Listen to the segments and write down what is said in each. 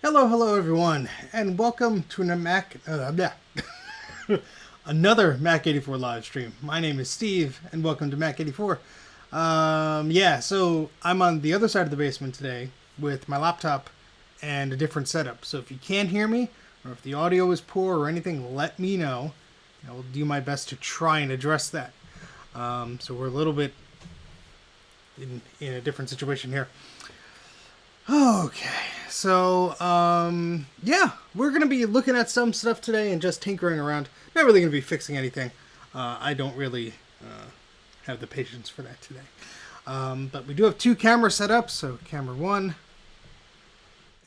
Hello everyone, and welcome to another Mac84 live stream. My name is Steve, and welcome to Mac84. So I'm on the other side of the basement today with my laptop and a different setup. So if you can't hear me, or if the audio is poor or anything, let me know. I will do my best to try and address that. So we're a little bit in a different situation here. Okay, so, we're going to be looking at some stuff today and just tinkering around. Not really going to be fixing anything. I don't really have the patience for that today. But we do have two cameras set up, so camera 1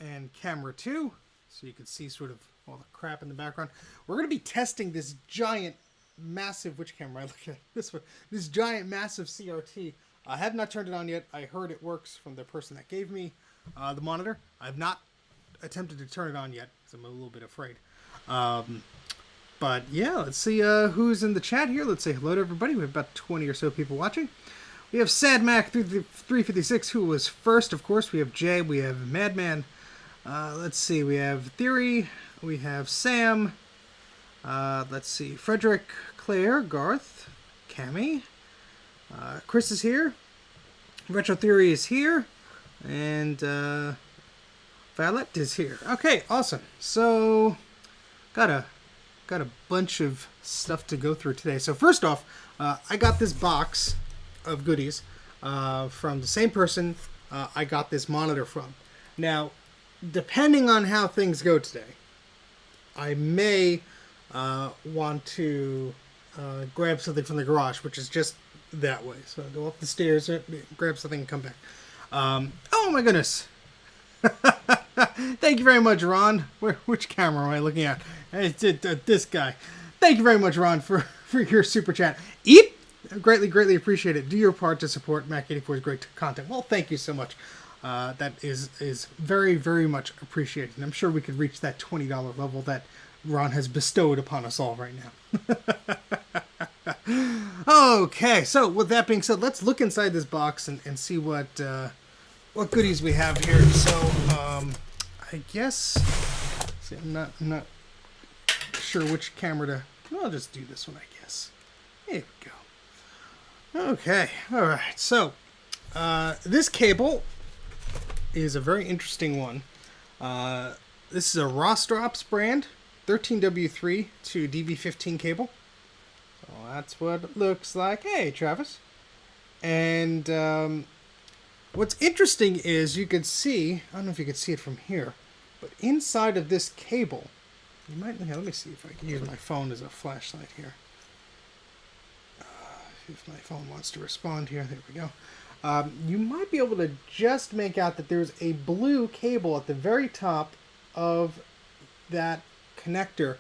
and camera 2, so you can see sort of all the crap in the background. We're going to be testing this giant, massive, which camera I look at? This one. This giant, massive CRT. I have not turned it on yet. I heard it works from the person that gave me the monitor. I've not attempted to turn it on yet because I'm a little bit afraid. But yeah, let's see who's in the chat here. Let's say hello to everybody. We have about 20 or so people watching. We have Sad Mac 356 who was first, of course. We have Jay. We have Madman. Let's see. We have Theory. We have Sam. Let's see. Frederick, Claire, Garth, Cammy. Chris is here. Retro Theory is here. And Violet is here. Okay, awesome. So got a bunch of stuff to go through today. So first off, I got this box of goodies from the same person I got this monitor from. Now, depending on how things go today, I may want to grab something from the garage, which is just that way. So I'll go up the stairs, grab something, and come back. Oh my goodness. Thank you very much, Ron. Which camera am I looking at? It's this guy. Thank you very much, Ron, for your super chat. Eep! Greatly appreciate it. Do your part to support Mac84's great content. Well, thank you so much. That is very much appreciated. And I'm sure we could reach that $20 level that Ron has bestowed upon us all right now. Okay, so with that being said, let's look inside this box and see what goodies we have here. So, I guess, see, I'm not sure which camera to. Well, I'll just do this one, I guess. There we go. Okay, all right. So, this cable is a very interesting one. This is a Rostrops brand 13W3 to DB15 cable. So that's what it looks like. Hey, Travis. And what's interesting is you can see, I don't know if you can see it from here, but inside of this cable, you might, let me see if I can use my phone as a flashlight here. If my phone wants to respond here, there we go. You might be able to just make out that there's a blue cable at the very top of that connector.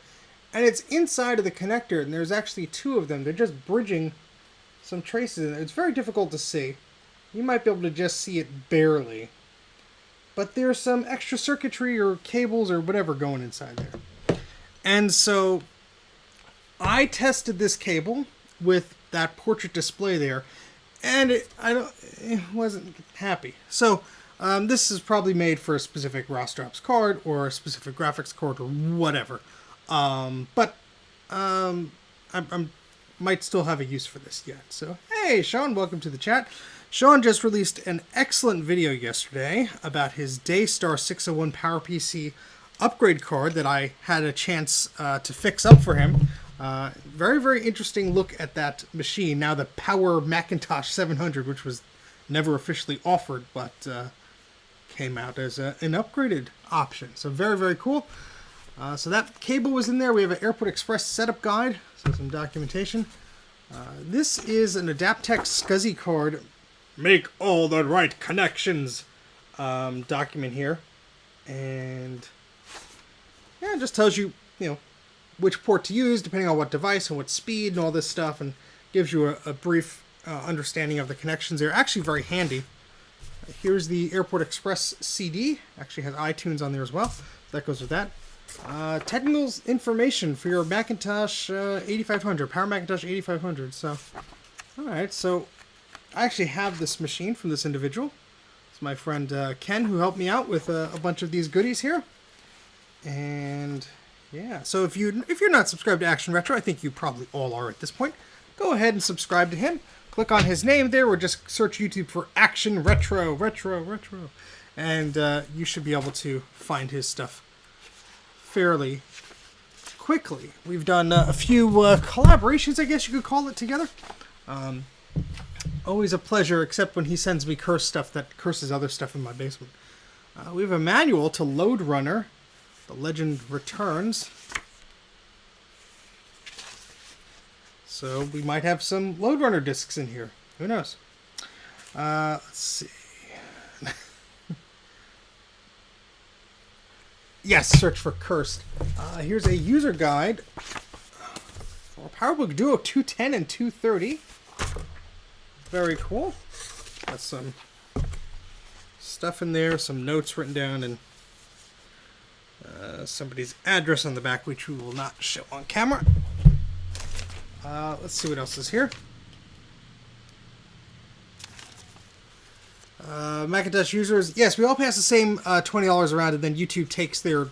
And it's inside of the connector, and there's actually two of them. They're just bridging some traces in there. It's very difficult to see. You might be able to just see it barely. But there's some extra circuitry or cables or whatever going inside there. And so I tested this cable with that portrait display there, and it wasn't happy. So this is probably made for a specific Rostrops card or a specific graphics card or whatever. But I might still have a use for this yet. So, hey, Sean, welcome to the chat. Sean just released an excellent video yesterday about his Daystar 601 PowerPC upgrade card that I had a chance to fix up for him. Very interesting look at that machine. Now the Power Macintosh 700, which was never officially offered, but came out as an upgraded option. So very cool. So that cable was in there. We have an Airport Express setup guide, so some documentation. This is an Adaptec SCSI card. Make all the right connections document here. And yeah, it just tells you, which port to use depending on what device and what speed and all this stuff, and gives you a brief understanding of the connections. They're actually very handy. Here's the Airport Express CD. Actually has iTunes on there as well. That goes with that. Technical information for your Macintosh 8500, Power Macintosh 8500. So, alright, so I actually have this machine from this individual. It's my friend Ken who helped me out with a bunch of these goodies here. And yeah, so if you're not subscribed to Action Retro, I think you probably all are at this point. Go ahead and subscribe to him. Click on his name there, or just search YouTube for Action Retro, and you should be able to find his stuff fairly quickly. We've done a few collaborations, I guess you could call it, together. Always a pleasure, except when he sends me cursed stuff that curses other stuff in my basement. We have a manual to Load Runner. The Legend Returns. So we might have some Load Runner discs in here. Who knows? Let's see. Yes, search for cursed. Here's a user guide for PowerBook Duo 210 and 230. Very cool. Got some stuff in there, some notes written down, and somebody's address on the back, which we will not show on camera. Let's see what else is here. Macintosh users, yes, we all pass the same $20 around, and then YouTube takes their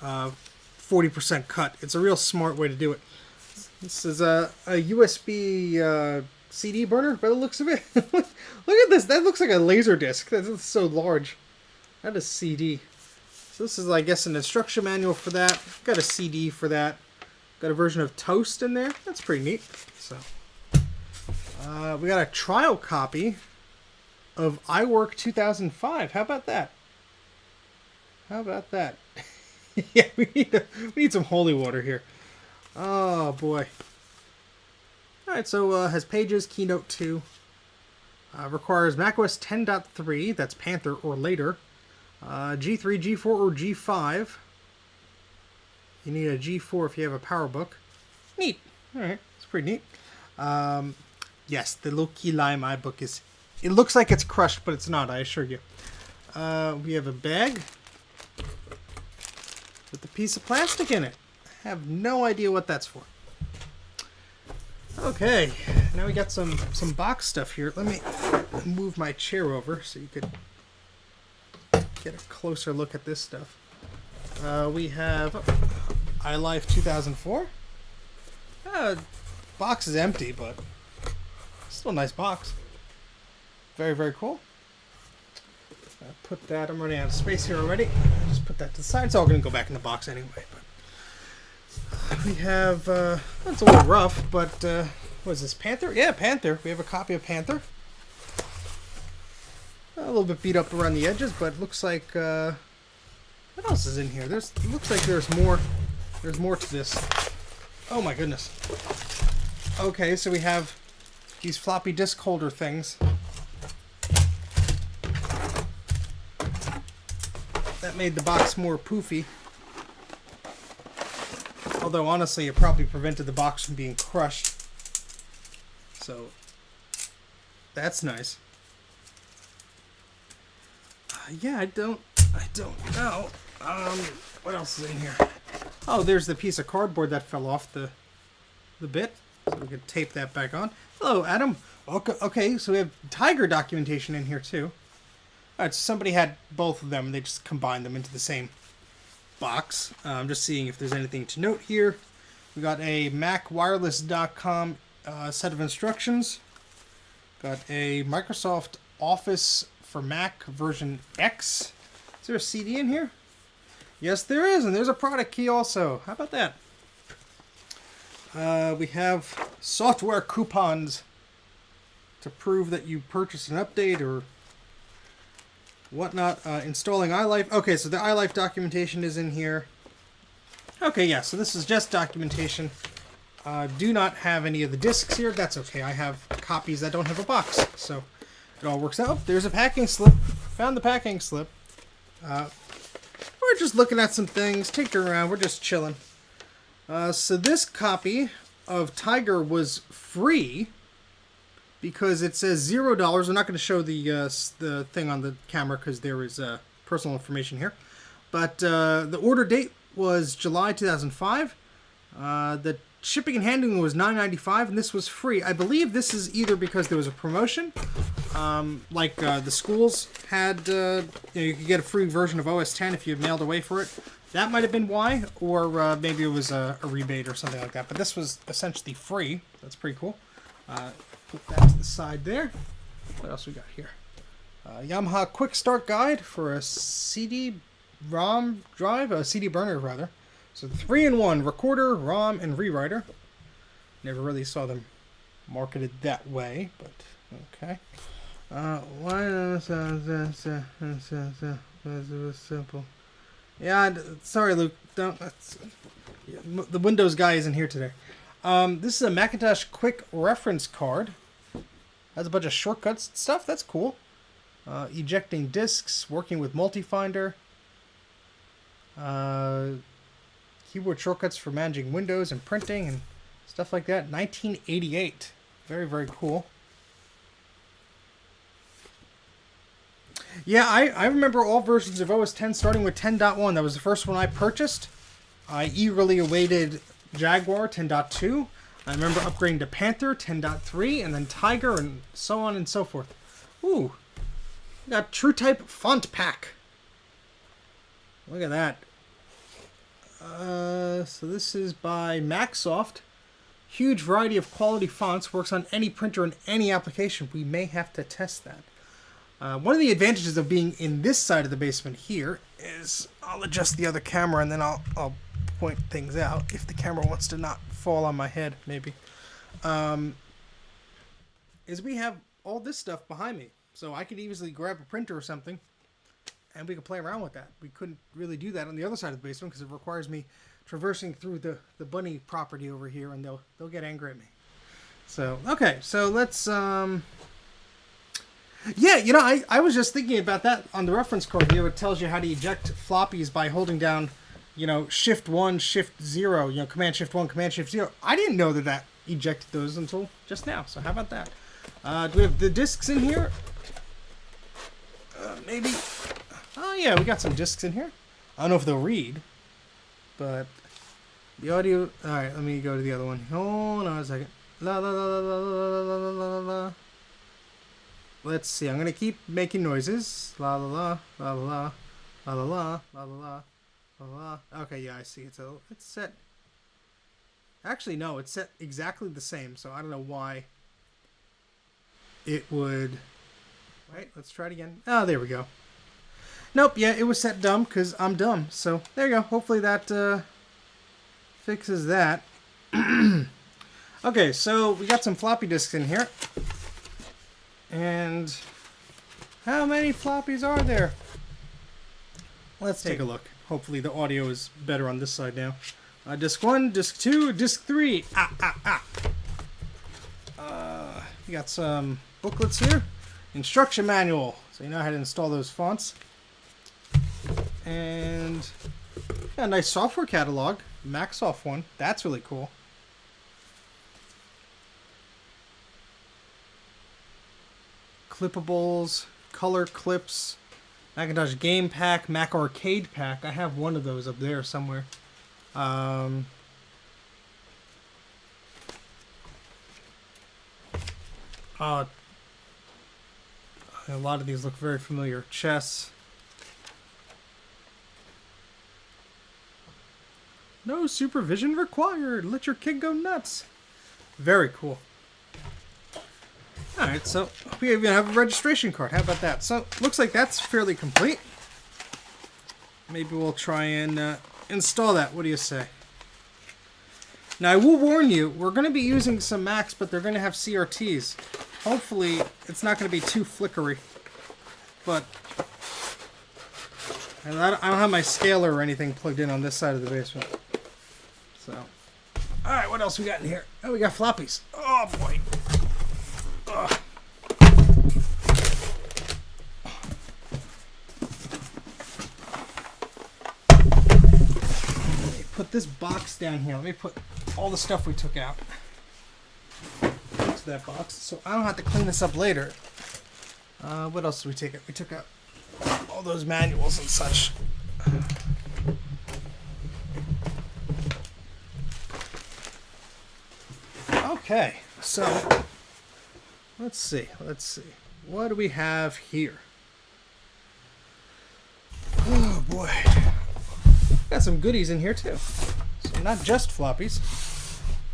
40% cut. It's a real smart way to do it. This is a USB CD burner by the looks of it. Look at this. That looks like a laser disc. That's so large. That is CD. So this is, I guess, an instruction manual for that. Got a CD for that. Got a version of Toast in there. That's pretty neat. So we got a trial copy of iWork 2005. How about that? How about that? Yeah, we need some holy water here. Oh boy. Alright, so has Pages, Keynote 2. Requires macOS 10.3, that's Panther or later. G3, G4, or G5. You need a G4 if you have a PowerBook. Neat. Alright, it's pretty neat. Yes, the little key lime iBook is... It looks like it's crushed, but it's not, I assure you. We have a bag with a piece of plastic in it. I have no idea what that's for. Okay, now we got some box stuff here. Let me move my chair over so you could get a closer look at this stuff. We have iLife 2004. Box is empty, but still a nice box. Very, very cool. Put that, I'm running out of space here already. Just put that to the side. It's all going to go back in the box anyway. But we have, that's a little rough, but what is this, Panther? Yeah, Panther. We have a copy of Panther. A little bit beat up around the edges, but it looks like, what else is in here? It looks like there's more to this. Oh my goodness. Okay, so we have these floppy disk holder things. That made the box more poofy. Although, honestly, it probably prevented the box from being crushed. So, that's nice. Yeah, I don't know. What else is in here? Oh, there's the piece of cardboard that fell off the bit. So we could tape that back on. Hello, Adam. Okay, so we have Tiger documentation in here, too. Alright, so somebody had both of them. They just combined them into the same box. I'm just seeing if there's anything to note here. We got a MacWireless.com set of instructions. Got a Microsoft Office for Mac version X. Is there a CD in here? Yes, there is, and there's a product key also. How about that? We have software coupons to prove that you purchased an update or whatnot. Installing iLife. Okay, so the iLife documentation is in here. Okay, yeah, so this is just documentation. Do not have any of the discs here. That's okay. I have copies that don't have a box, so it all works out. There's a packing slip. Found the packing slip. We're just looking at some things, tinkering around. We're just chilling. So this copy of Tiger was free because it says $0. I'm not going to show the thing on the camera because there is personal information here. But the order date was July 2005. The shipping and handling was $9.95, and this was free. I believe this is either because there was a promotion Like the schools had, you could get a free version of OS 10 if you mailed away for it. That might have been why, or maybe it was a rebate or something like that. But this was essentially free. That's pretty cool. Put that to the side there. What else we got here? Yamaha Quick Start Guide for a CD-ROM drive, a CD burner rather. So 3-in-1, recorder, ROM, and rewriter. Never really saw them marketed that way, but okay. Why was simple? Yeah, sorry, Luke. Don't. The Windows guy isn't here today. This is a Macintosh Quick Reference Card. Has a bunch of shortcuts and stuff. That's cool. Ejecting disks, working with Multifinder. Keyboard shortcuts for managing Windows and printing and stuff like that. 1988. Very, very cool. Yeah, I remember all versions of OS 10 starting with 10.1. That was the first one I purchased. I eagerly awaited Jaguar 10.2. I remember upgrading to Panther 10.3 and then Tiger and so on and so forth. Ooh, got TrueType font pack. Look at that. So this is by Macsoft. Huge variety of quality fonts. Works on any printer and any application. We may have to test that. One of the advantages of being in this side of the basement here is I'll adjust the other camera and then I'll point things out if the camera wants to not fall on my head, maybe. Is we have all this stuff behind me. So I could easily grab a printer or something and we could play around with that. We couldn't really do that on the other side of the basement because it requires me traversing through the bunny property over here and they'll get angry at me. So, okay, so let's... Yeah, you know, I was just thinking about that on the reference card here. It tells you how to eject floppies by holding down, you know, Shift 1, Shift 0, you know, Command Shift 1, Command Shift 0. I didn't know that ejected those until just now, so how about that? Do we have the discs in here? Maybe. Oh, yeah, we got some discs in here. I don't know if they'll read, but the audio... All right, let me go to the other one. Hold on a second. La la la la la la la la la la. Let's see. I'm gonna keep making noises. La la la la la la la la la la la la. Okay, yeah, I see. It's set. Actually, no, it's set exactly the same. So I don't know why it would. Wait, let's try it again. Oh, there we go. Nope. Yeah, it was set dumb because I'm dumb. So there you go. Hopefully that fixes that. Okay, so we got some floppy disks in here. And how many floppies are there? Let's take a look. Hopefully the audio is better on this side now. Disk 1, Disk 2, Disk 3. We got some booklets here. Instruction manual, so you know how to install those fonts. And a nice software catalog. Macsoft one. That's really cool. Clippables, color clips, Macintosh Game Pack, Mac Arcade Pack. I have one of those up there somewhere. A lot of these look very familiar. Chess. No supervision required. Let your kid go nuts. Very cool. Alright, so we even have a registration card. How about that? So, looks like that's fairly complete. Maybe we'll try and install that. What do you say? Now, I will warn you, we're going to be using some Macs, but they're going to have CRTs. Hopefully, it's not going to be too flickery. But I don't have my scaler or anything plugged in on this side of the basement. So, alright, what else we got in here? Oh, we got floppies. Oh, boy. Put this box down here. Let me put all the stuff we took out into that box so I don't have to clean this up later. What else did we take out? We took out all those manuals and such. Okay, so let's see. what do we have here? Oh boy. Got some goodies in here too. So not just floppies.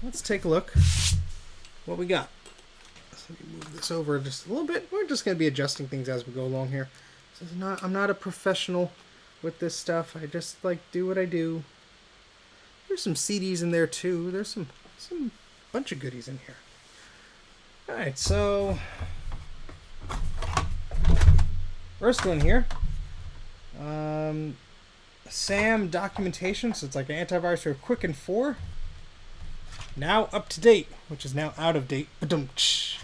Let's take a look what we got. So let me move this over just a little bit. We're just going to be adjusting things as we go along here. This is not, I'm not a professional with this stuff. I just like do what I do. There's some CDs in there too. There's some bunch of goodies in here. All right, so first one here. SAM documentation, so it's like an antivirus for Quicken 4. Now up to date, which is now out of date. Let's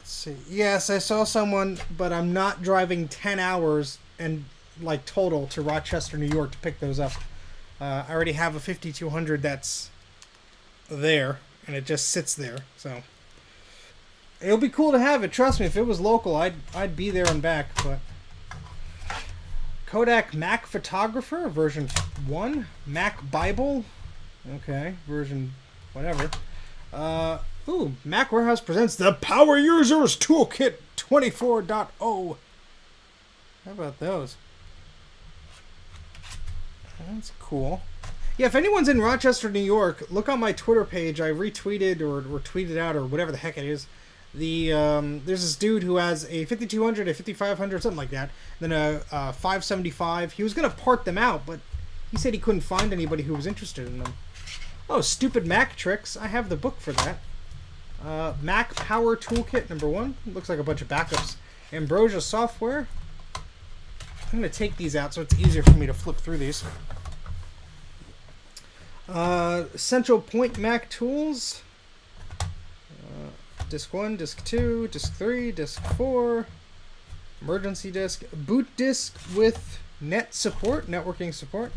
see. Yes, I saw someone, but I'm not driving 10 hours and like total to Rochester, New York to pick those up. I already have a 5200 that's there, and it just sits there. So it'll be cool to have it. Trust me, if it was local, I'd be there and back. But Kodak Mac Photographer version 1, Mac Bible, okay, version whatever. Mac Warehouse presents the Power Users Toolkit 24.0. How about those? That's cool. Yeah, if anyone's in Rochester, New York, look on my Twitter page. I retweeted or tweeted out or whatever the heck it is. There's this dude who has a 5200, a 5500, something like that, then a 575. He was gonna part them out, but he said he couldn't find anybody who was interested in them. Oh, Stupid Mac Tricks. I have the book for that. Mac Power Toolkit number 1. Looks like a bunch of backups. Ambrosia Software. I'm gonna take these out so it's easier for me to flip through these. Central Point Mac Tools. Disk 1, Disk 2, Disk 3, Disk 4, Emergency Disk, Boot Disk with Net support, networking support,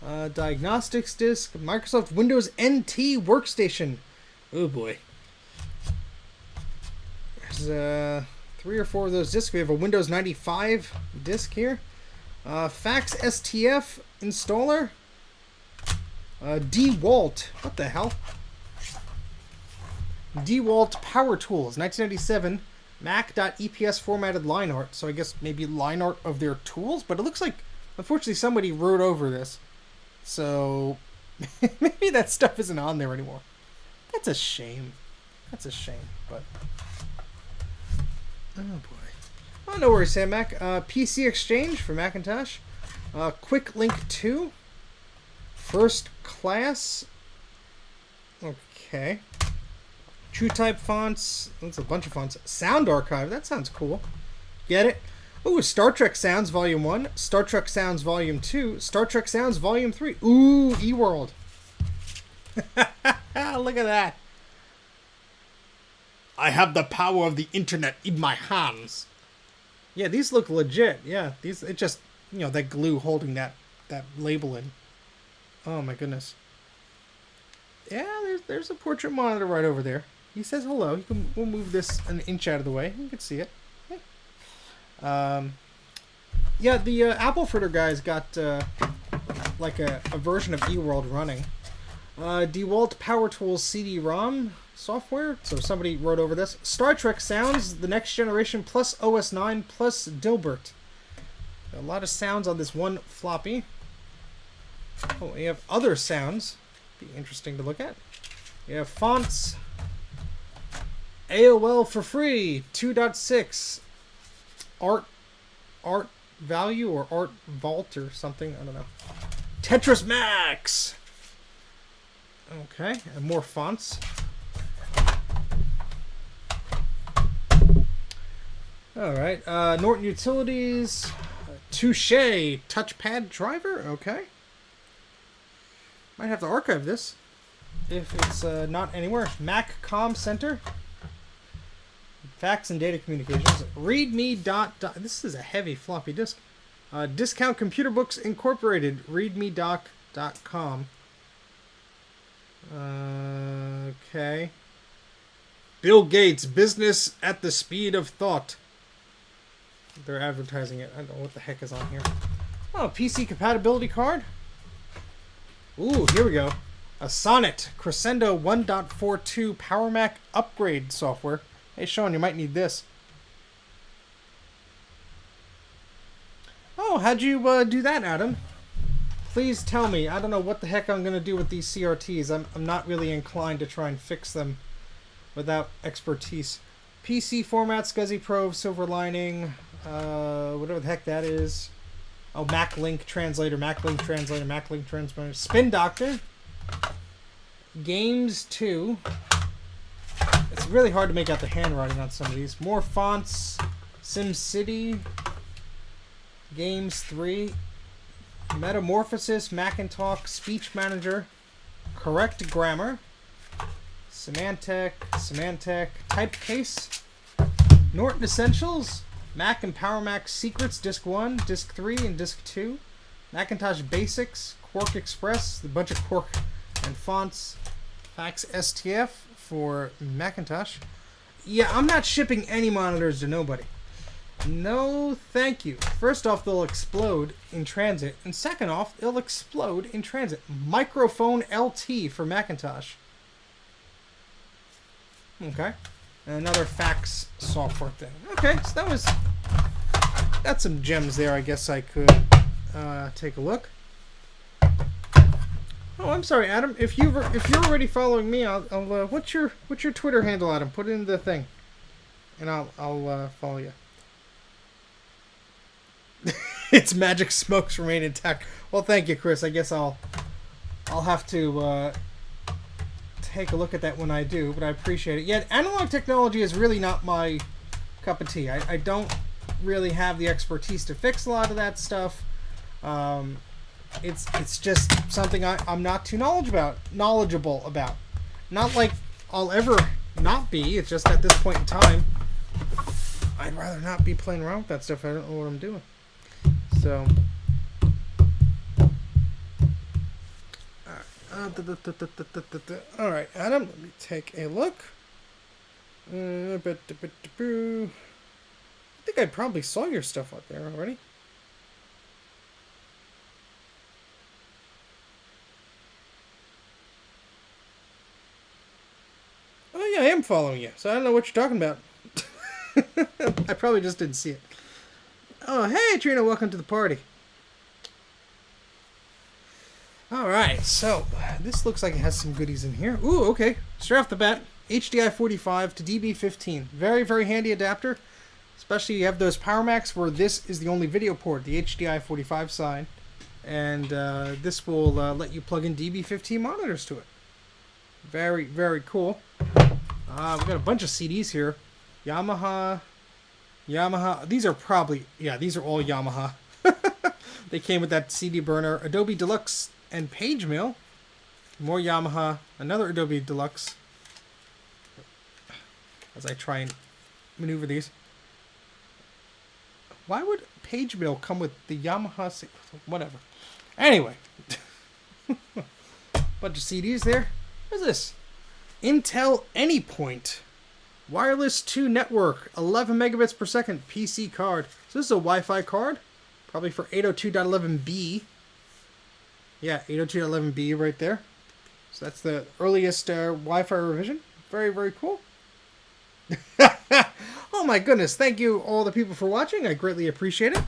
Diagnostics Disk, Microsoft Windows NT Workstation. Oh boy. There's 3 or 4 of those disks. We have a Windows 95 disk here. Fax STF installer. DeWalt. What the hell? DeWalt Power Tools, 1997, Mac.eps formatted line art. So I guess maybe line art of their tools, but it looks like, unfortunately, somebody wrote over this. So maybe that stuff isn't on there anymore. That's a shame. That's a shame, but oh boy. Oh, no worries, Sam Mac. PC Exchange for Macintosh. Quick Link 2. First Class. Okay. TrueType fonts. That's a bunch of fonts. Sound Archive. That sounds cool. Get it? Ooh, Star Trek Sounds Volume 1. Star Trek Sounds Volume 2. Star Trek Sounds Volume 3. Ooh, eWorld. Look at that. I have the power of the internet in my hands. Yeah, these look legit. Yeah, these, it just, you know, that glue holding that label in. Oh my goodness. Yeah, there's a portrait monitor right over there. He says hello. We'll move this an inch out of the way. You can see it. Yeah, the Apple Fritter guys got like a version of eWorld running. DeWalt Power Tools CD-ROM software. So somebody wrote over this. Star Trek Sounds, the Next Generation plus OS 9 plus Dilbert. A lot of sounds on this one floppy. Oh, we have other sounds. Be interesting to look at. We have fonts. AOL for free 2.6. Art value or art vault or something. I don't know. Tetris Max. Okay, and more fonts. All right. Norton Utilities. Touche touchpad driver. Okay. Might have to archive this if it's not anywhere. Mac Comm Center. Fax and data communications. README this is a heavy floppy disk. Discount Computer Books Incorporated. ReadMeDoc.com. Okay. Bill Gates, business at the speed of thought. They're advertising it. I don't know what the heck is on here. Oh, PC compatibility card. Ooh, here we go. A Sonnet Crescendo 1.42 Power Mac upgrade software. Hey, Sean, you might need this. Oh, how'd you do that, Adam? Please tell me. I don't know what the heck I'm going to do with these CRTs. I'm not really inclined to try and fix them without expertise. PC format, SCSI Pro, Silver Lining, whatever the heck that is. Oh, Mac Link Translator, Mac Link Translator, Mac Link Translator. Spin Doctor. Games 2. It's really hard to make out the handwriting on some of these. More fonts. SimCity. Games 3. Metamorphosis, Macintalk, Speech Manager, Correct Grammar, Symantec, Typecase, Norton Essentials, Mac and Power Mac Secrets, Disc 1, Disc 3, and Disc 2, Macintosh Basics, Quark Express, a bunch of Quark and fonts, Fax STF for Macintosh. Yeah, I'm not shipping any monitors to nobody. No, thank you. First off, they'll explode in transit. And second off, they'll explode in transit. Microphone LT for Macintosh. Okay. And another fax software thing. Okay, so that's some gems there. I guess I could take a look. Oh, I'm sorry, Adam. If you're already following me, I'll what's your Twitter handle, Adam? Put it in the thing, and I'll follow you. Its magic smokes remain intact. Well, thank you, Chris. I guess I'll have to take a look at that when I do, but I appreciate it. Yet, analog technology is really not my cup of tea. I don't really have the expertise to fix a lot of that stuff. It's just something I'm not too knowledgeable about. Not like I'll ever not be. It's just at this point in time, I'd rather not be playing around with that stuff. I don't know what I'm doing. So, all right, Adam, let me take a look. I think I probably saw your stuff up there already. Oh yeah, I am following you, so I don't know what you're talking about. I probably just didn't see it. Oh, hey, Trina, welcome to the party. All right, so this looks like it has some goodies in here. Ooh, okay. Straight off the bat, HDI 45 to DB15. Very, very handy adapter, especially you have those Power Macs where this is the only video port, the HDI 45 side, and this will let you plug in DB15 monitors to it. Very, very cool. We've got a bunch of CDs here. Yamaha. These are probably, yeah, these are all Yamaha. They came with that CD burner. Adobe Deluxe and PageMail. More Yamaha. Another Adobe Deluxe. As I try and maneuver these. Why would PageMail come with the Yamaha? Whatever. Anyway. Bunch of CDs there. What is this? Intel Anypoint. Wireless 2 network, 11 megabits per second, PC card. So this is a Wi-Fi card, probably for 802.11b. Yeah, 802.11b right there. So that's the earliest Wi-Fi revision. Very, very cool. Oh my goodness, thank you all the people for watching. I greatly appreciate it.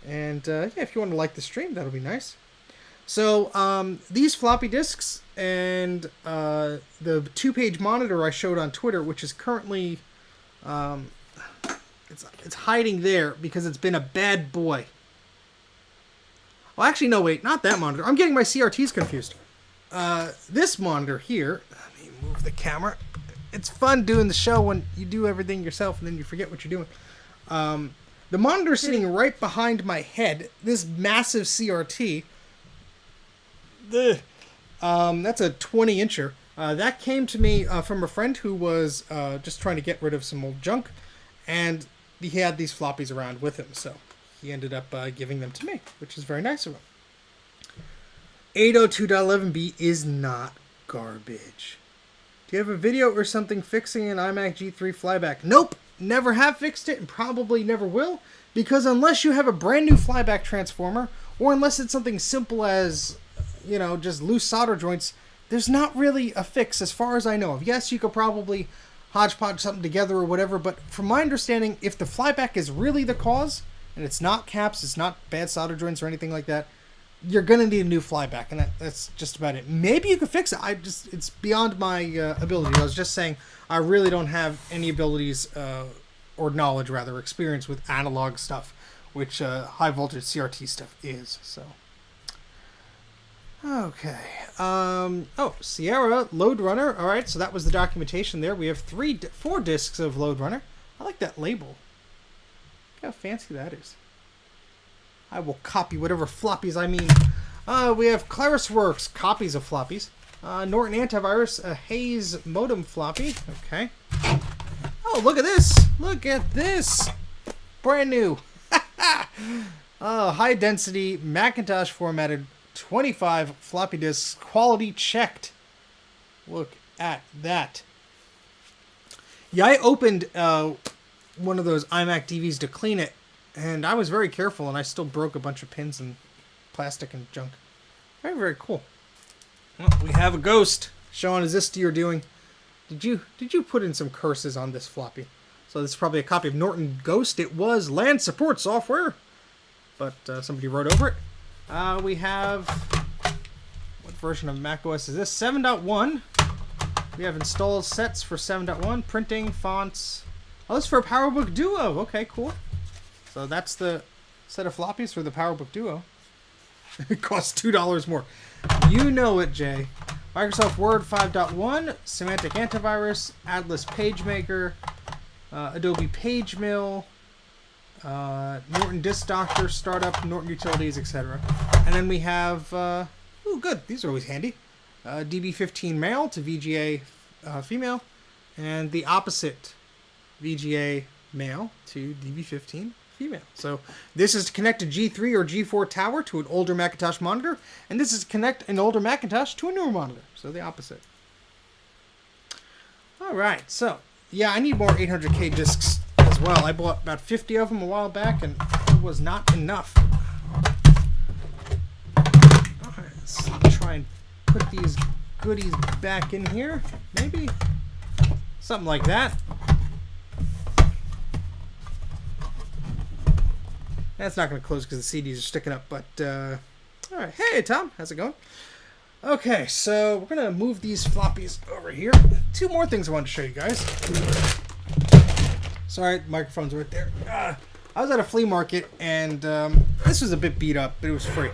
And yeah, if you want to like the stream, that'll be nice. So these floppy disks and the 2-page monitor I showed on Twitter, which is currently it's hiding there because it's been a bad boy. Well, actually, no, wait, not that monitor. I'm getting my CRTs confused. This monitor here. Let me move the camera. It's fun doing the show when you do everything yourself and then you forget what you're doing. The monitor sitting right behind my head. This massive CRT. That's a 20-incher. That came to me from a friend who was just trying to get rid of some old junk, and he had these floppies around with him, so he ended up giving them to me, which is very nice of him. 802.11b is not garbage. Do you have a video or something fixing an iMac G3 flyback? Nope, never have fixed it and probably never will, because unless you have a brand new flyback transformer, or unless it's something simple as, you know, just loose solder joints, there's not really a fix as far as I know of. Yes, you could probably hodgepodge something together or whatever, but from my understanding, if the flyback is really the cause, and it's not caps, it's not bad solder joints or anything like that, you're gonna need a new flyback, and that's just about it. Maybe you could fix it. It's beyond my ability. I was just saying I really don't have any abilities or knowledge, rather, experience with analog stuff, which high voltage CRT stuff is. So, okay. Oh, Sierra Load Runner. All right, so that was the documentation there. We have 4 discs of Load Runner. I like that label. Look how fancy that is. I will copy whatever floppies I mean. We have ClarisWorks, copies of floppies. Norton Antivirus, a Hayes Modem floppy. Okay. Oh, look at this. Look at this. Brand new. High density Macintosh formatted 25 floppy disks. Quality checked. Look at that. Yeah, I opened one of those iMac DVs to clean it, and I was very careful, and I still broke a bunch of pins and plastic and junk. Very, very cool. Well, we have a ghost. Sean, is this you're doing? Did you put in some curses on this floppy? So this is probably a copy of Norton Ghost. It was land support software, but somebody wrote over it. We have, what version of macOS is this? 7.1. We have installed sets for 7.1, printing, fonts. Oh, this is for PowerBook Duo. Okay, cool. So that's the set of floppies for the PowerBook Duo. It costs $2 more. You know it, Jay. Microsoft Word 5.1, Semantic Antivirus, Atlas PageMaker, Adobe PageMill, Norton Disk Doctor, Startup, Norton Utilities, etc. And then we have, ooh, good. These are always handy. DB15 male to VGA female, and the opposite, VGA male to DB15 female. So this is to connect a G3 or G4 tower to an older Macintosh monitor, and this is to connect an older Macintosh to a newer monitor. So the opposite. All right, so yeah, I need more 800K discs as well. I bought about 50 of them a while back, and it was not enough. All right, let's try and put these goodies back in here, maybe something like that. That's not going to close because the CDs are sticking up, but all right. Hey, Tom, how's it going? Okay, so we're going to move these floppies over here. 2 more things I wanted to show you guys. Sorry, the microphone's right there. I was at a flea market, and this was a bit beat up, but it was free.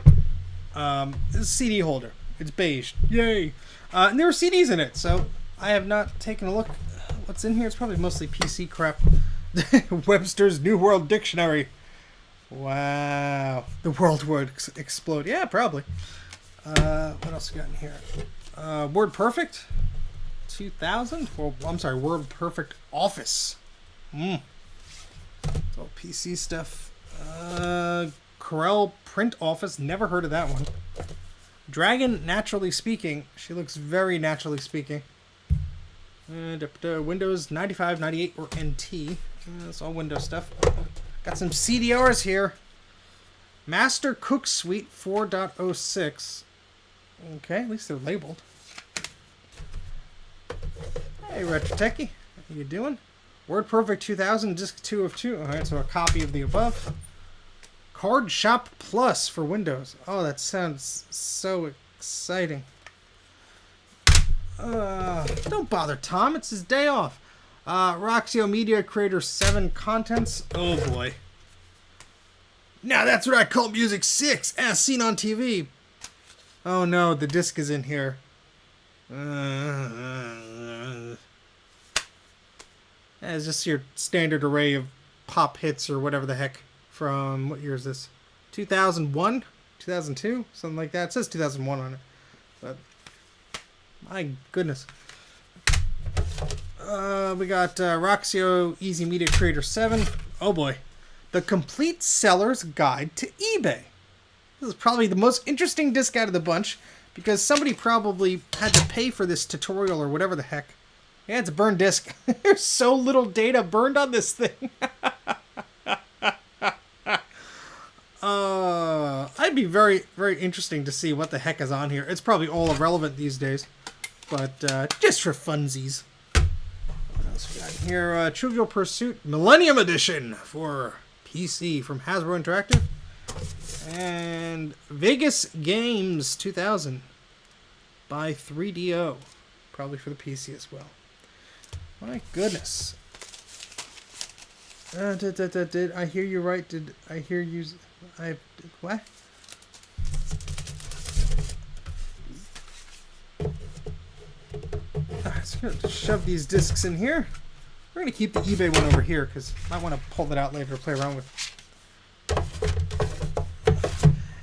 This is a CD holder. It's beige. Yay! And there were CDs in it, so I have not taken a look. What's in here? It's probably mostly PC crap. Webster's New World Dictionary. Wow. The world would explode. Yeah, probably. What else we got in here? WordPerfect 2000. Well, I'm sorry, WordPerfect Office. It's all PC stuff. Corel Print Office. Never heard of that one. Dragon Naturally Speaking. She looks very naturally speaking. Windows 95, 98, or NT. That's all Windows stuff. Got some CDRs here. Master Cook Suite 4.06. Okay, at least they're labeled. Hey, Retro Techie. How you doing? WordPerfect 2000, Disk 2 of 2. Alright, so a copy of the above. Card Shop Plus for Windows. Oh, that sounds so exciting. Don't bother, Tom. It's his day off. Roxio Media Creator 7 Contents. Oh, boy. Now that's what I call Music 6, as seen on TV. Oh, no, the disc is in here. It's just your standard array of pop hits or whatever the heck from, what year is this? 2001? 2002? Something like that. It says 2001 on it. But, my goodness. We got Roxio Easy Media Creator 7. Oh boy. The Complete Seller's Guide to eBay. This is probably the most interesting disc out of the bunch because somebody probably had to pay for this tutorial or whatever the heck. Yeah, it's a burned disc. There's so little data burned on this thing. I'd be very, very interesting to see what the heck is on here. It's probably all irrelevant these days, but just for funsies. What else we got here? Trivial Pursuit Millennium Edition for PC from Hasbro Interactive. And Vegas Games 2000 by 3DO. Probably for the PC as well. My goodness. Did I hear you right? Did I hear you? What? So I'm gonna shove these discs in here. We're gonna keep the eBay one over here because I might want to pull that out later to play around with.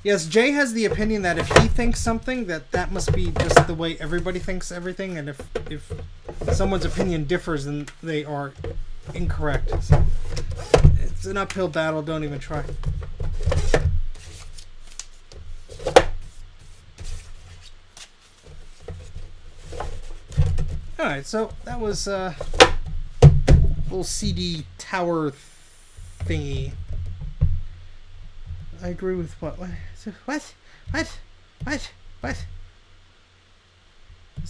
Yes, Jay has the opinion that if he thinks something, that must be just the way everybody thinks everything, and if someone's opinion differs, then they are incorrect. So it's an uphill battle. Don't even try. All right, so that was a little CD tower thingy. I agree with what? What? There's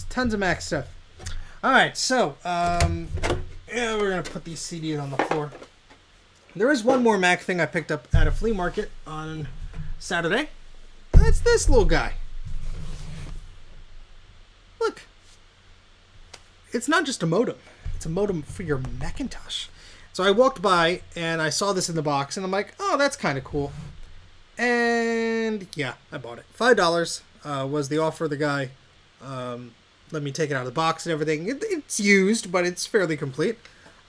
tons of Mac stuff. All right, so yeah, we're gonna put these CDs on the floor. There is one more Mac thing I picked up at a flea market on Saturday. That's this little guy. Look, it's not just a modem. It's a modem for your Macintosh. So I walked by and I saw this in the box, and I'm like, oh, that's kind of cool. And yeah, I bought it. $5 was the offer. The guy let me take it out of the box and everything. It's used, but it's fairly complete.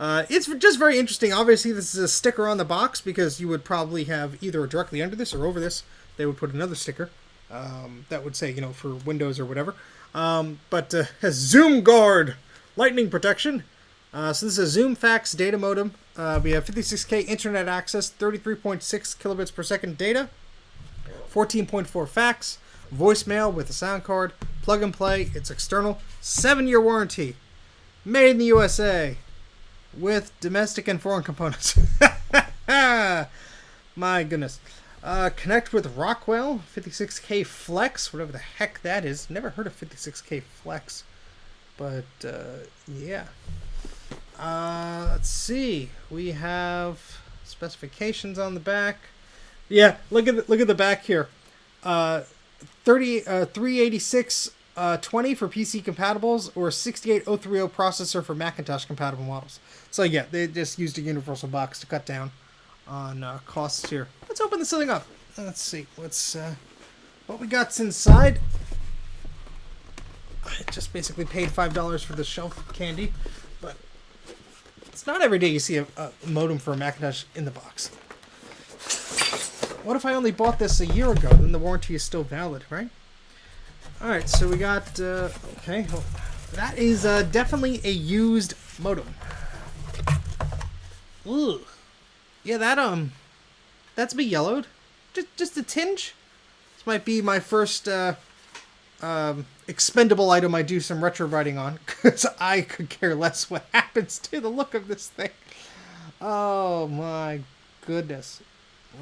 It's just very interesting. Obviously, this is a sticker on the box because you would probably have either directly under this or over this, they would put another sticker that would say, you know, for Windows or whatever. But has Zoom Guard lightning protection. So this is a Zoom fax data modem. We have 56K internet access, 33.6 kilobits per second data, 14.4 fax, voicemail with a sound card, plug and play. It's external, 7-year warranty, made in the USA, with domestic and foreign components. My goodness. Connect with Rockwell, 56K Flex, whatever the heck that is. Never heard of 56K Flex, but yeah. Let's see. We have specifications on the back. Yeah, look at the back here. 386 20 for PC compatibles, or 68030 processor for Macintosh compatible models. So yeah, they just used a universal box to cut down on costs here. Let's open this thing up. Let's see what's what we got inside. I just basically paid $5 for the shelf candy, but it's not every day you see a modem for a Macintosh in the box. What if I only bought this a year ago? Then the warranty is still valid, right? Alright, so we got, okay, well, that is definitely a used modem. Ooh. Yeah, that's be yellowed. Just a tinge. This might be my first expendable item I do some retro writing on, because I could care less what happens to the look of this thing. Oh my goodness.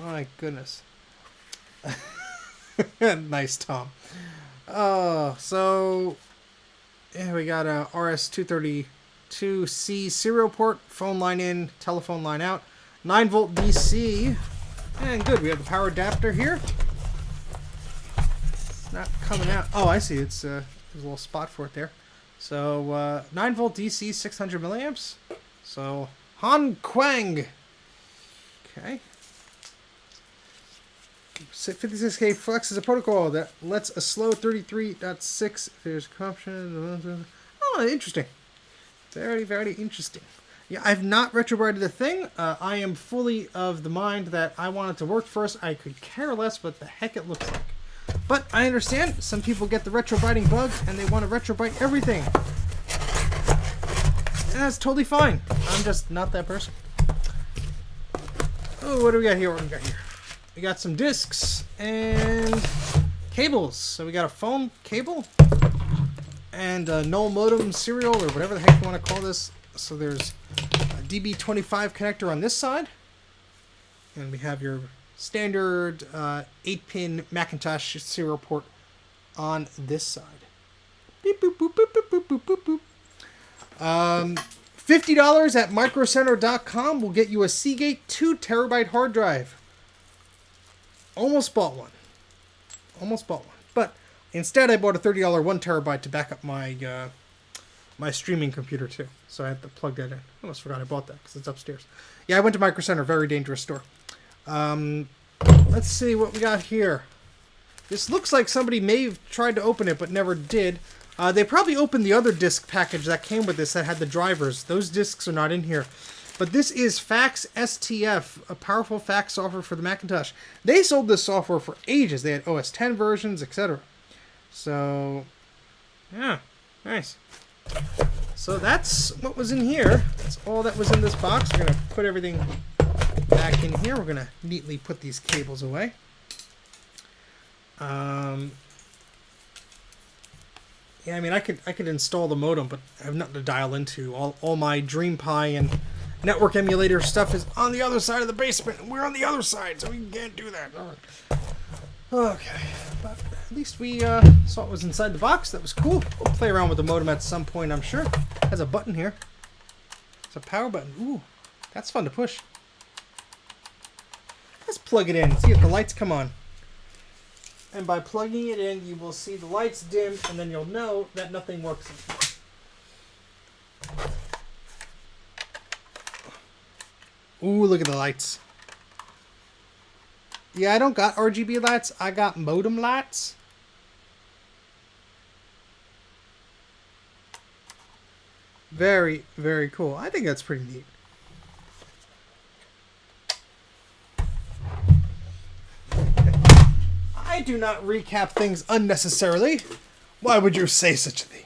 My goodness. Nice, Tom. Oh, so yeah, we got a RS-232C serial port, phone line in, telephone line out, 9-volt DC, and good. We have the power adapter here. It's not coming out. Oh, I see. It's there's a little spot for it there. So 9-volt DC, 600 milliamps. So Han Quang. Okay. 56K Flex is a protocol that lets a slow 33.6 if there's corruption. Oh, interesting. Very, very interesting. Yeah, I've not retrowrited a thing. I am fully of the mind that I want it to work first. I could care less what the heck it looks like. But I understand some people get the retrowriting bug and they want to retrowrite everything. And that's totally fine. I'm just not that person. Oh, what do we got here? What do we got here? We got some discs and cables. So we got a phone cable and a null modem serial, or whatever the heck you want to call this. So there's a DB25 connector on this side, and we have your standard 8-pin Macintosh serial port on this side. Beep, boop, boop, boop, boop, boop, boop, boop. $50 at microcenter.com will get you a Seagate 2 terabyte hard drive. Almost bought one. Almost bought one. But instead I bought a $30 1 terabyte to back up my my streaming computer too. So I had to plug that in. I almost forgot I bought that because it's upstairs. Yeah, I went to Micro Center. Very dangerous store. Let's see what we got here. This looks like somebody may have tried to open it but never did. They probably opened the other disc package that came with this that had the drivers. Those discs are not in here. But this is Fax STF, a powerful fax software for the Macintosh. They sold this software for ages. They had OS X versions, etc. So, yeah, nice. So that's what was in here. That's all that was in this box. We're going to put everything back in here. We're going to neatly put these cables away. Yeah, I mean, I could install the modem, but I have nothing to dial into. All my DreamPi and network emulator stuff is on the other side of the basement, and we're on the other side, so we can't do that. Okay, but at least we saw what was inside the box. That was cool. We'll play around with the modem at some point, I'm sure. It has a button here. It's a power button. Ooh, that's fun to push. Let's plug it in, see if the lights come on. And by plugging it in, you will see the lights dim, and then you'll know that nothing works anymore. Ooh, look at the lights. Yeah, I don't got RGB lights. I got modem lights. Very, very cool. I think that's pretty neat. I do not recap things unnecessarily. Why would you say such a thing?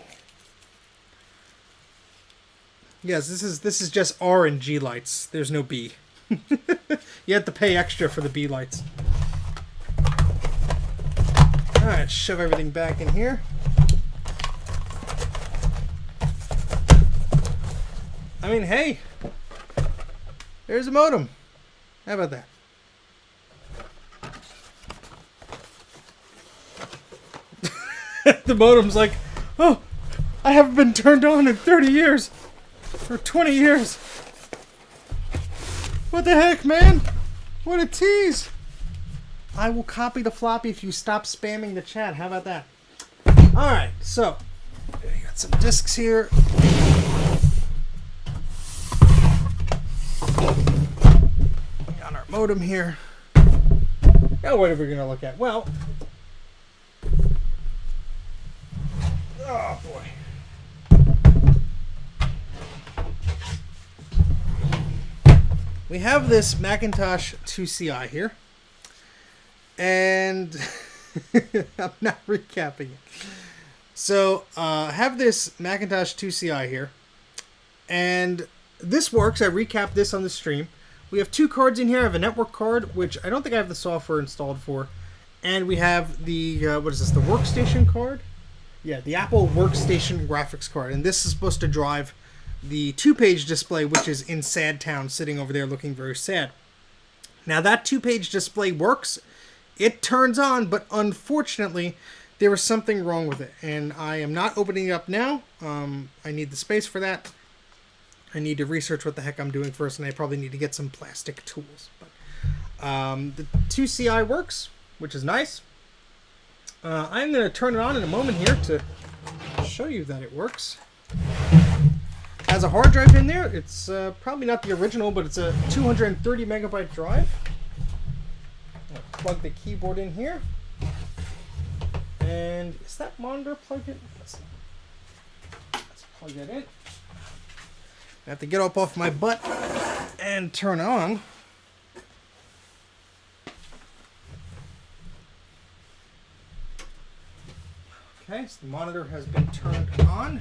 Yes, this is just R and G lights. There's no B. You have to pay extra for the B lights. Alright, shove everything back in here. I mean, hey, there's a modem. How about that? The modem's like, oh, I haven't been turned on in 30 years. Or 20 years. What the heck, man? What a tease. I will copy the floppy if you stop spamming the chat. How about that? Alright, so, we got some discs here. We got our modem here. Now what are we going to look at? Well, oh boy. We have this Macintosh 2CI here. And I'm not recapping it. So, I have this Macintosh 2CI here. And this works. I recapped this on the stream. We have two cards in here. I have a network card, which I don't think I have the software installed for. And we have the, what is this, the workstation card? Yeah, the Apple Workstation graphics card. And this is supposed to drive the 2-page display, which is in Sad Town, sitting over there looking very sad. Now, that 2-page display works. It turns on, but unfortunately, there was something wrong with it. And I am not opening it up now. I need the space for that. I need to research what the heck I'm doing first, and I probably need to get some plastic tools. But the 2CI works, which is nice. I'm going to turn it on in a moment here to show you that it works. Has a hard drive in there. It's probably not the original, but it's a 230 megabyte drive. I'll plug the keyboard in here. And is that monitor plugged in? Let's plug that in. I have to get up off my butt and turn it on. Okay, so the monitor has been turned on.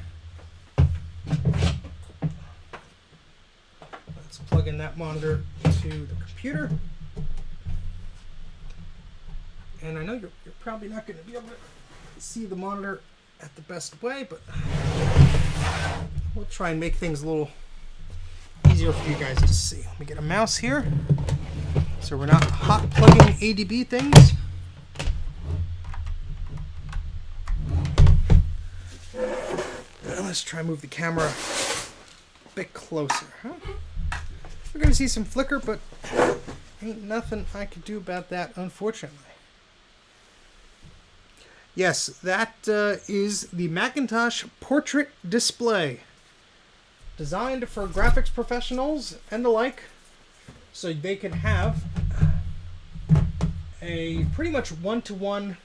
Let's plug in that monitor to the computer. And I know you're probably not going to be able to see the monitor at the best way, but we'll try and make things a little easier for you guys to see. Let me get a mouse here so we're not hot plugging ADB things. Let's try and move the camera bit closer, huh? We're going to see some flicker, but ain't nothing I can do about that, unfortunately. Yes, that is the Macintosh Portrait Display. Designed for graphics professionals and the like, so they can have a pretty much one-to-one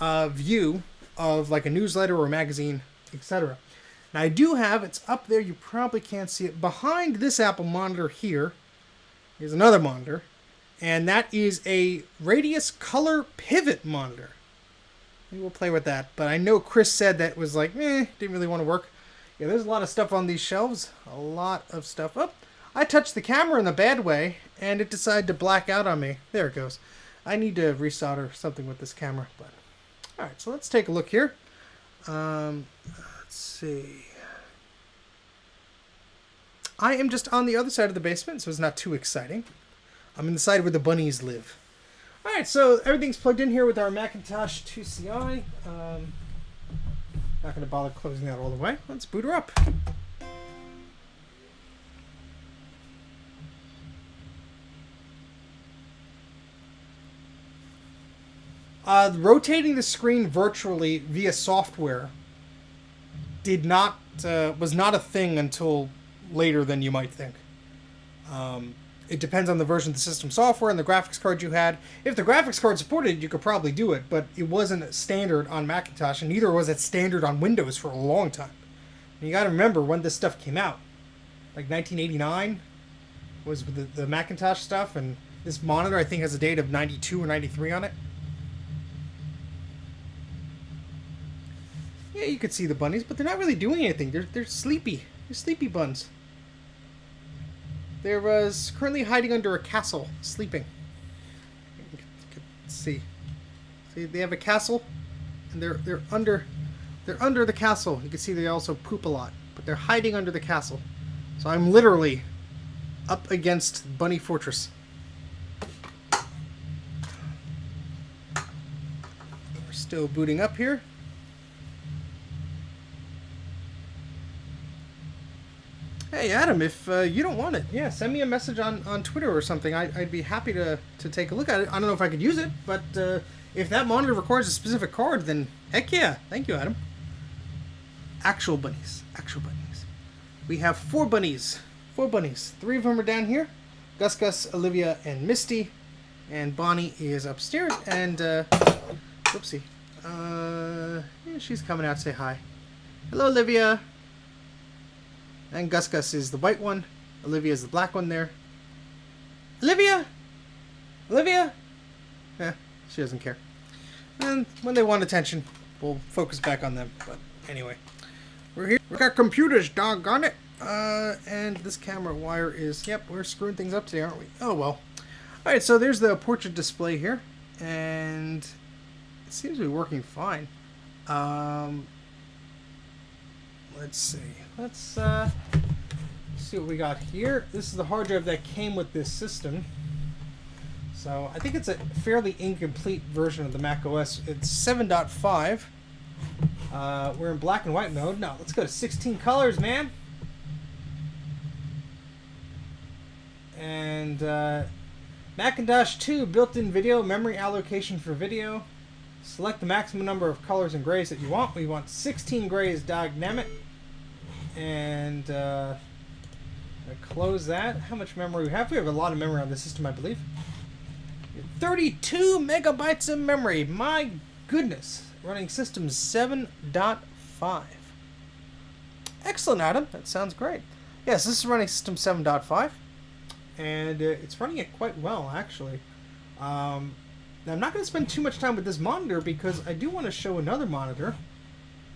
view of like a newsletter or a magazine, etc. Now I do have, it's up there, you probably can't see it, behind this Apple monitor here is another monitor, and that is a Radius Color Pivot monitor. Maybe we'll play with that, but I know Chris said that was like, didn't really want to work. Yeah, there's a lot of stuff on these shelves, a lot of stuff. Oh, I touched the camera in a bad way, and it decided to black out on me. There it goes. I need to resolder something with this camera, but all right, so let's take a look here. Let's see. I am just on the other side of the basement, so it's not too exciting. I'm in the side where the bunnies live. All right, so everything's plugged in here with our Macintosh 2CI. Not going to bother closing that all the way. Let's boot her up. Rotating the screen virtually via software was not a thing until later than you might think. It depends on the version of the system software and the graphics card you had. If the graphics card supported it, you could probably do it, but it wasn't standard on Macintosh, and neither was it standard on Windows for a long time. And you got to remember when this stuff came out. Like 1989 was the Macintosh stuff, and this monitor I think has a date of 92 or 93 on it. Yeah, you could see the bunnies, but they're not really doing anything. They're sleepy. They're sleepy buns. They're currently hiding under a castle, sleeping. You can see. See, they have a castle, and they're under the castle. You can see they also poop a lot, but they're hiding under the castle. So I'm literally up against Bunny Fortress. We're still booting up here. Hey Adam, if you don't want it, yeah, send me a message on Twitter or something. I'd be happy to take a look at it. I don't know if I could use it, but if that monitor requires a specific card, then heck yeah. Thank you, Adam. Actual bunnies. Actual bunnies. We have 4 bunnies. 4 bunnies. 3 of them are down here. Gus, Olivia, and Misty. And Bonnie is upstairs. And, whoopsie. Yeah, she's coming out to say hi. Hello, Olivia. And Gus is the white one. Olivia is the black one there. Olivia! Olivia! Eh, she doesn't care. And when they want attention, we'll focus back on them. But anyway, we're here. We got computers, doggone it. And this camera wire is, yep, we're screwing things up today, aren't we? Oh, well. Alright, so there's the portrait display here. And it seems to be working fine. Let's see. Let's see what we got here. This is the hard drive that came with this system. So I think it's a fairly incomplete version of the Mac OS. It's 7.5. We're in black and white mode. Now let's go to 16 colors, man. And Macintosh 2 built-in video memory allocation for video. Select the maximum number of colors and grays that you want. We want 16 grays, dognammit. And close that. How much memory we have? We have a lot of memory on the system, I believe. 32 megabytes of memory. My goodness. Running system 7.5. Excellent, Adam. That sounds great. Yes, this is running system 7.5. And it's running it quite well, actually. Now, I'm not going to spend too much time with this monitor because I do want to show another monitor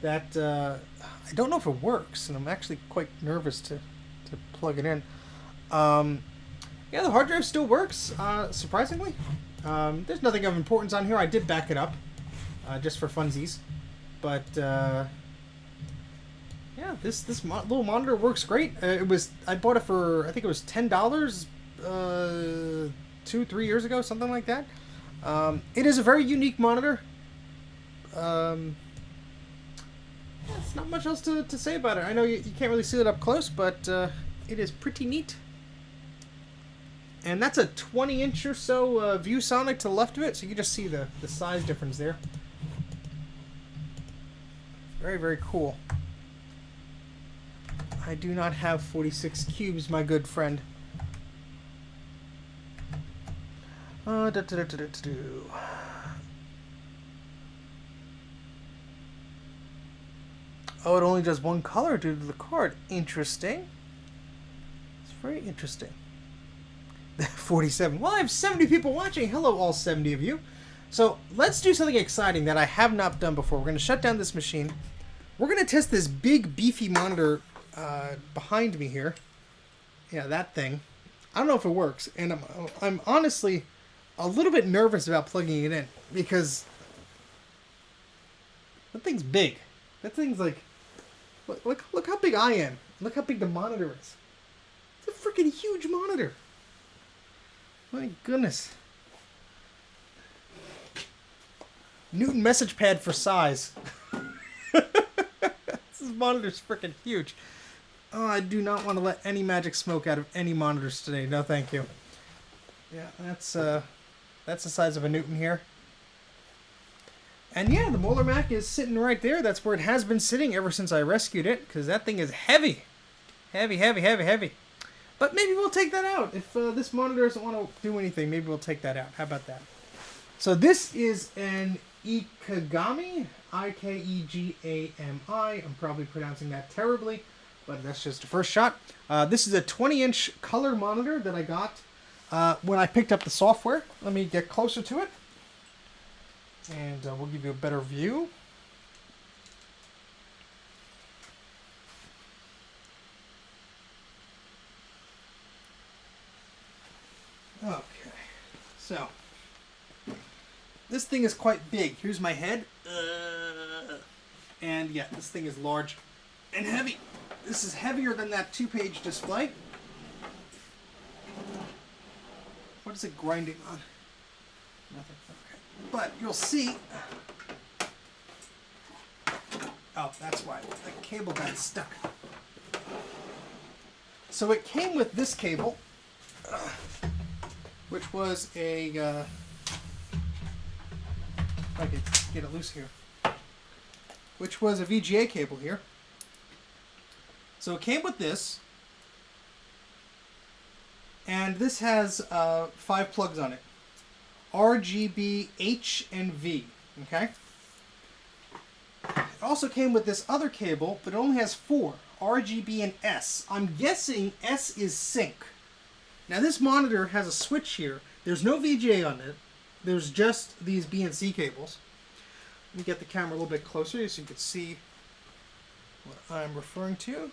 that I don't know if it works, and I'm actually quite nervous to plug it in. Yeah, the hard drive still works, surprisingly. There's nothing of importance on here. I did back it up, just for funsies. But, yeah, this little monitor works great. I bought it for, I think it was $10, 2-3 years ago, something like that. It is a very unique monitor. not much else to say about it. I know you can't really see it up close, but it is pretty neat. And that's a 20-inch or so ViewSonic to the left of it, so you can just see the size difference there. Very, very cool. I do not have 46 cubes, my good friend. Oh, it only does one color due to the card. Interesting. It's very interesting. 47. Well, I have 70 people watching. Hello, all 70 of you. So let's do something exciting that I have not done before. We're going to shut down this machine. We're going to test this big, beefy monitor behind me here. Yeah, that thing. I don't know if it works. And I'm honestly a little bit nervous about plugging it in because that thing's big. That thing's like, look how big I am. Look how big the monitor is. It's a freaking huge monitor. My goodness. Newton message pad for size. This monitor's freaking huge. Oh, I do not want to let any magic smoke out of any monitors today. No, thank you. Yeah, that's the size of a Newton here. And yeah, the Molar Mac is sitting right there. That's where it has been sitting ever since I rescued it, because that thing is heavy. Heavy, heavy, heavy, heavy. But maybe we'll take that out. If this monitor doesn't want to do anything, maybe we'll take that out. How about that? So this is an Ikegami, I-K-E-G-A-M-I. I'm probably pronouncing that terribly, but that's just a first shot. This is a 20-inch color monitor that I got when I picked up the software. Let me get closer to it, and we'll give you a better view. Okay, so this thing is quite big. Here's my head. And yeah, this thing is large and heavy. This is heavier than that 2-page display. What is it grinding on? Nothing. Okay. But you'll see. Oh, that's why the cable got stuck. So it came with this cable, which was a. I can get it loose here. Which was a VGA cable here. So it came with this. And this has 5 plugs on it. RGB, H, and V. Okay? It also came with this other cable, but it only has 4. RGB and S. I'm guessing S is sync. Now this monitor has a switch here. There's no VGA on it. There's just these B and C cables. Let me get the camera a little bit closer so you can see what I'm referring to.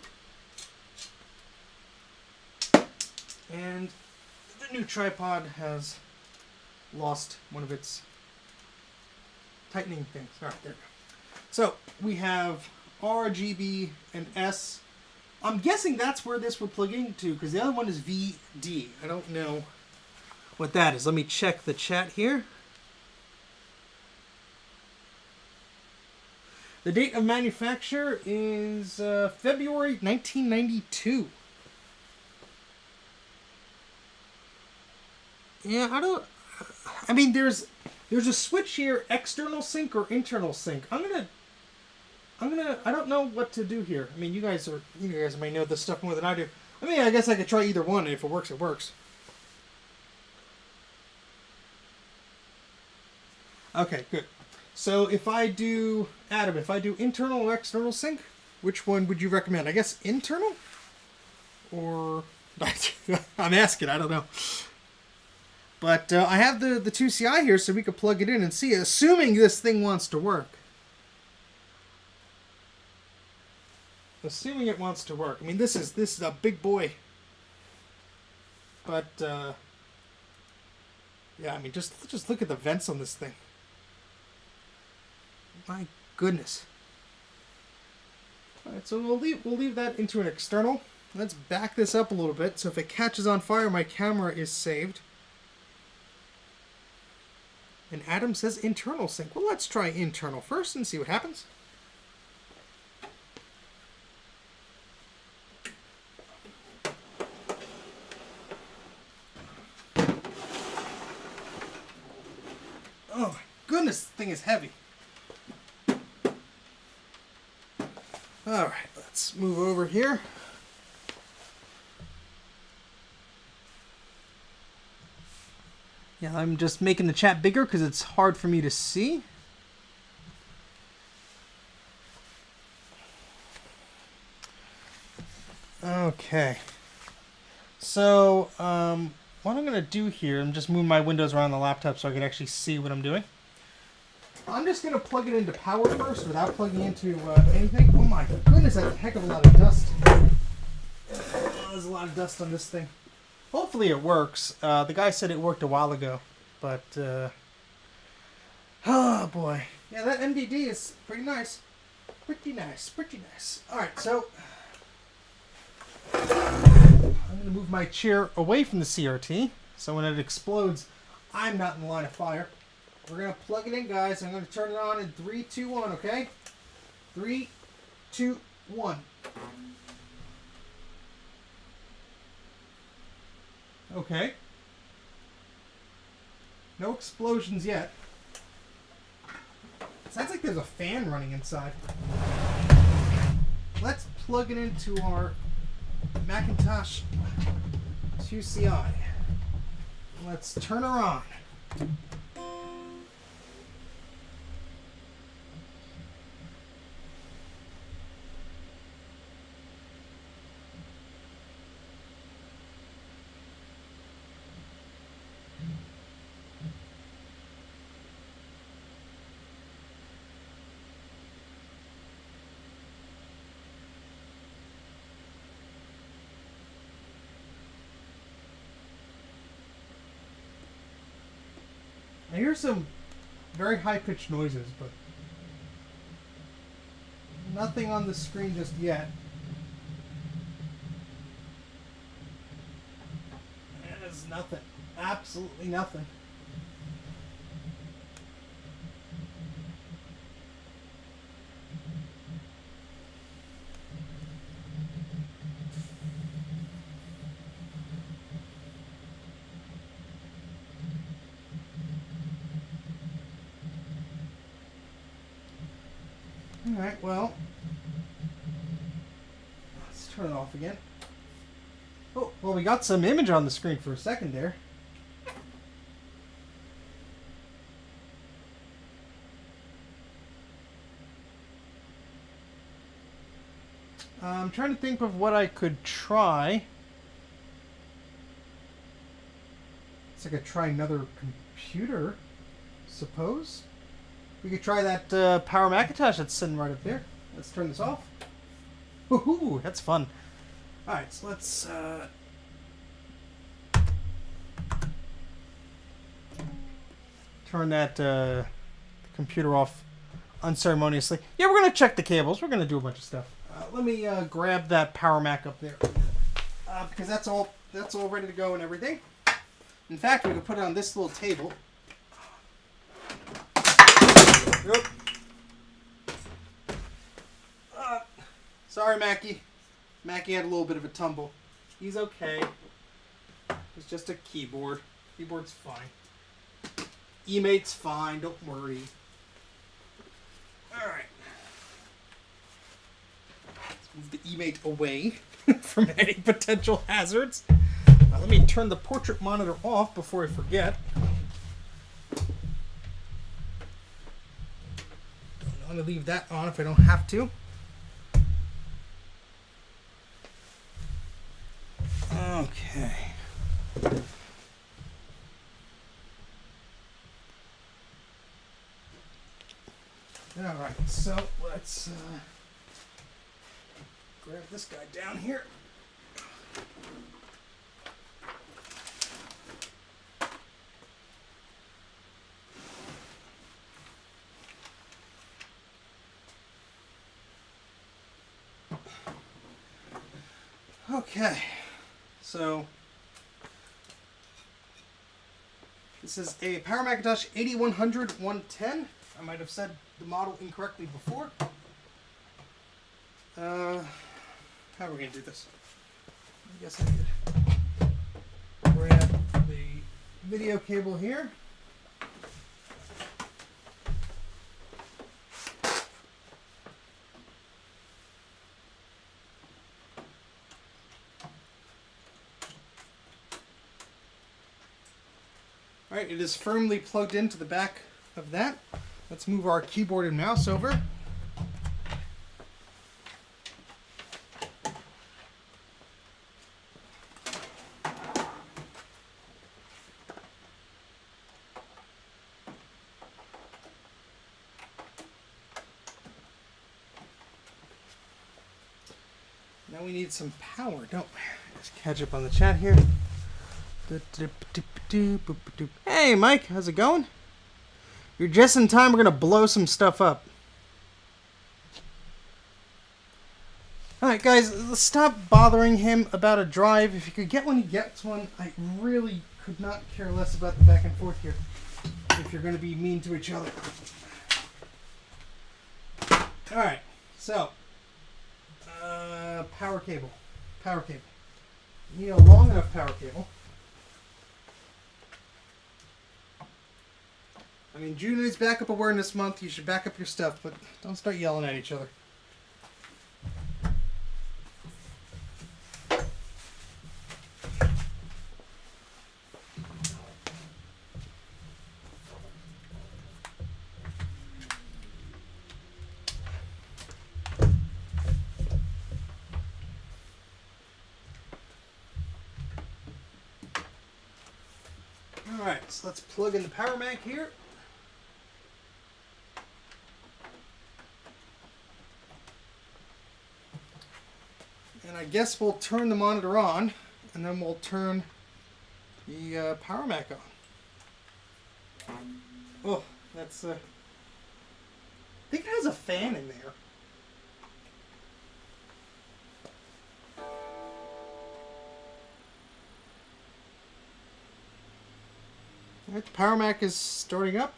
And the new tripod has lost one of its tightening things. All right, there we go. So we have RGB and S. I'm guessing that's where this would plug into because the other one is VD. I don't know what that is. Let me check the chat here. The date of manufacture is February 1992. Yeah, I mean, there's a switch here, external sync or internal sync. I don't know what to do here. I mean, you guys may know this stuff more than I do. I mean, I guess I could try either one, and if it works, it works. Okay, good. So if I do, Adam, if I do internal or external sync, which one would you recommend? I guess internal? Or, I'm asking, I don't know. But I have the 2CI here so we could plug it in and see, assuming this thing wants to work. Assuming it wants to work. I mean, this is a big boy. But, yeah, I mean, just look at the vents on this thing. My goodness. Alright, so we'll leave that into an external. Let's back this up a little bit so if it catches on fire, my camera is saved. And Adam says internal sync. Well, let's try internal first and see what happens. this thing is heavy. All right, let's move over here. Yeah, I'm just making the chat bigger because it's hard for me to see. Okay. So, what I'm going to do here, I'm just moving my windows around the laptop so I can actually see what I'm doing. I'm just going to plug it into power first without plugging into anything. Oh my goodness, that's a heck of a lot of dust. There's a lot of dust on this thing. Hopefully it works. The guy said it worked a while ago, but oh boy. Yeah, that MDD is pretty nice. Pretty nice, pretty nice. Alright, so I'm going to move my chair away from the CRT, so when it explodes, I'm not in the line of fire. We're going to plug it in, guys. I'm going to turn it on in 3, 2, 1, okay? 3, 2, 1. Okay. No explosions yet. Sounds like there's a fan running inside. Let's plug it into our Macintosh 2CI. Let's turn her on. I hear some very high-pitched noises, but nothing on the screen just yet. There's nothing. Absolutely nothing. Alright, well, let's turn it off again. Oh, well, we got some image on the screen for a second there. I'm trying to think of what I could try. It's like I try another computer, suppose. We could try that Power Macintosh that's sitting right up there. Let's turn this off. Woohoo! That's fun. Alright, so let's turn that computer off unceremoniously. Yeah, we're going to check the cables. We're going to do a bunch of stuff. Let me grab that Power Mac up there. Because that's all ready to go and everything. In fact, we can put it on this little table. Nope. Sorry, Mackie. Mackie had a little bit of a tumble. He's okay. It's just a keyboard. Keyboard's fine. E-mate's fine. Don't worry. Alright. Let's move the E-mate away from any potential hazards. Let me turn the portrait monitor off before I forget. I'm going to leave that on if I don't have to. Okay. Alright, so let's grab this guy down here. Okay, so this is a Power Macintosh 8100 110. I might have said the model incorrectly before. How are we going to do this? I guess I could grab the video cable here. Alright, it is firmly plugged into the back of that. Let's move our keyboard and mouse over. Now we need some power, don't we? Let's catch up on the chat here. Hey, Mike, how's it going? You're just in time. We're going to blow some stuff up. Alright, guys, let's stop bothering him about a drive. If you could get one, he gets one. I really could not care less about the back and forth here if you're going to be mean to each other. Alright, so power cable. Power cable. You need a long enough power cable. I mean, June is Backup Awareness Month. You should back up your stuff, but don't start yelling at each other. Alright, so let's plug in the Power Mac here. And I guess we'll turn the monitor on, and then we'll turn the Power Mac on. Oh, that's I think it has a fan in there. Alright, the Power Mac is starting up.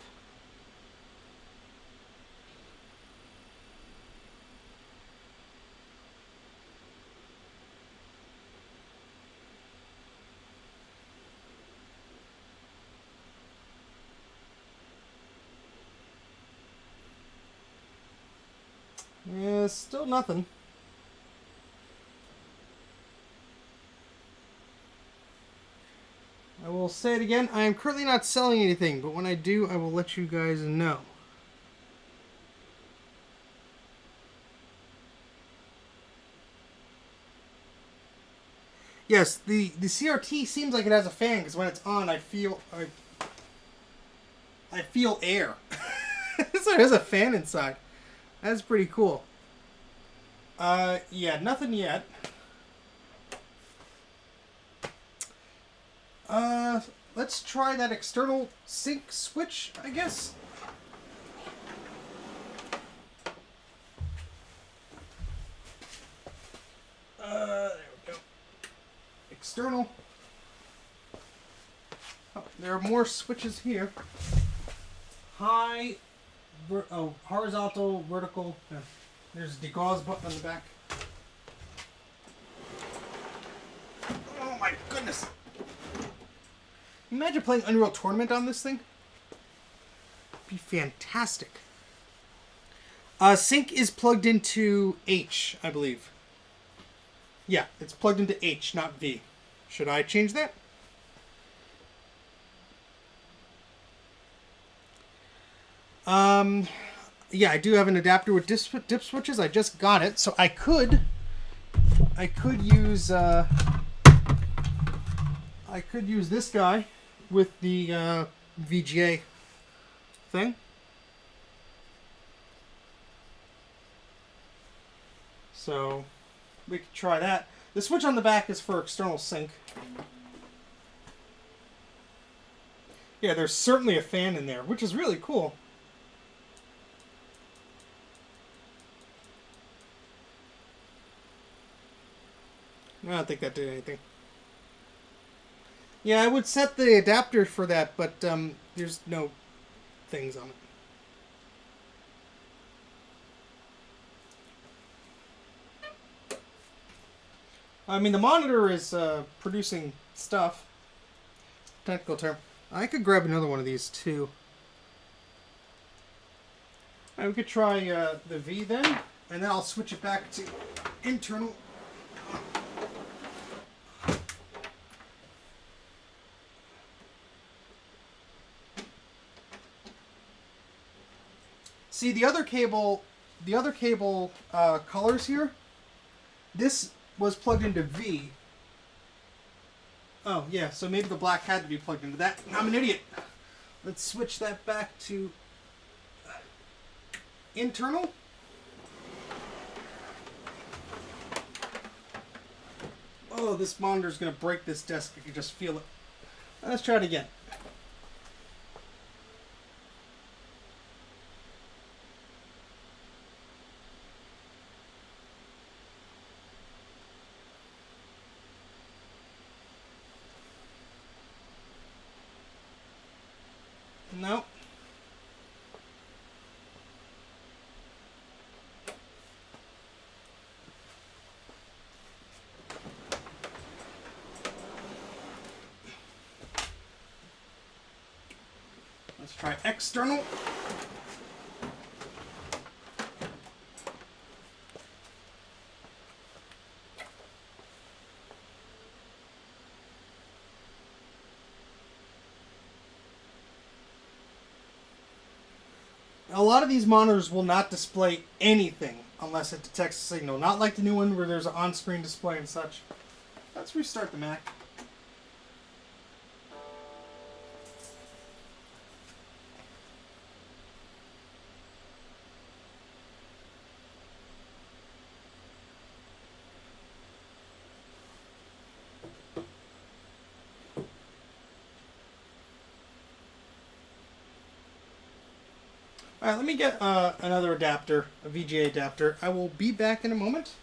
Yeah, still nothing. I will say it again, I am currently not selling anything, but when I do, I will let you guys know. Yes, the CRT seems like it has a fan, because when it's on, I feel air. So there's a fan inside. That's pretty cool. Yeah, nothing yet. Let's try that external sync switch, I guess. There we go. External. Oh, there are more switches here. Horizontal, vertical. Yeah. There's the gauze button on the back. Oh my goodness! Imagine playing Unreal Tournament on this thing. It'd be fantastic. Sync is plugged into H, I believe. Yeah, it's plugged into H, not V. Should I change that? Yeah, I do have an adapter with dip switches. I just got it, so I could use this guy with the VGA thing. So we could try that. The switch on the back is for external sync. Yeah, there's certainly a fan in there, which is really cool. I don't think that did anything. Yeah, I would set the adapter for that, but there's no things on it. I mean, the monitor is producing stuff. Technical term. I could grab another one of these too. Alright, we could try the V then, and then I'll switch it back to internal. See the other cable colors here. This was plugged into V. Oh yeah, so maybe the black had to be plugged into that. I'm an idiot. Let's switch that back to internal. Oh, this monitor's gonna break this desk. I can just feel it. Let's try it again. No. Let's try external. A lot of these monitors will not display anything unless it detects a signal. Not like the new one where there's an on-screen display and such. Let's restart the Mac. Alright, let me get another adapter, a VGA adapter. I will be back in a moment.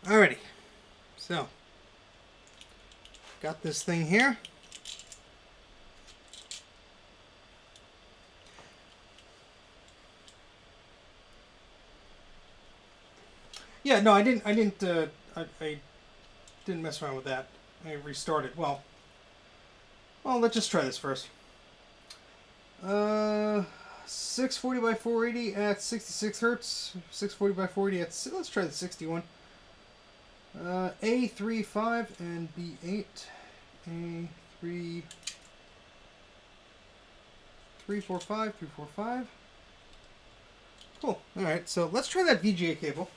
Alrighty, so got this thing here. Yeah, no, I didn't mess around with that. I restarted. Well, let's just try this first. 640 by 480 at 66 hertz. 640 by 480 at. Let's try the 61. A35 and B8. A3. 345, 345. Cool. All right, so let's try that VGA cable.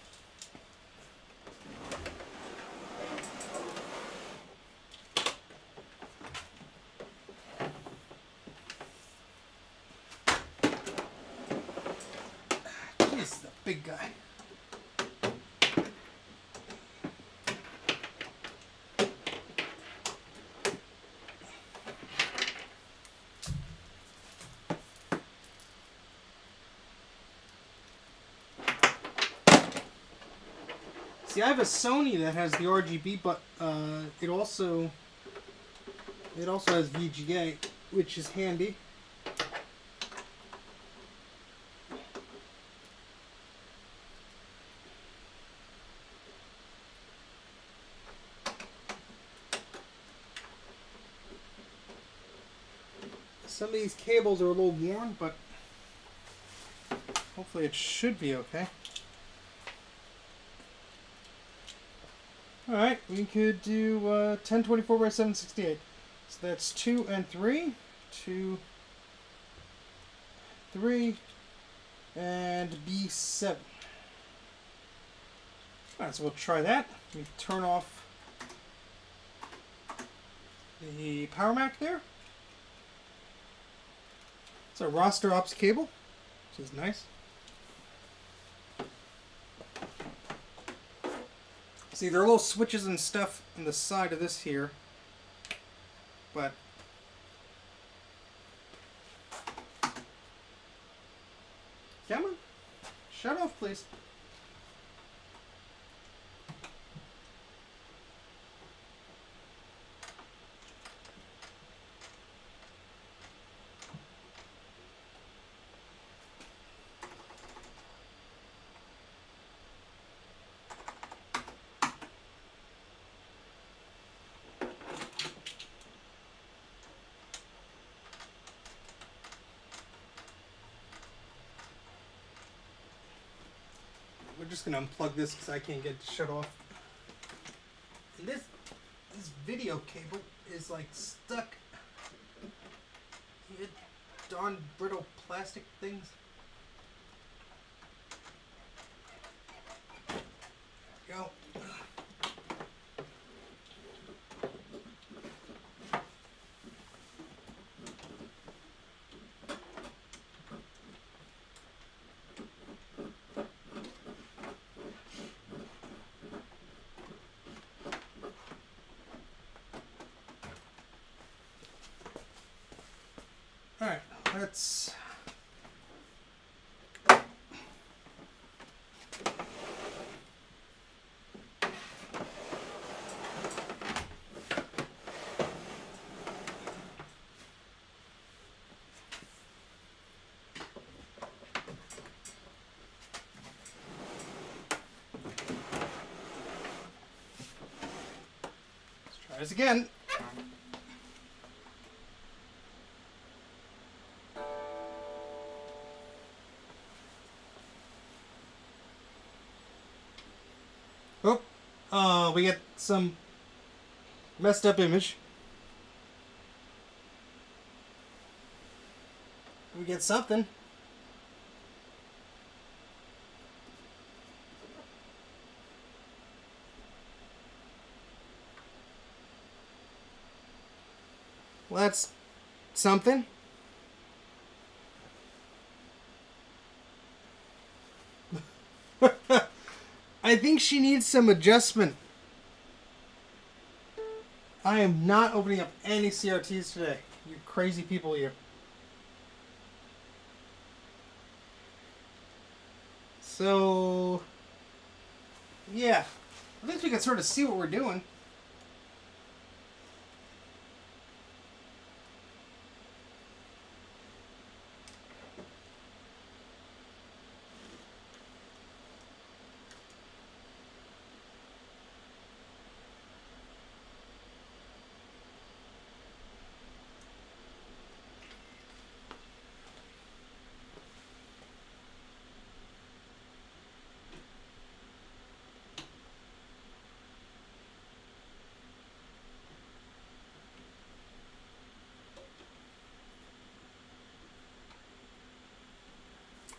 He's the big guy. See, I have a Sony that has the RGB, but it also has VGA, which is handy. Some of these cables are a little worn, but hopefully it should be okay. Alright, we could do 1024 by 768. So that's 2 and 3. 2, 3, and B7. Alright, so we'll try that. Let me turn off the Power Mac there. It's a roster ops cable, which is nice. See, there are little switches and stuff on the side of this here, but come on, shut off, please. just going to unplug this because I can't get it to shut off. And this video cable is like stuck in darn brittle plastic things. There we go. All right, let's try this again. Oh, we get some messed up image. We get something. Well, that's something. I think she needs some adjustment. I am not opening up any CRTs today. You crazy people here. So, yeah. At least we can sort of see what we're doing.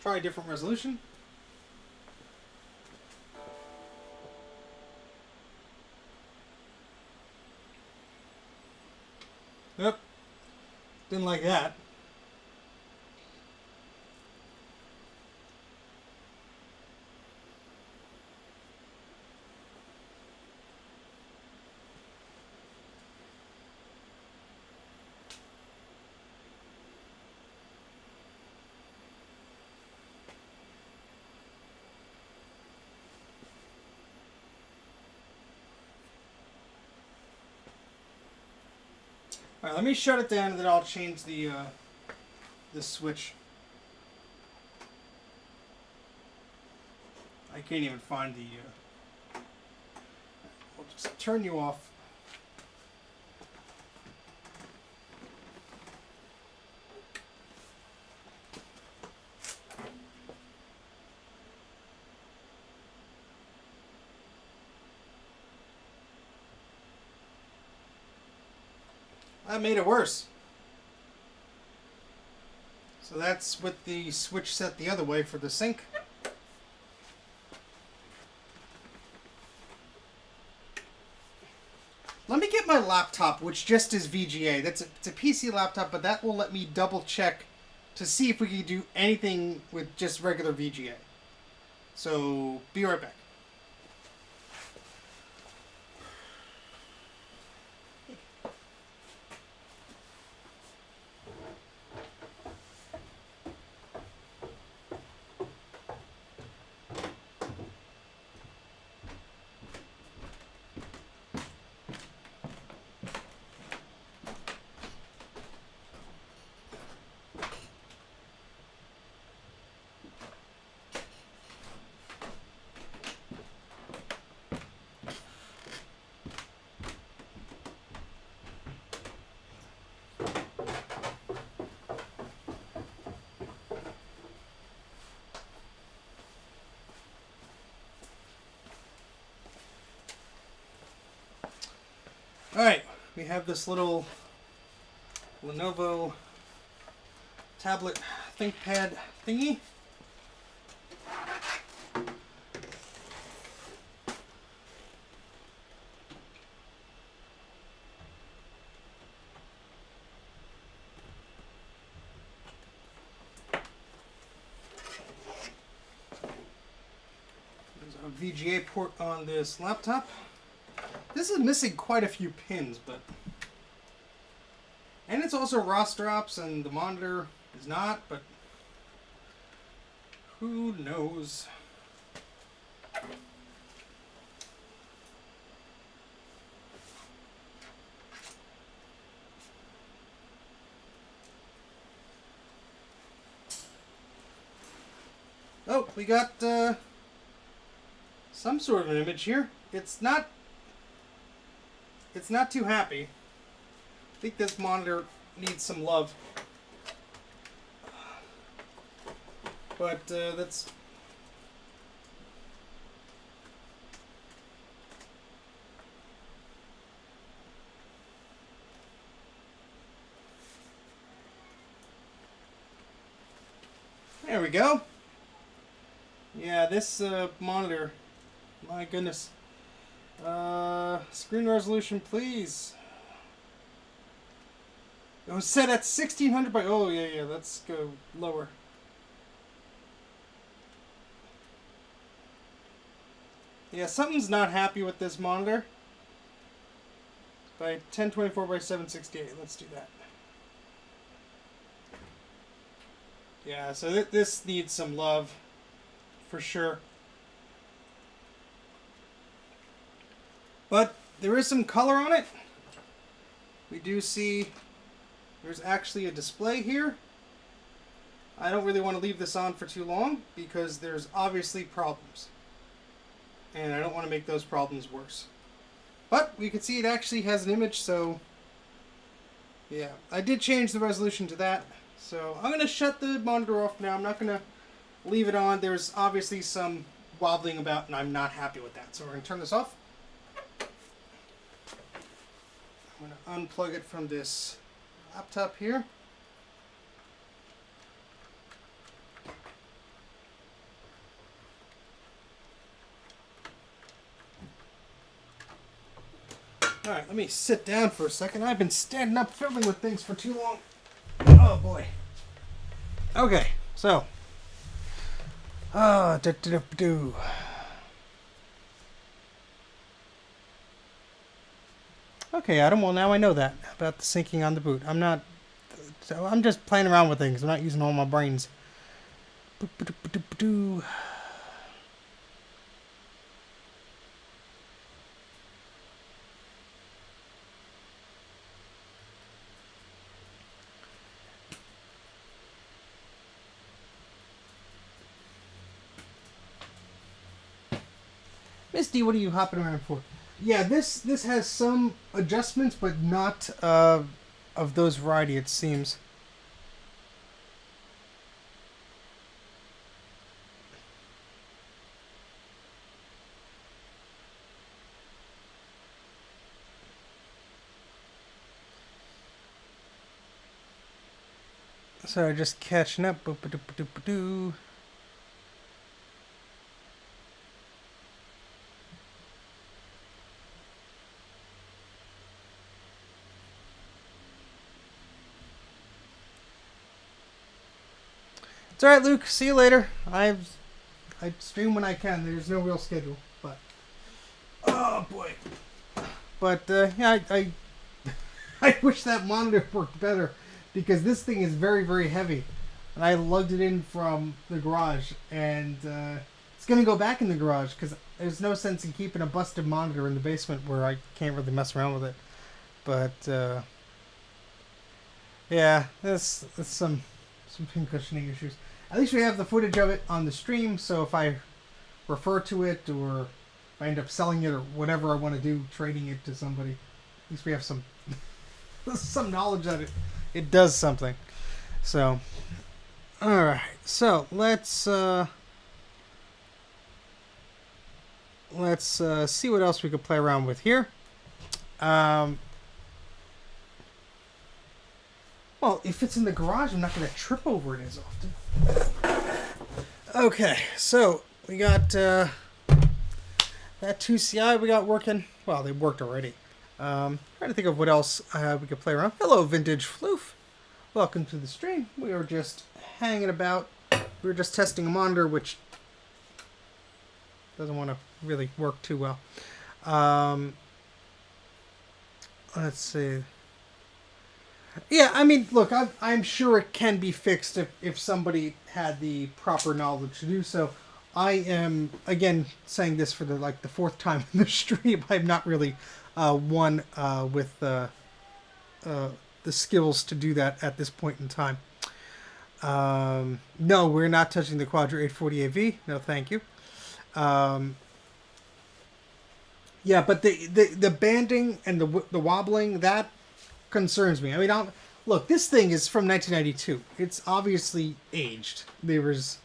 Try a different resolution. Yep. Didn't like that. All right, let me shut it down and then I'll change the switch. I can't even find the... I'll just turn you off. That made it worse. So that's with the switch set the other way for the sync. Let me get my laptop, which just is VGA. It's a PC laptop, but that will let me double check to see if we can do anything with just regular VGA. So, be right back. Alright, we have this little Lenovo tablet ThinkPad thingy. There's a VGA port on this laptop. This is missing quite a few pins, but... And it's also ROS drops, and the monitor is not, but... Who knows? Oh, we got some sort of an image here. It's not too happy. I think this monitor needs some love. But that's... There we go. Yeah, this monitor, my goodness. Screen resolution, please. It was set at 1600 by... Oh, yeah, let's go lower. Yeah, something's not happy with this monitor. By 1024 by 768. Let's do that. Yeah, so this needs some love. For sure. But there is some color on it. We do see there's actually a display here. I don't really want to leave this on for too long because there's obviously problems. And I don't want to make those problems worse. But we can see it actually has an image, so yeah. I did change the resolution to that. So I'm going to shut the monitor off now. I'm not going to leave it on. There's obviously some wobbling about, and I'm not happy with that. So we're going to turn this off. I'm going to unplug it from this laptop here. Alright, let me sit down for a second. I've been standing up fiddling with things for too long. Oh boy. Okay, so. Okay, Adam, well now I know that about the syncing on the boot. I'm just playing around with things. I'm not using all my brains. Misty, what are you hopping around for? Yeah, this has some adjustments, but not of those variety, it seems. So just catching up. It's alright, Luke. See you later. I stream when I can. There's no real schedule, but oh boy. But yeah, I wish that monitor worked better because this thing is very, very heavy, and I lugged it in from the garage, and it's gonna go back in the garage because there's no sense in keeping a busted monitor in the basement where I can't really mess around with it. But yeah, there's some pin cushioning issues. At least we have the footage of it on the stream, so if I refer to it or if I end up selling it or whatever I want to do, trading it to somebody, at least we have some knowledge that it does something. So, alright, so let's see what else we could play around with here. Well, if it's in the garage, I'm not going to trip over it as often. Okay, so we got that 2CI we got working. Well, they worked already. Trying to think of what else we could play around. Hello, Vintage Floof. Welcome to the stream. We were just hanging about. We were just testing a monitor, which doesn't want to really work too well. Let's see. Yeah, I mean, look, I'm sure it can be fixed if somebody had the proper knowledge to do so. I am, again, saying this for the fourth time in the stream. I'm not really one with the skills to do that at this point in time. No, we're not touching the Quadra 840AV. No, thank you. Yeah, but the banding and the wobbling, that concerns me. I mean, look, this thing is from 1992. It's obviously aged. There was,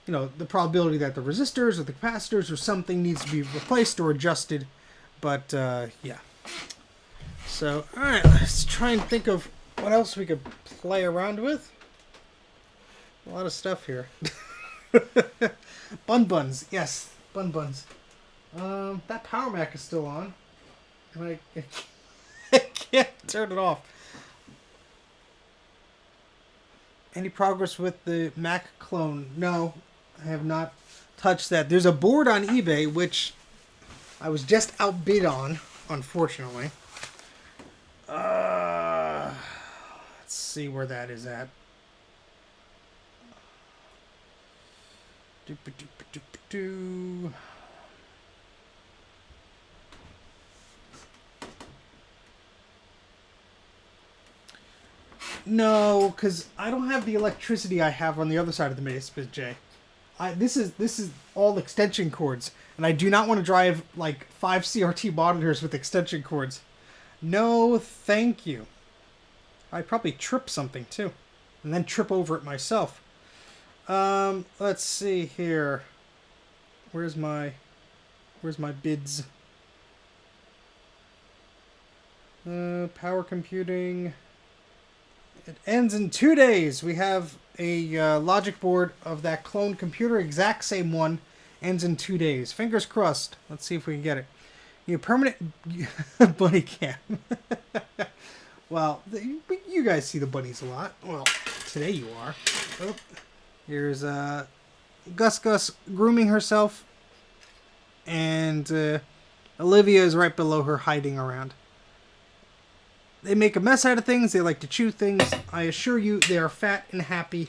the probability that the resistors or the capacitors or something needs to be replaced or adjusted. But, yeah. So, alright, let's try and think of what else we could play around with. A lot of stuff here. Buns. Yes, buns. That Power Mac is still on. And I can't turn it off. Any progress with the Mac clone? No, I have not touched that. There's a board on eBay, which I was just outbid on, unfortunately. Let's see where that is at. No, because I don't have the electricity I have on the other side of the basement, Jay. This is all extension cords, and I do not want to drive like 5 CRT monitors with extension cords. No, thank you. I'd probably trip something too, and then trip over it myself. Let's see here. Where's my bids? Power computing. It ends in 2 days. We have a logic board of that clone computer, exact same one, ends in 2 days. Fingers crossed. Let's see if we can get it. You permanent bunny cam. Well, you guys see the bunnies a lot. Well, today you are. Oh, here's Gus grooming herself, and Olivia is right below her, hiding around. They make a mess out of things. They like to chew things. I assure you, they are fat and happy,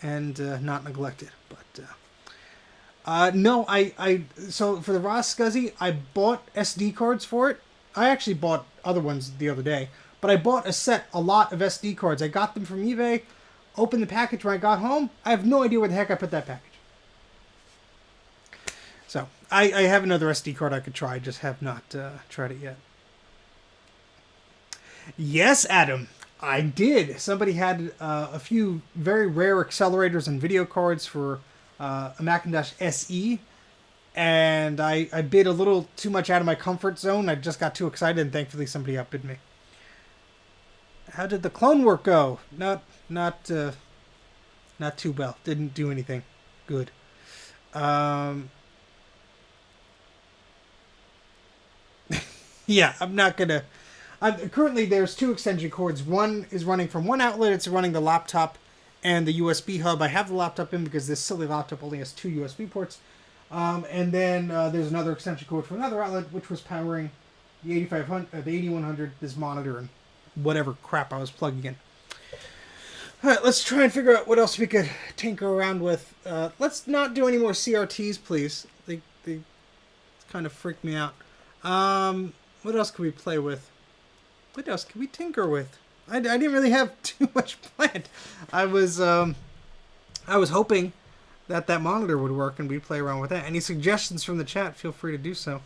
and not neglected. But no, so for the Ross SCSI, I bought SD cards for it. I actually bought other ones the other day, but I bought a lot of SD cards. I got them from eBay. Opened the package when I got home. I have no idea where the heck I put that package. So I have another SD card I could try. I just have not tried it yet. Yes, Adam, I did. Somebody had a few very rare accelerators and video cards for a Macintosh SE, and I bid a little too much out of my comfort zone. I just got too excited, and thankfully somebody outbid me. How did the clone work go? Not too well. Didn't do anything good. Yeah, I'm not gonna. Currently, there's 2 extension cords. One is running from one outlet. It's running the laptop and the USB hub. I have the laptop in because this silly laptop only has 2 USB ports. And then there's another extension cord from another outlet, which was powering the 8500, the 8100, this monitor, and whatever crap I was plugging in. All right, let's try and figure out what else we could tinker around with. Let's not do any more CRTs, please. They kind of freak me out. What else can we play with? What else can we tinker with? I didn't really have too much planned. I was hoping that monitor would work and we'd play around with that. Any suggestions from the chat, feel free to do so.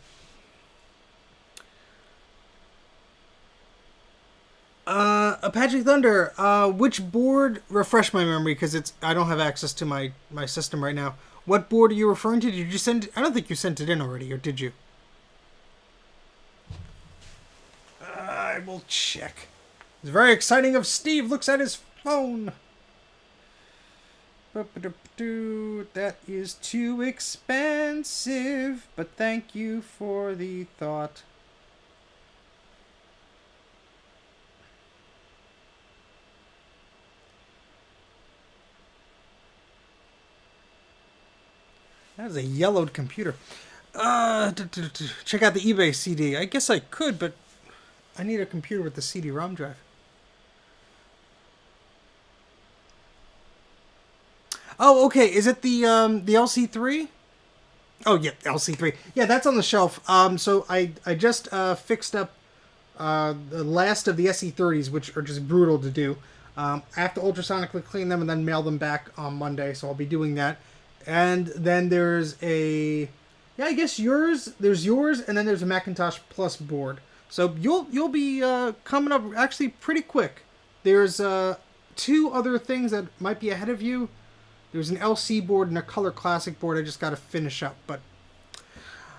Apache Thunder, which board? Refresh my memory because I don't have access to my system right now. What board are you referring to? Did you send it? I don't think you sent it in already, or did you? I will check. It's very exciting if Steve looks at his phone. That is too expensive, but thank you for the thought. That is a yellowed computer. Check out the eBay CD. I guess I could, but I need a computer with the CD-ROM drive. Oh, okay. Is it the LC3? Oh, yeah, LC3. Yeah, that's on the shelf. So I just fixed up the last of the SE30s, which are just brutal to do. I have to ultrasonically clean them and then mail them back on Monday, so I'll be doing that. And then there's a, yeah, I guess yours. There's yours, and then there's a Macintosh Plus board. So you'll be coming up actually pretty quick. There's 2 other things that might be ahead of you. There's an LC board and a Color Classic board I just got to finish up. But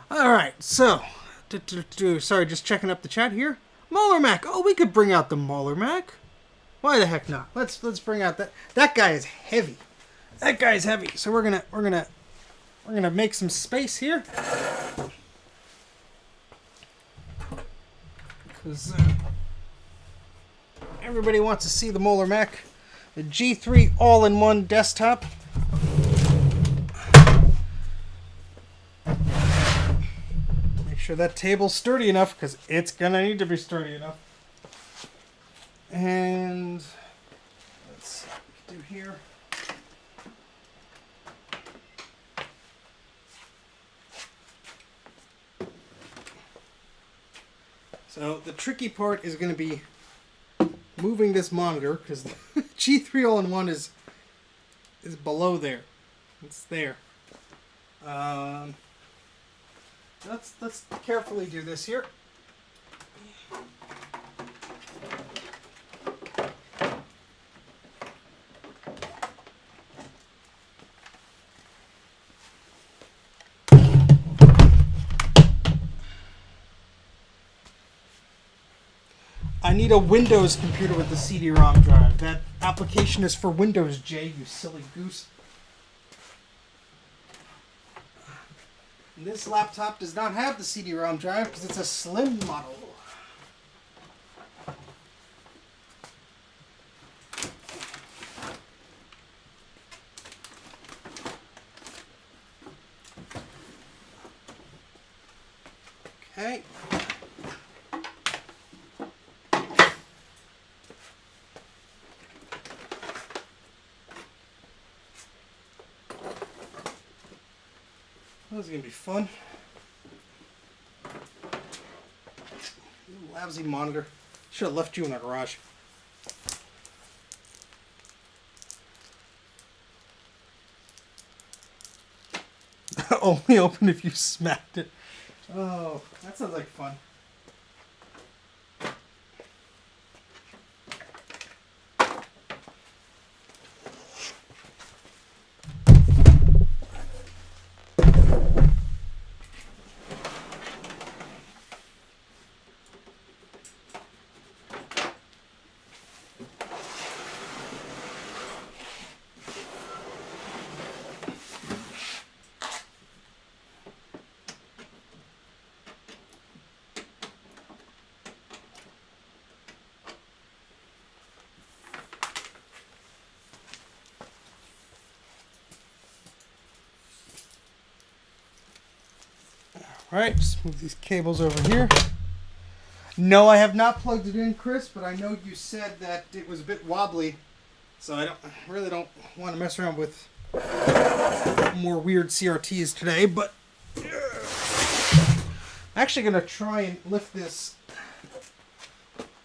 all right, so sorry, just checking up the chat here. Molar Mac. Oh, we could bring out the Molar Mac. Why the heck not? Let's bring out that guy is heavy. That guy's heavy. So we're gonna make some space here. Because everybody wants to see the Molar Mac, the G3 all-in-one desktop. Make sure that table's sturdy enough, because it's gonna need to be sturdy enough. And let's see what we can do here. So the tricky part is going to be moving this monitor, because the G3 all-in-one is below there. It's there. Let's carefully do this here. I need a Windows computer with the CD-ROM drive. That application is for Windows, Jay, you silly goose. And this laptop does not have the CD-ROM drive because it's a slim model. Okay. This is going to be fun. Lousy monitor. Should have left you in the garage. Only open if you smacked it. Oh, that sounds like fun. Alright, just move these cables over here. No, I have not plugged it in, Chris, but I know you said that it was a bit wobbly, so I really don't want to mess around with more weird CRTs today, but I'm actually going to try and lift this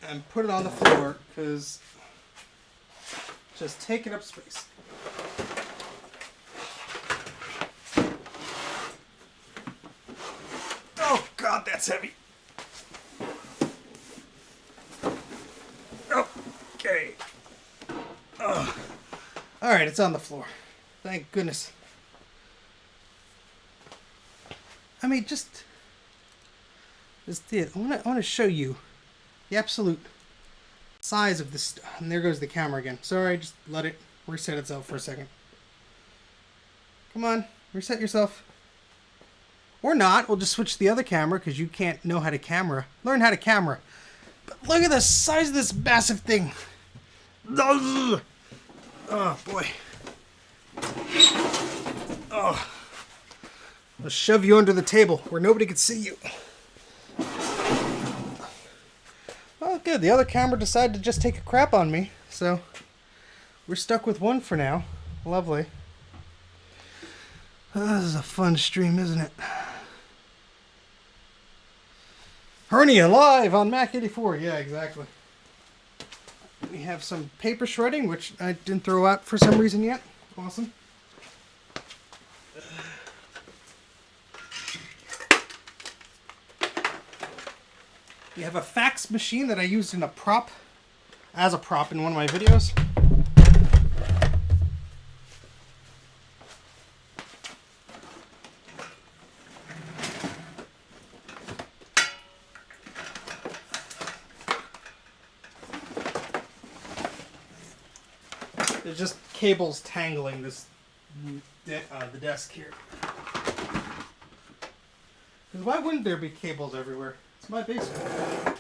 and put it on the floor, because just taking up space. Oh God, that's heavy. Okay. All right, it's on the floor. Thank goodness. I mean, just it. I want to show you the absolute size of this. And there goes the camera again. Sorry, just let it reset itself for a second. Come on, reset yourself. Or not. We'll just switch to the other camera because you can't know how to camera. Learn how to camera. But look at the size of this massive thing. Oh boy. Oh. I'll shove you under the table where nobody can see you. Well, good. The other camera decided to just take a crap on me, so we're stuck with one for now. Lovely. This is a fun stream, isn't it? Hernia live on Mac84. Yeah, exactly. We have some paper shredding, which I didn't throw out for some reason yet. Awesome. We have a fax machine that I used in as a prop in one of my videos. There's just cables tangling the desk here. Because why wouldn't there be cables everywhere? It's my basement.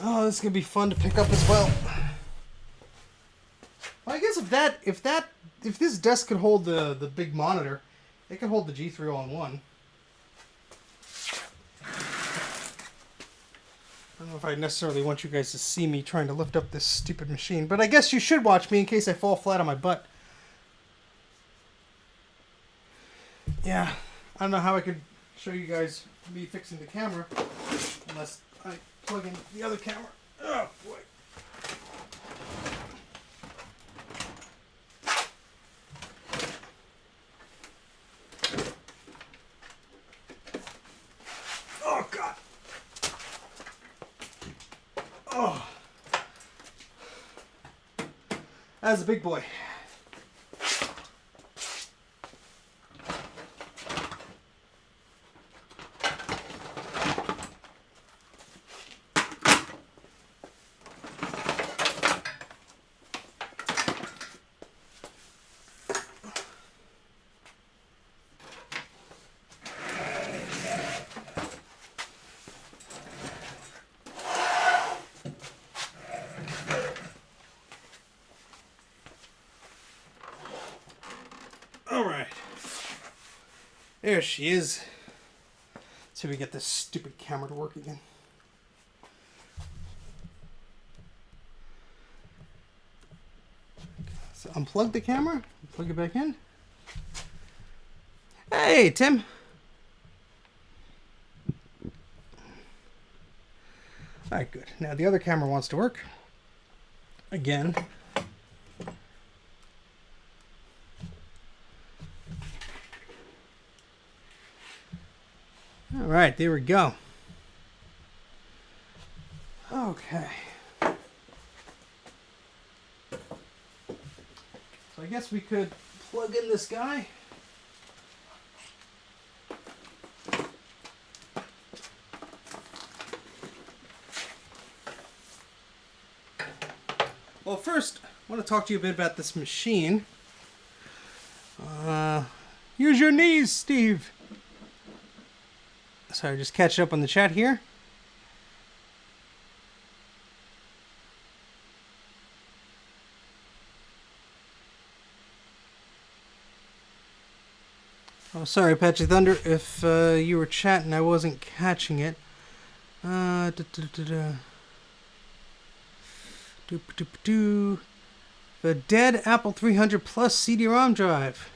Oh, this is gonna be fun to pick up as well. Well, I guess if this desk could hold the big monitor, it could hold the G3 all-in-one. I don't know if I necessarily want you guys to see me trying to lift up this stupid machine, but I guess you should watch me in case I fall flat on my butt. Yeah, I don't know how I could show you guys me fixing the camera unless I plug in the other camera. Oh boy. Oh God. Oh. That's a big boy. Alright. There she is. Let's see if we get this stupid camera to work again. So unplug the camera, plug it back in. Hey, Tim. Alright, good. Now the other camera wants to work. Again. All right, there we go. Okay. So I guess we could plug in this guy. Well, first, I want to talk to you a bit about this machine. Use your knees, Steve. Sorry, just catching up on the chat here. Oh, sorry, Patchy Thunder, if you were chatting, I wasn't catching it. The dead Apple 300 Plus CD-ROM drive.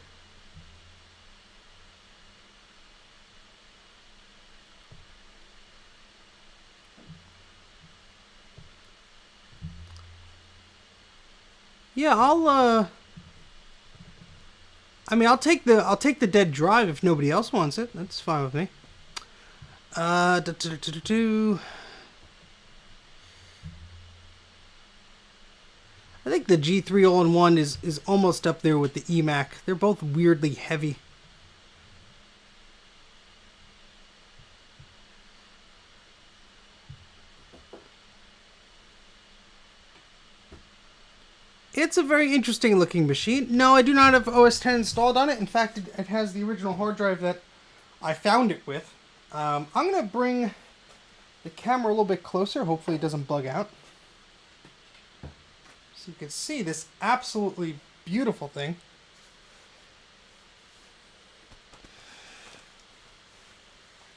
Yeah, I'll take the dead drive if nobody else wants it. That's fine with me. I think the G3 all-in-one is almost up there with the eMac. They're both weirdly heavy. It's a very interesting looking machine. No, I do not have OS X installed on it. In fact, it has the original hard drive that I found it with. I'm going to bring the camera a little bit closer. Hopefully it doesn't bug out. So you can see this absolutely beautiful thing.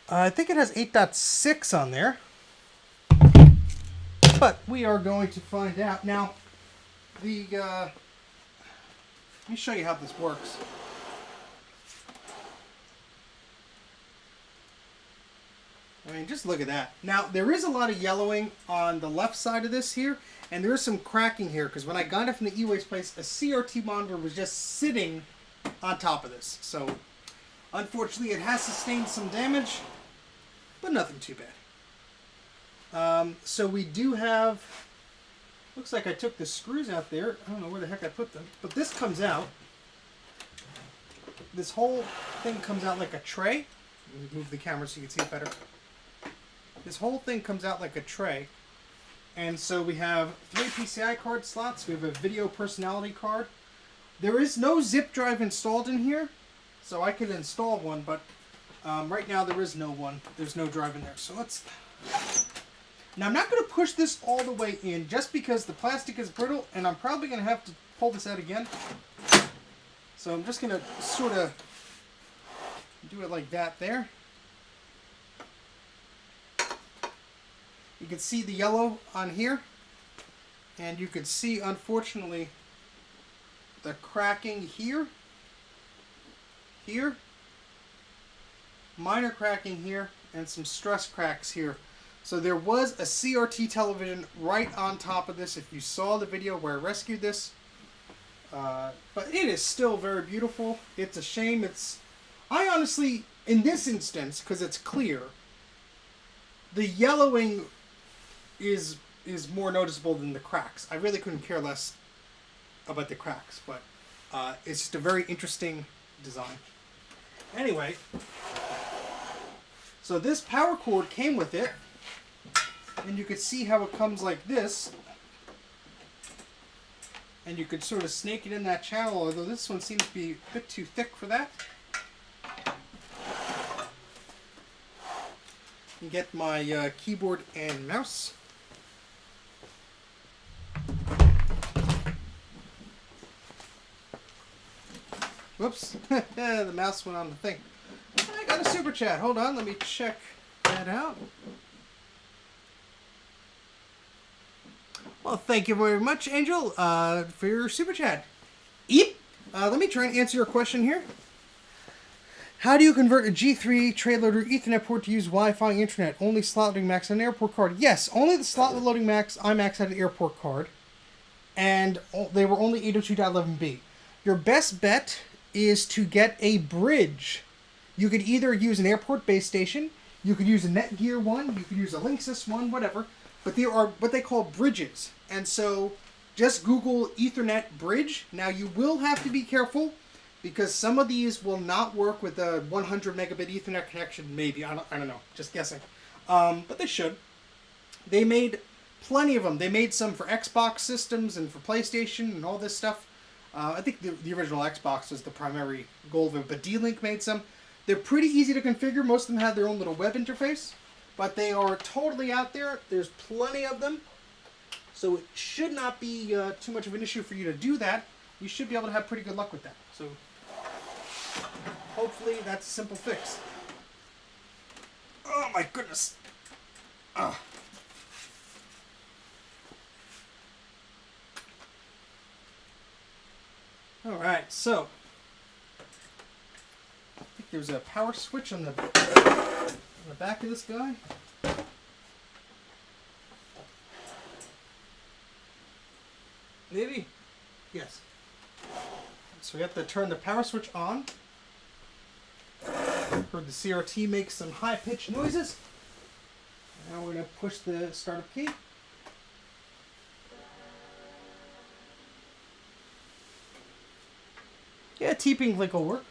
I think it has 8.6 on there. But we are going to find out. Now, let me show you how this works. I mean, just look at that. Now, there is a lot of yellowing on the left side of this here, and there is some cracking here, because when I got it from the e-waste place, a CRT monitor was just sitting on top of this. So, unfortunately, it has sustained some damage, but nothing too bad. So we do have, looks like I took the screws out there. I don't know where the heck I put them, but this comes out. This whole thing comes out like a tray. Let me move the camera so you can see it better. This whole thing comes out like a tray. And so we have 3 PCI card slots. We have a video personality card. There is no zip drive installed in here, so I could install one, but right now there is no one. There's no drive in there. So let's... Now I'm not going to push this all the way in just because the plastic is brittle, and I'm probably going to have to pull this out again. So I'm just going to sort of do it like that there. You can see the yellow on here, and you can see, unfortunately, the cracking here, minor cracking here, and some stress cracks here. So there was a CRT television right on top of this, if you saw the video where I rescued this. But it is still very beautiful. It's a shame. I honestly, in this instance, because it's clear, the yellowing is more noticeable than the cracks. I really couldn't care less about the cracks, but it's just a very interesting design. Anyway, so this power cord came with it, and you could see how it comes like this, and you could sort of snake it in that channel, although this one seems to be a bit too thick for that. And get my keyboard and mouse. Whoops, the mouse went on the thing. I got a super chat. Hold on, let me check that out. Well, thank you very much, Angel, for your super chat. Eep. Let me try and answer your question here. How do you convert a G3 tray loader Ethernet port to use Wi-Fi internet? Only slot loading Macs on an airport card? Yes, only the slot loading Macs iMacs had an airport card, and they were only 802.11b. Your best bet is to get a bridge. You could either use an airport base station, you could use a Netgear one, you could use a Linksys one, whatever. But there are what they call bridges. And so just Google Ethernet bridge. Now you will have to be careful because some of these will not work with a 100 megabit Ethernet connection. Maybe. I don't know. Just guessing. But they should. They made plenty of them. They made some for Xbox systems and for PlayStation and all this stuff. I think the original Xbox was the primary goal of it. But D-Link made some. They're pretty easy to configure. Most of them have their own little web interface. But they are totally out there. There's plenty of them. So it should not be too much of an issue for you to do that. You should be able to have pretty good luck with that. So hopefully that's a simple fix. Oh my goodness. Ugh. Alright, so I think there's a power switch on the back of this guy. Maybe? Yes. So we have to turn the power switch on. Heard the CRT make some high-pitched noises. Now we're going to push the startup key. T-Ping link will work.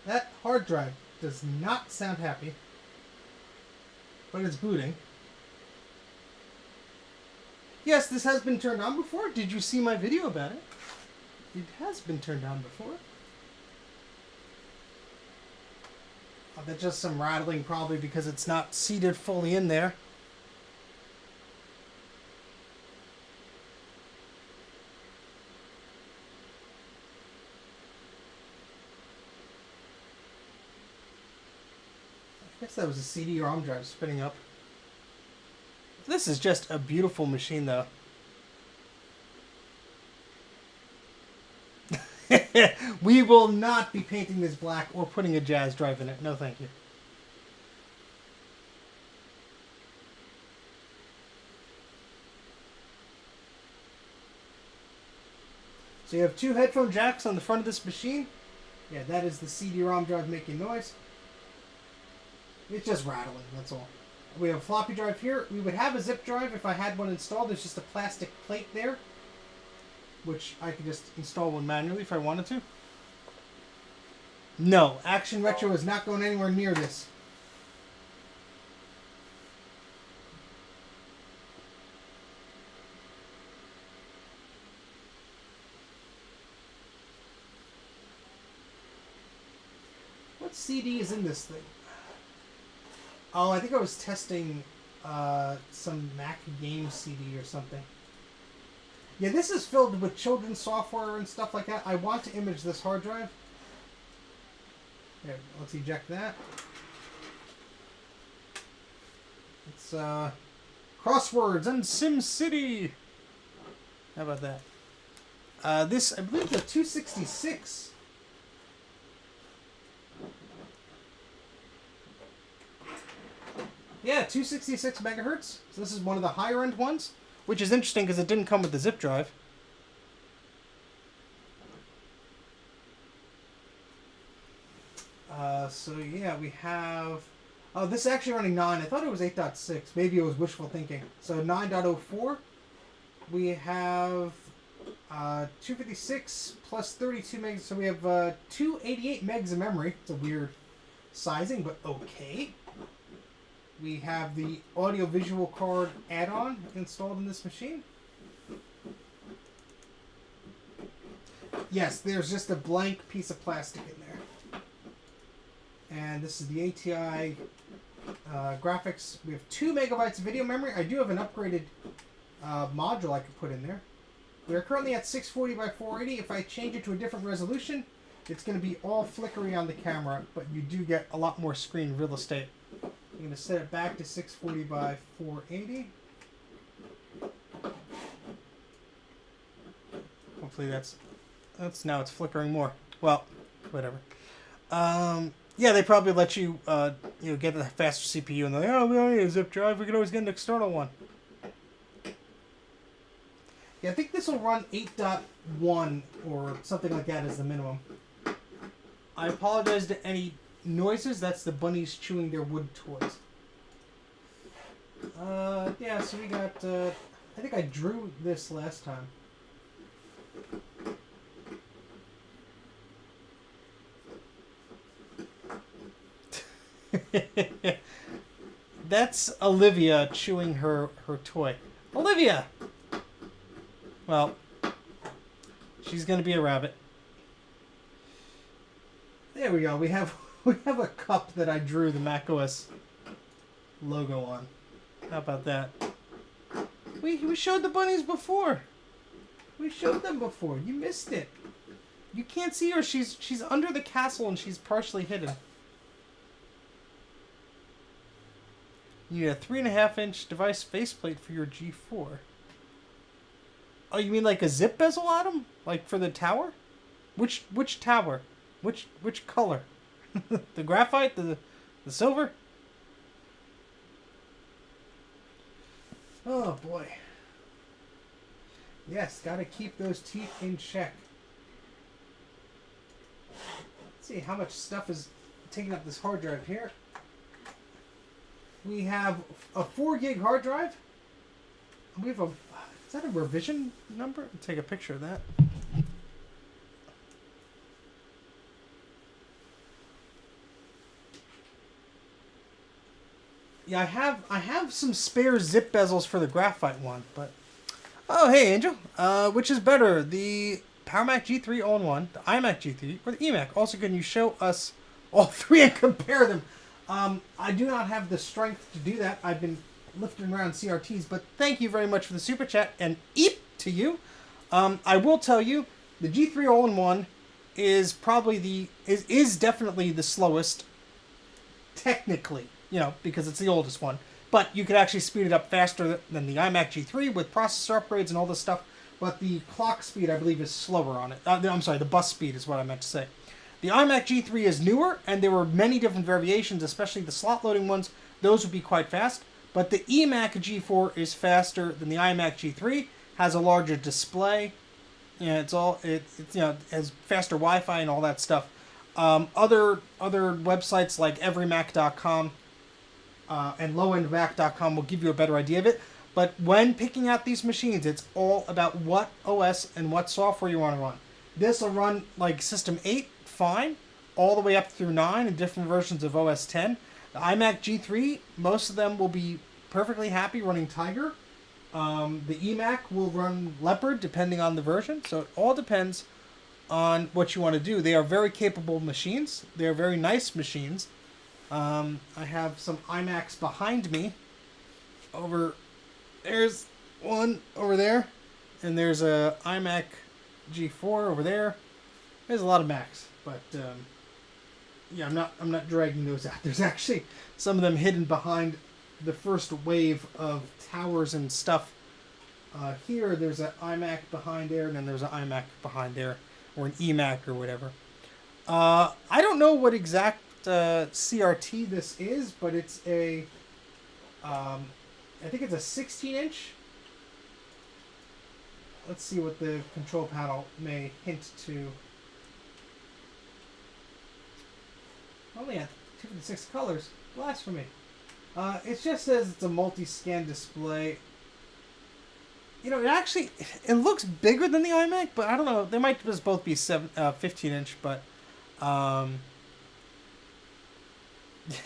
That hard drive does not sound happy, but it's booting. Yes, this has been turned on before. Did you see my video about it? It has been turned on before. Oh, that's just some rattling, probably because it's not seated fully in there. I guess that was a CD-ROM drive spinning up. This is just a beautiful machine, though. We will not be painting this black or putting a jazz drive in it. No, thank you. So you have two headphone jacks on the front of this machine. Yeah, that is the CD-ROM drive making noise. It's just rattling, that's all. We have a floppy drive here. We would have a zip drive if I had one installed. There's just a plastic plate there, which I could just install one manually if I wanted to. No, Action Retro is not going anywhere near this. What CD is in this thing? Oh, I think I was testing some Mac game CD or something. Yeah, this is filled with children's software and stuff like that. I want to image this hard drive. Here, let's eject that. It's Crosswords and SimCity. How about that? This, I believe, is a 266. Yeah, 266 megahertz. So this is one of the higher end ones, which is interesting because it didn't come with the zip drive. So yeah, we have... Oh, this is actually running 9. I thought it was 8.6. Maybe it was wishful thinking. So 9.04. We have 256 plus 32 megs. So we have 288 megs of memory. It's a weird sizing, but okay. We have the audio-visual card add-on installed in this machine. Yes, there's just a blank piece of plastic in there. And this is the ATI graphics. We have 2 megabytes of video memory. I do have an upgraded module I could put in there. We are currently at 640 by 480. If I change it to a different resolution, it's going to be all flickery on the camera, but you do get a lot more screen real estate. I'm going to set it back to 640 by 480. Hopefully that's now it's flickering more. Well, whatever. Yeah, they probably let you get a faster CPU, and they're like, oh, we don't need a zip drive. We can always get an external one. Yeah, I think this will run 8.1 or something like that as the minimum. I apologize to any noises. That's the bunnies chewing their wood toys. Yeah, so we got, I think I drew this last time. That's Olivia chewing her toy. Olivia! Well, she's gonna be a rabbit. There we go. We have a cup that I drew the macOS logo on. How about that? We showed the bunnies before. We showed them before. You missed it. You can't see her. She's under the castle and she's partially hidden. You need a 3.5-inch device faceplate for your G4. Oh, you mean like a zip bezel, Adam? Like for the tower? Which tower? Which color? The graphite? The silver? Oh boy. Yes, gotta keep those teeth in check. Let's see how much stuff is taking up this hard drive here. We have a 4 gig hard drive. We have Is that a revision number? I'll take a picture of that. Yeah, I have some spare zip bezels for the graphite one, but oh hey Angel, which is better, the Power Mac G3 all-in-one, the iMac G3, or the eMac? Also, can you show us all three and compare them? I do not have the strength to do that. I've been lifting around CRTs, but thank you very much for the super chat and eep to you. I will tell you, the G3 all-in-one is probably is definitely the slowest, technically. You know, because it's the oldest one. But you could actually speed it up faster than the iMac G3 with processor upgrades and all this stuff. But the clock speed, I believe, is slower on it. I'm sorry, the bus speed is what I meant to say. The iMac G3 is newer, and there were many different variations, especially the slot loading ones. Those would be quite fast. But the eMac G4 is faster than the iMac G3, has a larger display. Yeah, it's you know, has faster Wi-Fi and all that stuff. Other websites like everymac.com and lowendmac.com will give you a better idea of it. But when picking out these machines, it's all about what OS and what software you want to run. This will run like System 8, fine, all the way up through 9 and different versions of OS 10. The iMac G3, most of them will be perfectly happy running Tiger. The eMac will run Leopard depending on the version. So it all depends on what you want to do. They are very capable machines. They are very nice machines. I have some iMacs behind me. There's one over there, and there's a iMac G4 over there. There's a lot of Macs, but yeah, I'm not dragging those out. There's actually some of them hidden behind the first wave of towers and stuff. Here, there's an iMac behind there, and then there's an iMac behind there, or an eMac or whatever. I don't know what exact CRT this is, but it's a I think it's a 16-inch. Let's see what the control panel may hint to. Only at 256 colors. Blasphemy. It just says it's a multi-scan display. You know, it looks bigger than the iMac, but I don't know. They might just both be 15-inch, but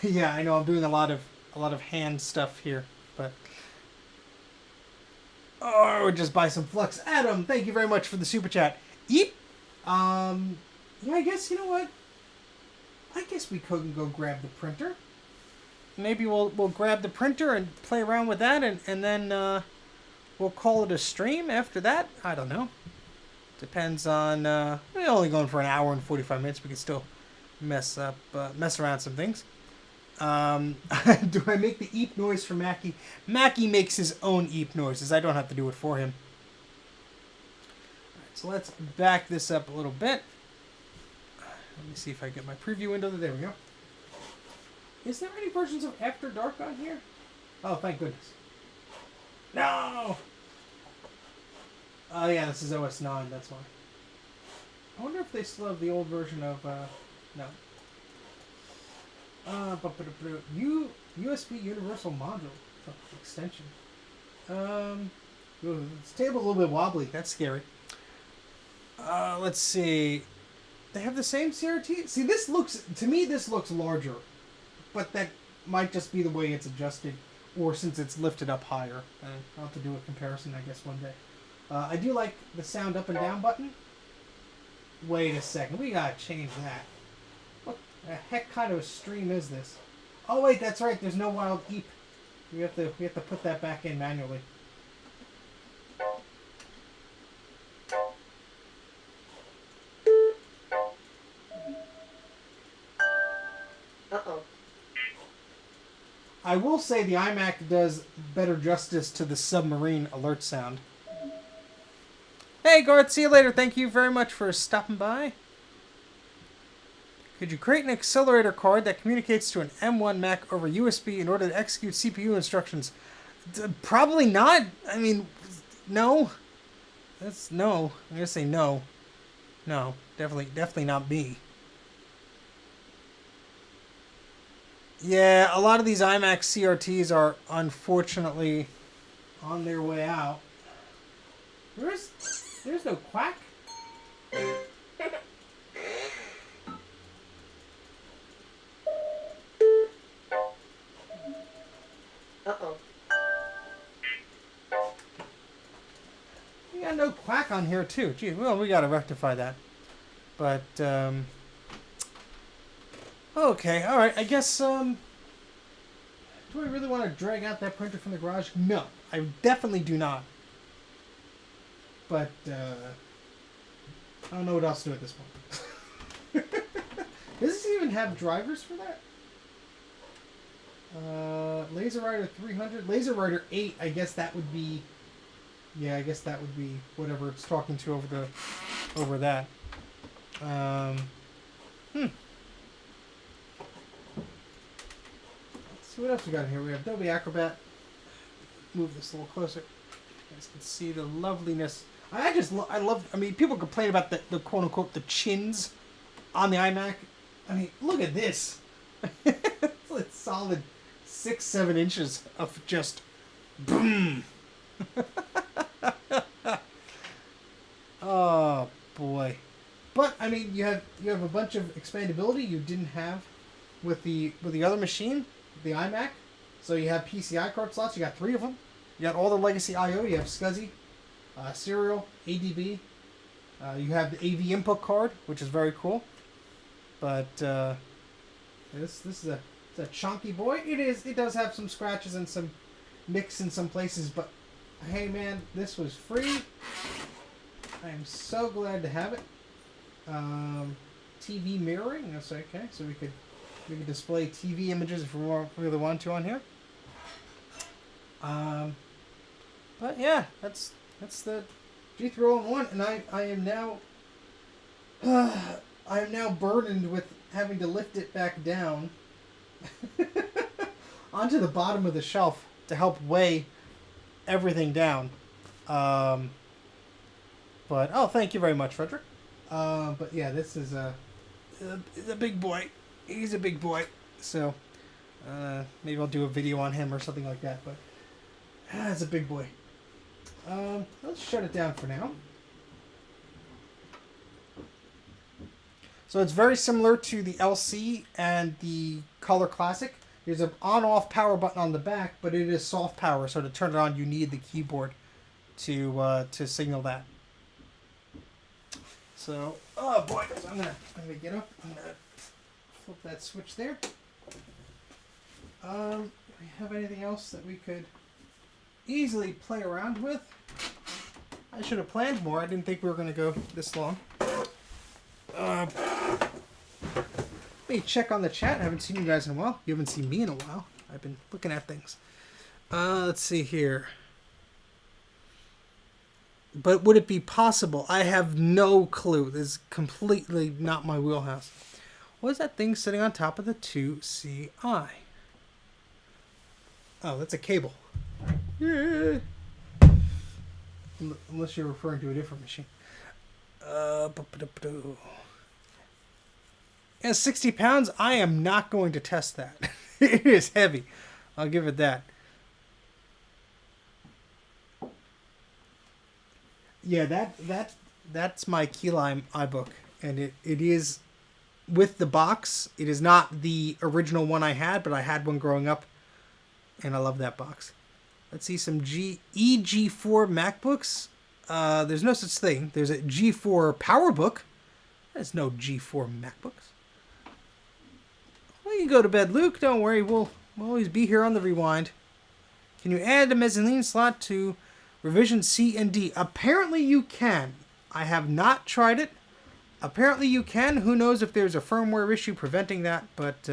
yeah, I know I'm doing a lot of hand stuff here, but or just buy some Flux. Adam, thank you very much for the super chat. Eep. Yeah, I guess you know what. I guess we could go grab the printer. Maybe we'll grab the printer and play around with that, and then we'll call it a stream after that. I don't know. Depends on. We're only going for an hour and 45 minutes. We can still mess around some things. Do I make the eep noise for Mackie? Mackie makes his own eep noises. I don't have to do it for him. All right, so let's back this up a little bit. Let me see if I get my preview window. There we go. Is there any versions of After Dark on here? Oh, thank goodness. No! Oh, yeah, this is OS 9, that's why. I wonder if they still have the old version of, no. USB Universal Module extension. This table's a little bit wobbly. That's scary. Let's see. They have the same CRT? See, to me, this looks larger. But that might just be the way it's adjusted, or since it's lifted up higher. I'll have to do a comparison, I guess, one day. I do like the sound up and down button. Wait a second, we gotta change that. What the heck kind of a stream is this? Oh wait, that's right. There's no wild eep. We have to put that back in manually. Uh-oh. I will say the iMac does better justice to the submarine alert sound. Hey Garth, see you later. Thank you very much for stopping by. Could you create an accelerator card that communicates to an M1 Mac over USB in order to execute CPU instructions? Probably not. I mean, no. That's no. I'm gonna say no. No, definitely not me. Yeah, a lot of these iMac CRTs are unfortunately on their way out. There's no quack. Uh-oh. We got no quack on here too. Gee, well, we gotta rectify that. But okay, all right. I guess do I really want to drag out that printer from the garage? No, I definitely do not. But I don't know what else to do at this point. Does this even have drivers for that? LaserWriter 300, LaserWriter 8. I guess that would be. Yeah, I guess that would be whatever it's talking to over that. Let's see what else we got in here. We have Adobe Acrobat. Move this a little closer. You guys can see the loveliness. I love. I mean, people complain about the quote unquote the chins on the iMac. I mean, look at this. It's solid 6-7 inches of just boom. Oh boy. But I mean, you have a bunch of expandability you didn't have with the other machine, the iMac. So you have PCI card slots. You got 3 of them. You got all the legacy I/O. You have SCSI, Serial, ADB. You have the AV input card, which is very cool. But this is a chunky boy. It is. It does have some scratches and some nicks in some places. But hey, man, this was free. I am so glad to have it. TV mirroring. That's okay. So we could display TV images if we really want to on here. But yeah, that's the G3 all-in-one, and I am now burdened with having to lift it back down onto the bottom of the shelf to help weigh everything down. But oh, thank you very much, Frederick. But yeah, this is a big boy. He's a big boy. So maybe I'll do a video on him or something like that. But it's a big boy. Let's shut it down for now. So it's very similar to the LC and the Color Classic. There's an on-off power button on the back, but it is soft power. So to turn it on, you need the keyboard to signal that. So, oh boy, so I'm gonna get up. I'm gonna flip that switch there. Do we have anything else that we could easily play around with? I should have planned more. I didn't think we were going to go this long. Let me check on the chat. I haven't seen you guys in a while. You haven't seen me in a while. I've been looking at things. Let's see here. But would it be possible? I have no clue. This is completely not my wheelhouse. What is that thing sitting on top of the 2CI? Oh, that's a cable. Yeah. Unless you're referring to a different machine. Yeah, 60 pounds. I am not going to test that. It is heavy. I'll give it that. Yeah, that's my key lime iBook, and it is with the box. It is not the original one I had, but I had one growing up, and I love that box. Let's see some EG4 MacBooks. There's no such thing. There's a G4 PowerBook. There's no G4 MacBooks. Well, you can go to bed, Luke. Don't worry. We'll always be here on the rewind. Can you add a mezzanine slot to revision C and D? Apparently you can. I have not tried it. Apparently you can. Who knows if there's a firmware issue preventing that, but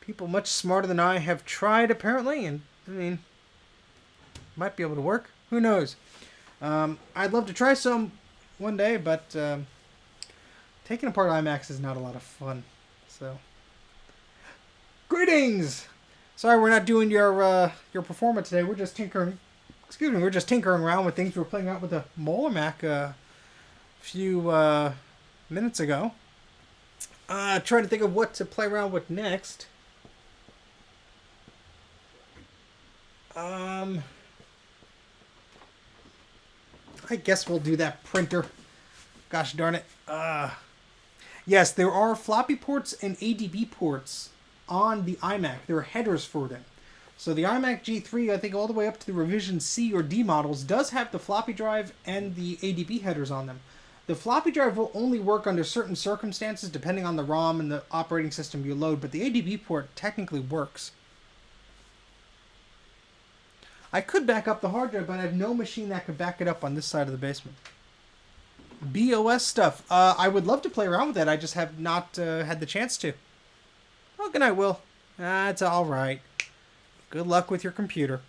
people much smarter than I have tried apparently, and I mean, might be able to work. Who knows? I'd love to try some one day, but taking apart iMacs is not a lot of fun. So, greetings! Sorry we're not doing your performance today. We're just tinkering. Excuse me, we're just tinkering around with things. We were playing out with the Molar Mac a few minutes ago. Trying to think of what to play around with next. I guess we'll do that printer. Gosh darn it. Yes, there are floppy ports and ADB ports on the iMac. There are headers for them. So the iMac G3, I think all the way up to the revision C or D models, does have the floppy drive and the ADB headers on them. The floppy drive will only work under certain circumstances depending on the ROM and the operating system you load, but the ADB port technically works. I could back up the hard drive, but I have no machine that could back it up on this side of the basement. BOS stuff. I would love to play around with that. I just have not had the chance to. Oh, good night, Will. It's all right. Good luck with your computer.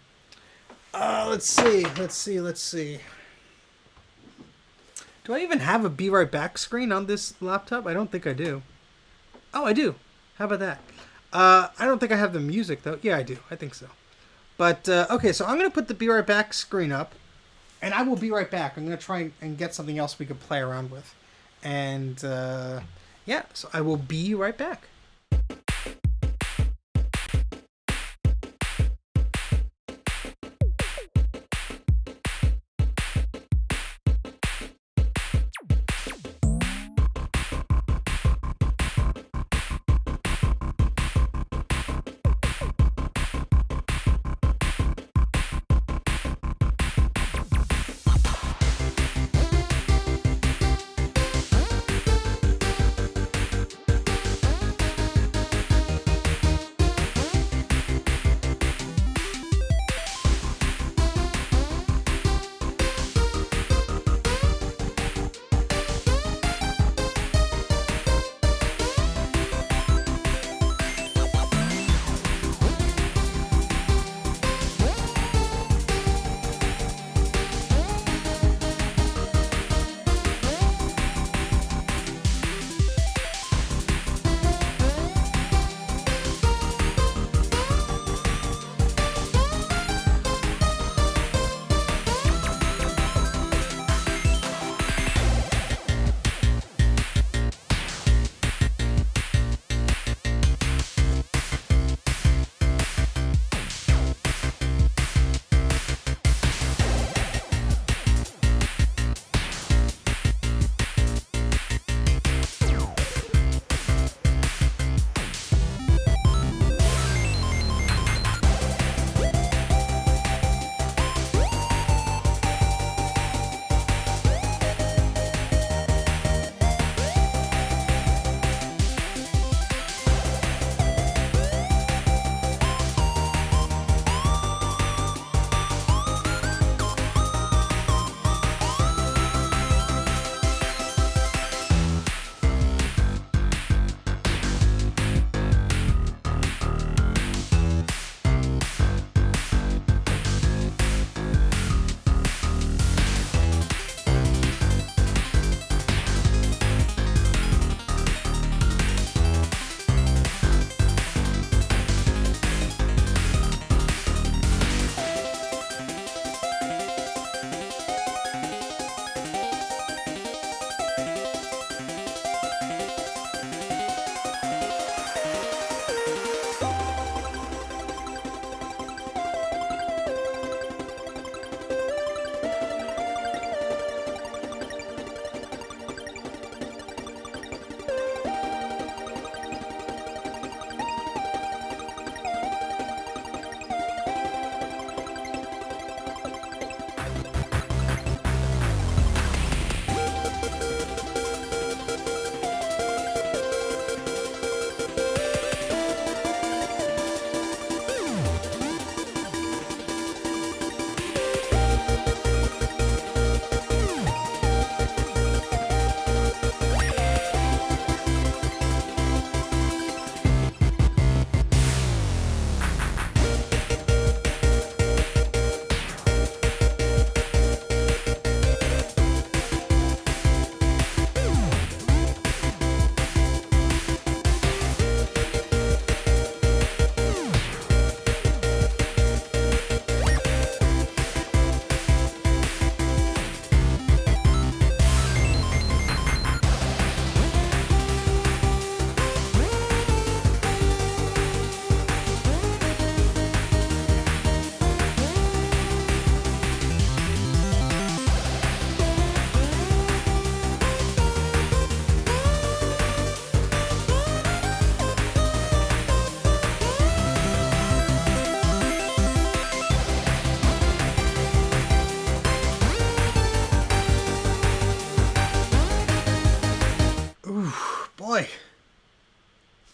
Let's see. Do I even have a Be Right Back screen on this laptop? I don't think I do. Oh, I do. How about that? I don't think I have the music, though. Yeah, I do. I think so. But, okay, so I'm going to put the Be Right Back screen up. And I will be right back. I'm going to try and get something else we could play around with. And, yeah, so I will be right back.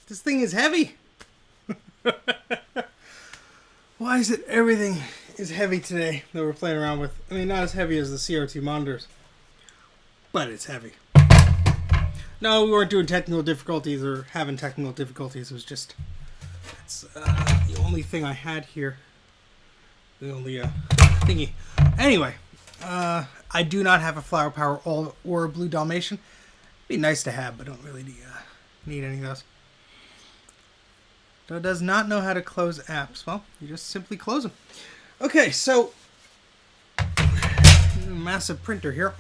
This thing is heavy. Why is it everything is heavy today that we're playing around with? I mean, not as heavy as the CRT monitors, but it's heavy. No, we weren't doing technical difficulties or having technical difficulties. It was just, it's the only thing I had here. The only thingy. Anyway, I do not have a Flower Power or a Blue Dalmatian. It'd be nice to have, but don't really need any of those. So it does not know how to close apps. Well, you just simply close them. Okay, so massive printer here.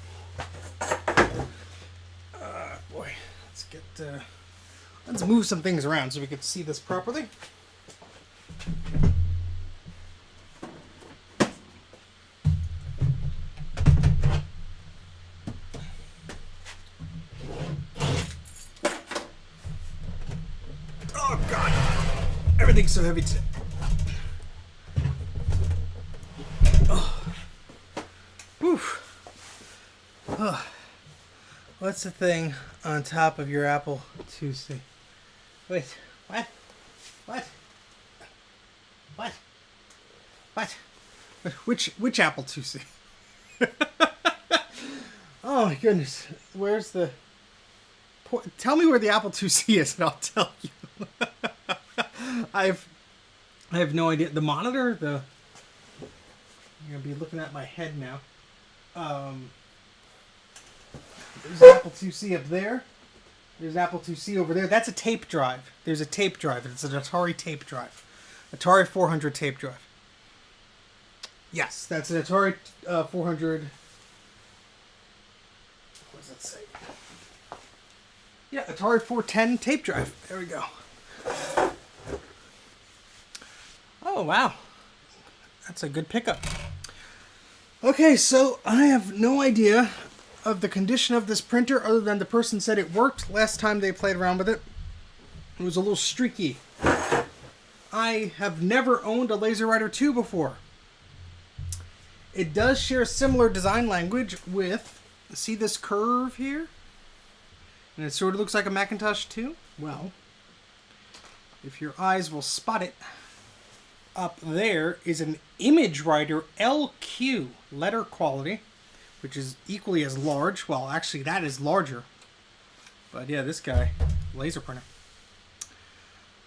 Boy, let's move some things around so we can see this properly. Oh God, everything's so heavy today. Oh. Whew. Oh. What's the thing on top of your Apple IIc? Wait, what? What? What? What? Which Apple IIc? Oh my goodness. Where's the... Tell me where the Apple IIc is and I'll tell you. I have no idea. The monitor, I'm going to be looking at my head now. There's an Apple IIc up there. There's an Apple IIc over there. That's a tape drive. There's a tape drive. It's an Atari tape drive. Atari 400 tape drive. Yes, that's an Atari 400. What does that say? Yeah, Atari 410 tape drive. There we go. Oh, wow. That's a good pickup. Okay, so I have no idea of the condition of this printer other than the person said it worked last time they played around with it. It was a little streaky. I have never owned a LaserWriter 2 before. It does share a similar design language with, see this curve here? And it sort of looks like a Macintosh 2. Well, if your eyes will spot it, up there is an Imagewriter LQ letter quality, which is equally as large. Well, actually, that is larger. But yeah, this guy, laser printer.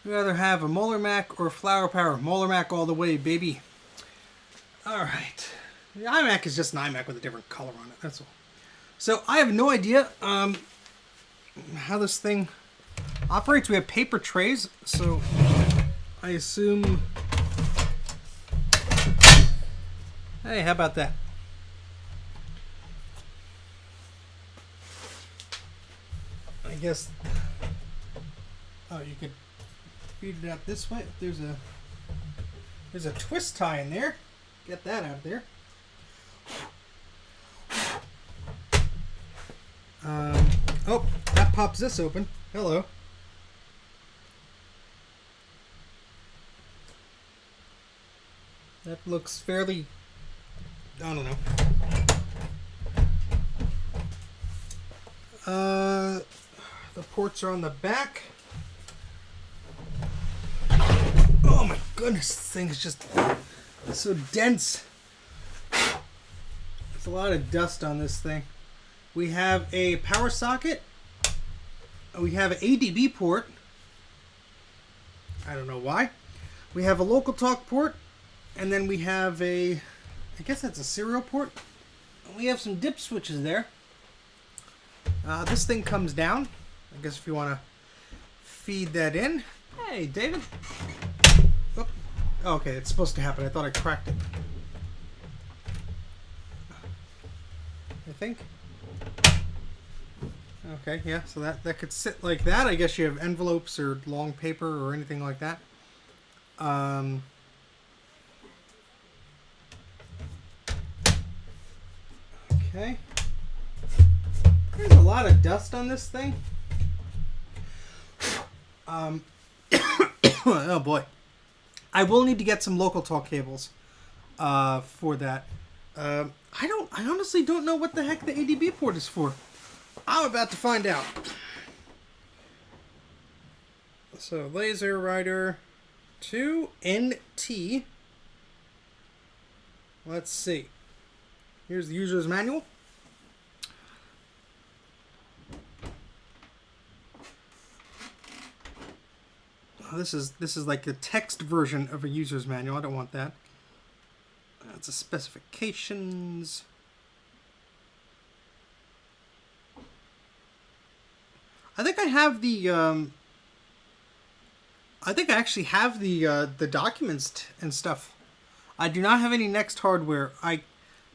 We'd rather have a Molar Mac or Flower Power. Molar Mac all the way, baby. All right. The iMac is just an iMac with a different color on it. That's all. So I have no idea how this thing operates. We have paper trays, so I assume... Hey, how about that? I guess... Oh, you could feed it out this way. There's a twist tie in there. Get that out of there. Oh, that pops this open. Hello. That looks fairly... I don't know. The ports are on the back. Oh my goodness, this thing is just so dense. There's a lot of dust on this thing. We have a power socket. We have an ADB port. I don't know why. We have a local talk port. And then we have a, I guess that's a serial port. We have some dip switches there. This thing comes down. I guess if you want to feed that in. Hey, David. Oh, okay, it's supposed to happen. I thought I cracked it. I think. Okay, yeah, so that could sit like that. I guess you have envelopes or long paper or anything like that. Okay. There's a lot of dust on this thing. Oh boy. I will need to get some local talk cables for that. I honestly don't know what the heck the ADB port is for. I'm about to find out. So LaserWriter 2 NT. Let's see. Here's the user's manual. Oh, this is like the text version of a user's manual. I don't want that. That's the specifications. I think I have the. I think I actually have the documents and stuff. I do not have any Next hardware.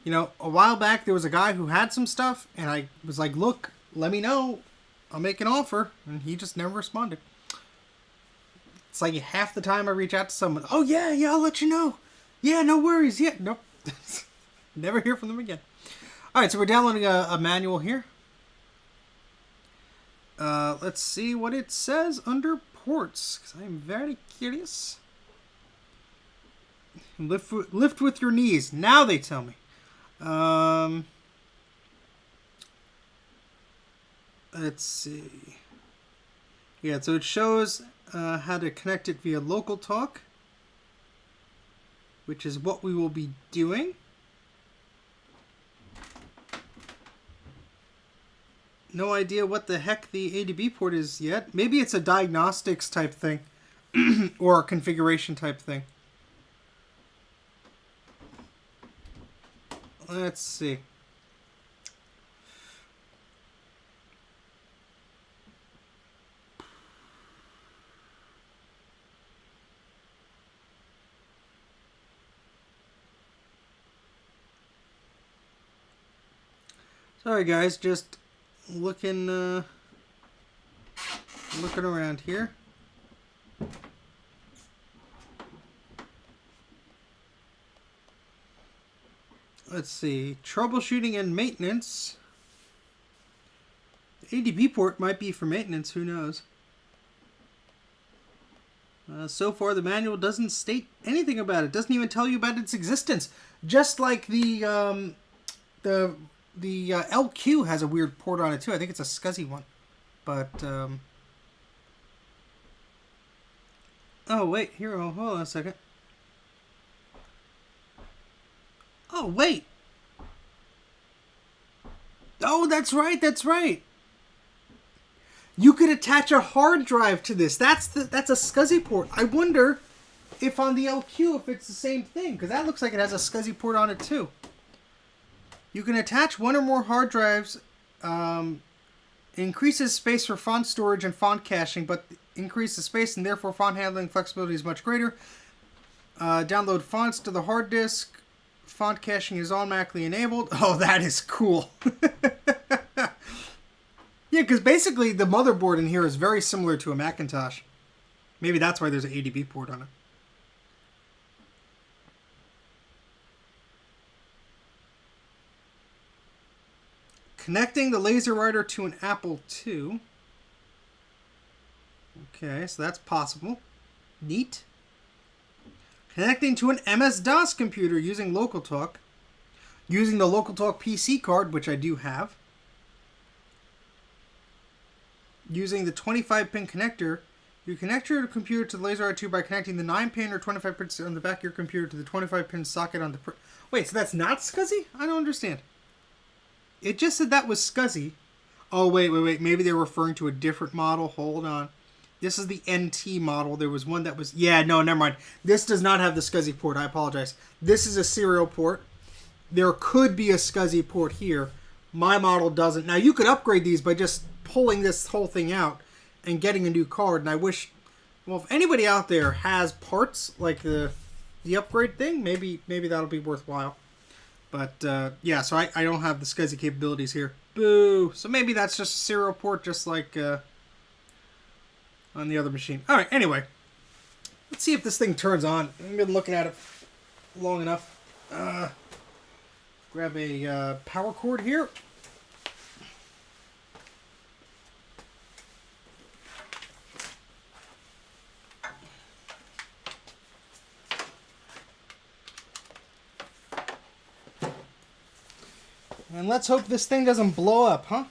You know, a while back there was a guy who had some stuff, and I was like, "Look, let me know. I'll make an offer," and he just never responded. It's like half the time I reach out to someone, "Oh yeah, I'll let you know. Yeah, no worries. Yeah, nope." Never hear from them again. All right, so we're downloading a manual here. Let's see what it says under ports, because I'm very curious. Lift with your knees. Now they tell me. Let's see. Yeah, so it shows how to connect it via local talk, which is what we will be doing. No idea what the heck the ADB port is yet. Maybe it's a diagnostics type thing or a configuration type thing. Let's see. Sorry guys, just looking around here. Let's see, troubleshooting and maintenance. The ADB port might be for maintenance, who knows? So far the manual doesn't state anything about it. Doesn't even tell you about its existence. Just like the LQ has a weird port on it too. I think it's a SCSI one. But, oh, wait. Here, hold on a second. Oh, wait. Oh, that's right. That's right. You could attach a hard drive to this. That's a SCSI port. I wonder if on the LQ, if it's the same thing. Because that looks like it has a SCSI port on it too. You can attach one or more hard drives. Increases space for font storage and font caching, but increases space and therefore font handling flexibility is much greater. Download fonts to the hard disk. Font caching is automatically enabled. Oh, that is cool. Yeah, because basically the motherboard in here is very similar to a Macintosh. Maybe that's why there's an ADB port on it. Connecting the LaserWriter to an Apple II. Okay, so that's possible. Neat. Connecting to an MS-DOS computer using LocalTalk. Using the LocalTalk PC card, which I do have. Using the 25-pin connector. You connect your computer to the LaserWriter 2 by connecting the 9-pin or 25-pin on the back of your computer to the 25-pin socket on the... Wait, so that's not SCSI? I don't understand. It just said that was SCSI. Oh, wait. Maybe they're referring to a different model. Hold on. This is the NT model. There was one that was... Yeah, no, never mind. This does not have the SCSI port. I apologize. This is a serial port. There could be a SCSI port here. My model doesn't. Now, you could upgrade these by just pulling this whole thing out and getting a new card. And I wish... Well, if anybody out there has parts like the upgrade thing, maybe that'll be worthwhile. But, yeah, so I don't have the SCSI capabilities here. Boo! So maybe that's just a serial port, just like on the other machine. Alright, anyway. Let's see if this thing turns on. I've been looking at it long enough. Grab a power cord here. And let's hope this thing doesn't blow up, huh?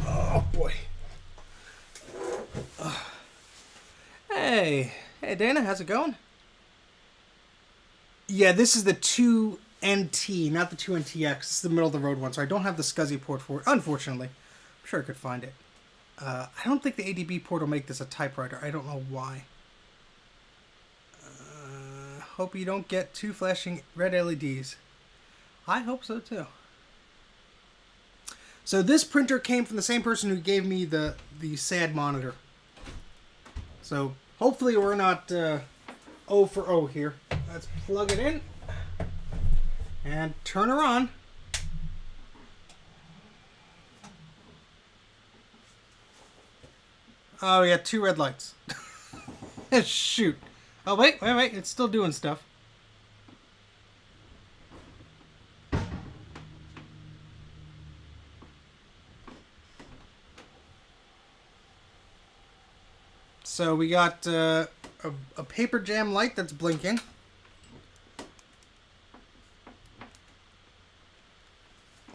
Oh, boy. Hey Dana, how's it going? Yeah, this is the 2NT, not the 2NTX. This is the middle of the road one, so I don't have the SCSI port for it, unfortunately. I'm sure I could find it. I don't think the ADB port will make this a typewriter. I don't know why. Hope you don't get two flashing red LEDs. I hope so too. So this printer came from the same person who gave me the SAD monitor. So hopefully we're not O for O here. Let's plug it in and turn her on. Oh yeah, two red lights. Shoot. Oh wait, it's still doing stuff. So we got a paper jam light that's blinking.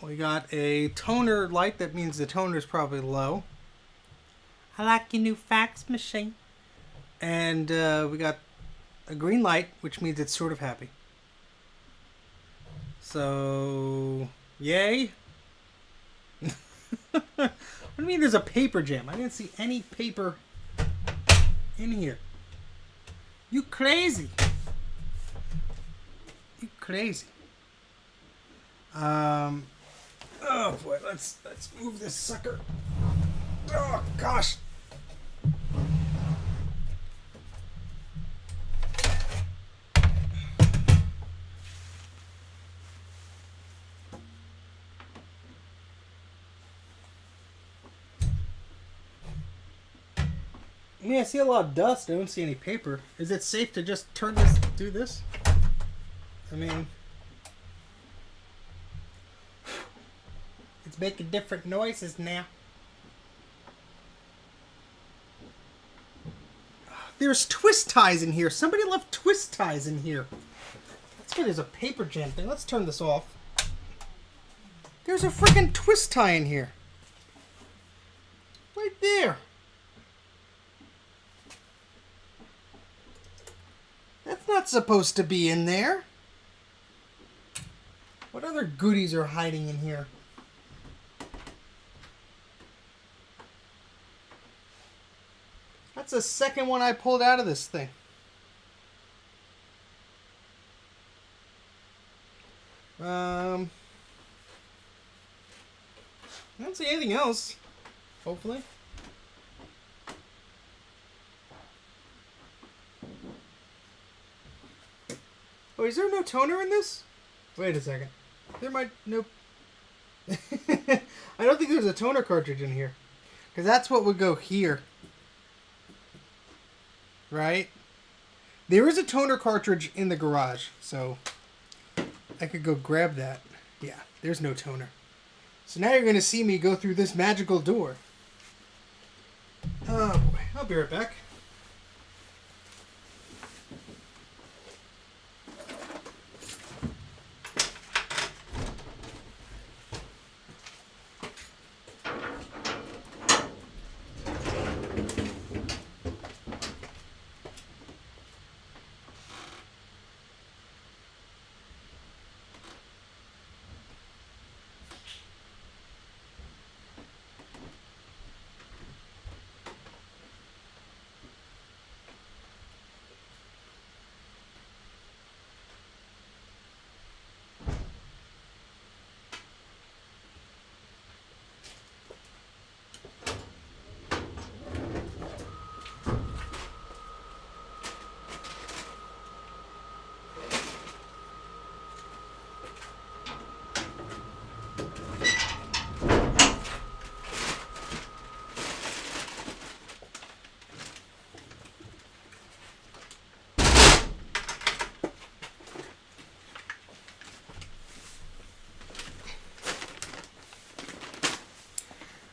We got a toner light, that means the toner is probably low. I like your new fax machine. And we got a green light, which means it's sort of happy. So, yay. What do you mean there's a paper jam? I didn't see any paper in here. You crazy. You crazy. Oh boy, let's move this sucker. Oh gosh. I mean, I see a lot of dust. I don't see any paper. Is it safe to just turn this, do this? I mean, it's making different noises now. There's twist ties in here. Somebody left twist ties in here. That's good. There's a paper jam thing. Let's turn this off. There's a freaking twist tie in here. Right there. That's not supposed to be in there. What other goodies are hiding in here? That's the second one I pulled out of this thing. I don't see anything else, hopefully. Oh, is there no toner in this? Wait a second. There might... Nope. I don't think there's a toner cartridge in here. Because that's what would go here. Right? There is a toner cartridge in the garage. So, I could go grab that. Yeah, there's no toner. So now you're going to see me go through this magical door. Oh boy. I'll be right back.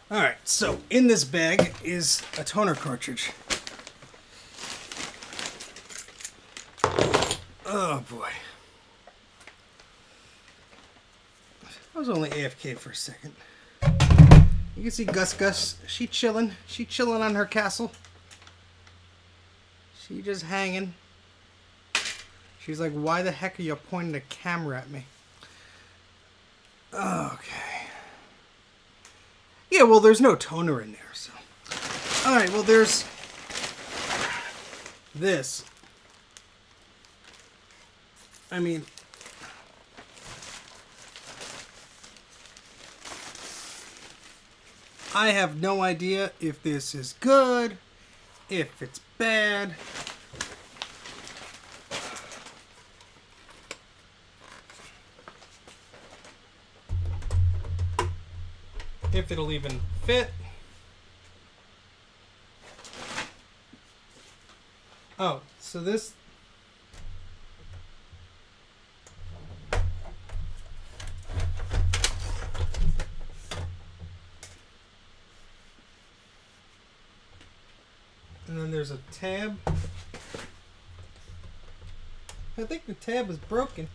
Alright, so in this bag is a toner cartridge. Oh boy. I was only AFK for a second. You can see Gus. She chilling on her castle. She just hanging. She's like, why the heck are you pointing a camera at me? Okay. Yeah, well, there's no toner in there, so. Alright, well, there's this. I mean, I have no idea if this is good, if it's bad. If it'll even fit. Oh, so this... And then there's a tab. I think the tab is broken.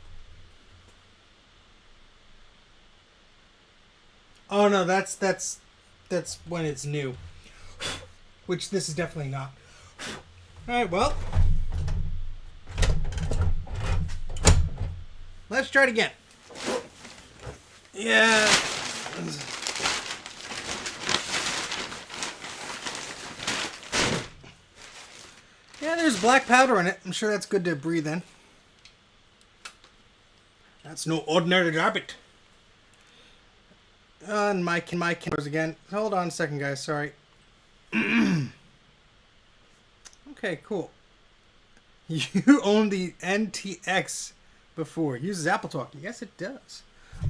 Oh no, that's when it's new. Which this is definitely not. Alright, well. Let's try it again. Yeah. Yeah, there's black powder in it. I'm sure that's good to breathe in. That's no ordinary rabbit. And my cameras again. Hold on a second, guys. Sorry. Okay, cool. You owned the NTX before. It uses Apple Talk. Yes, it does.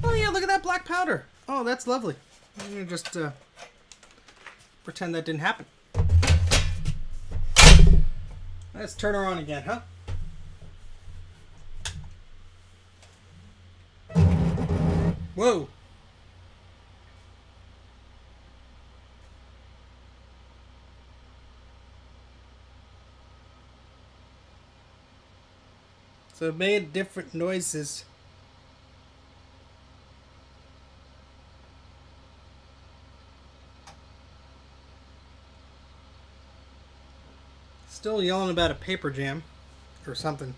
Oh, yeah, look at that black powder. Oh, that's lovely. I'm going to just pretend that didn't happen. Let's turn her on again, huh? Whoa. So it made different noises. Still yelling about a paper jam or something.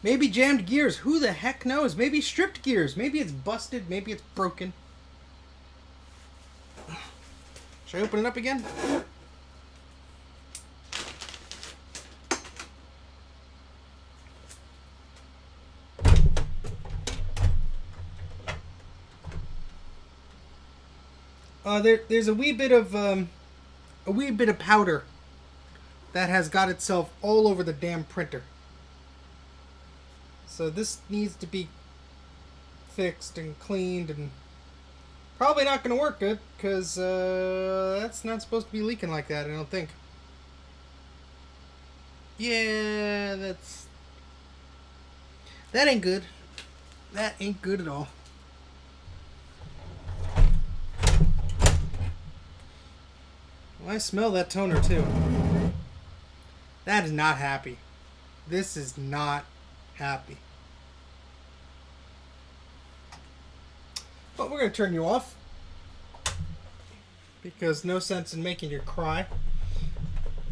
Maybe jammed gears. Who the heck knows? Maybe stripped gears. Maybe it's busted. Maybe it's broken. Should I open it up again? There's a wee bit of powder that has got itself all over the damn printer. So this needs to be fixed and cleaned, and probably not going to work good because that's not supposed to be leaking like that, I don't think. Yeah, that ain't good. That ain't good at all. Well, I smell that toner too. That is not happy. This is not happy. But we're going to turn you off. Because no sense in making you cry.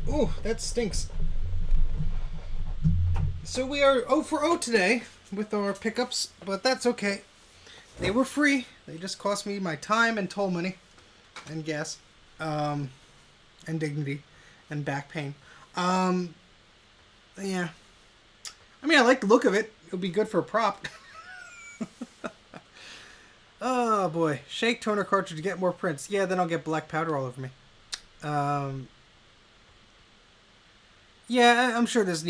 Ooh, that stinks. So we are 0 for 0 today with our pickups. But that's okay. They were free. They just cost me my time and toll money. And gas. And dignity. And back pain. Yeah. I mean, I like the look of it. It'll be good for a prop. Oh, boy. Shake toner cartridge to get more prints. Yeah, then I'll get black powder all over me. Yeah, I'm sure this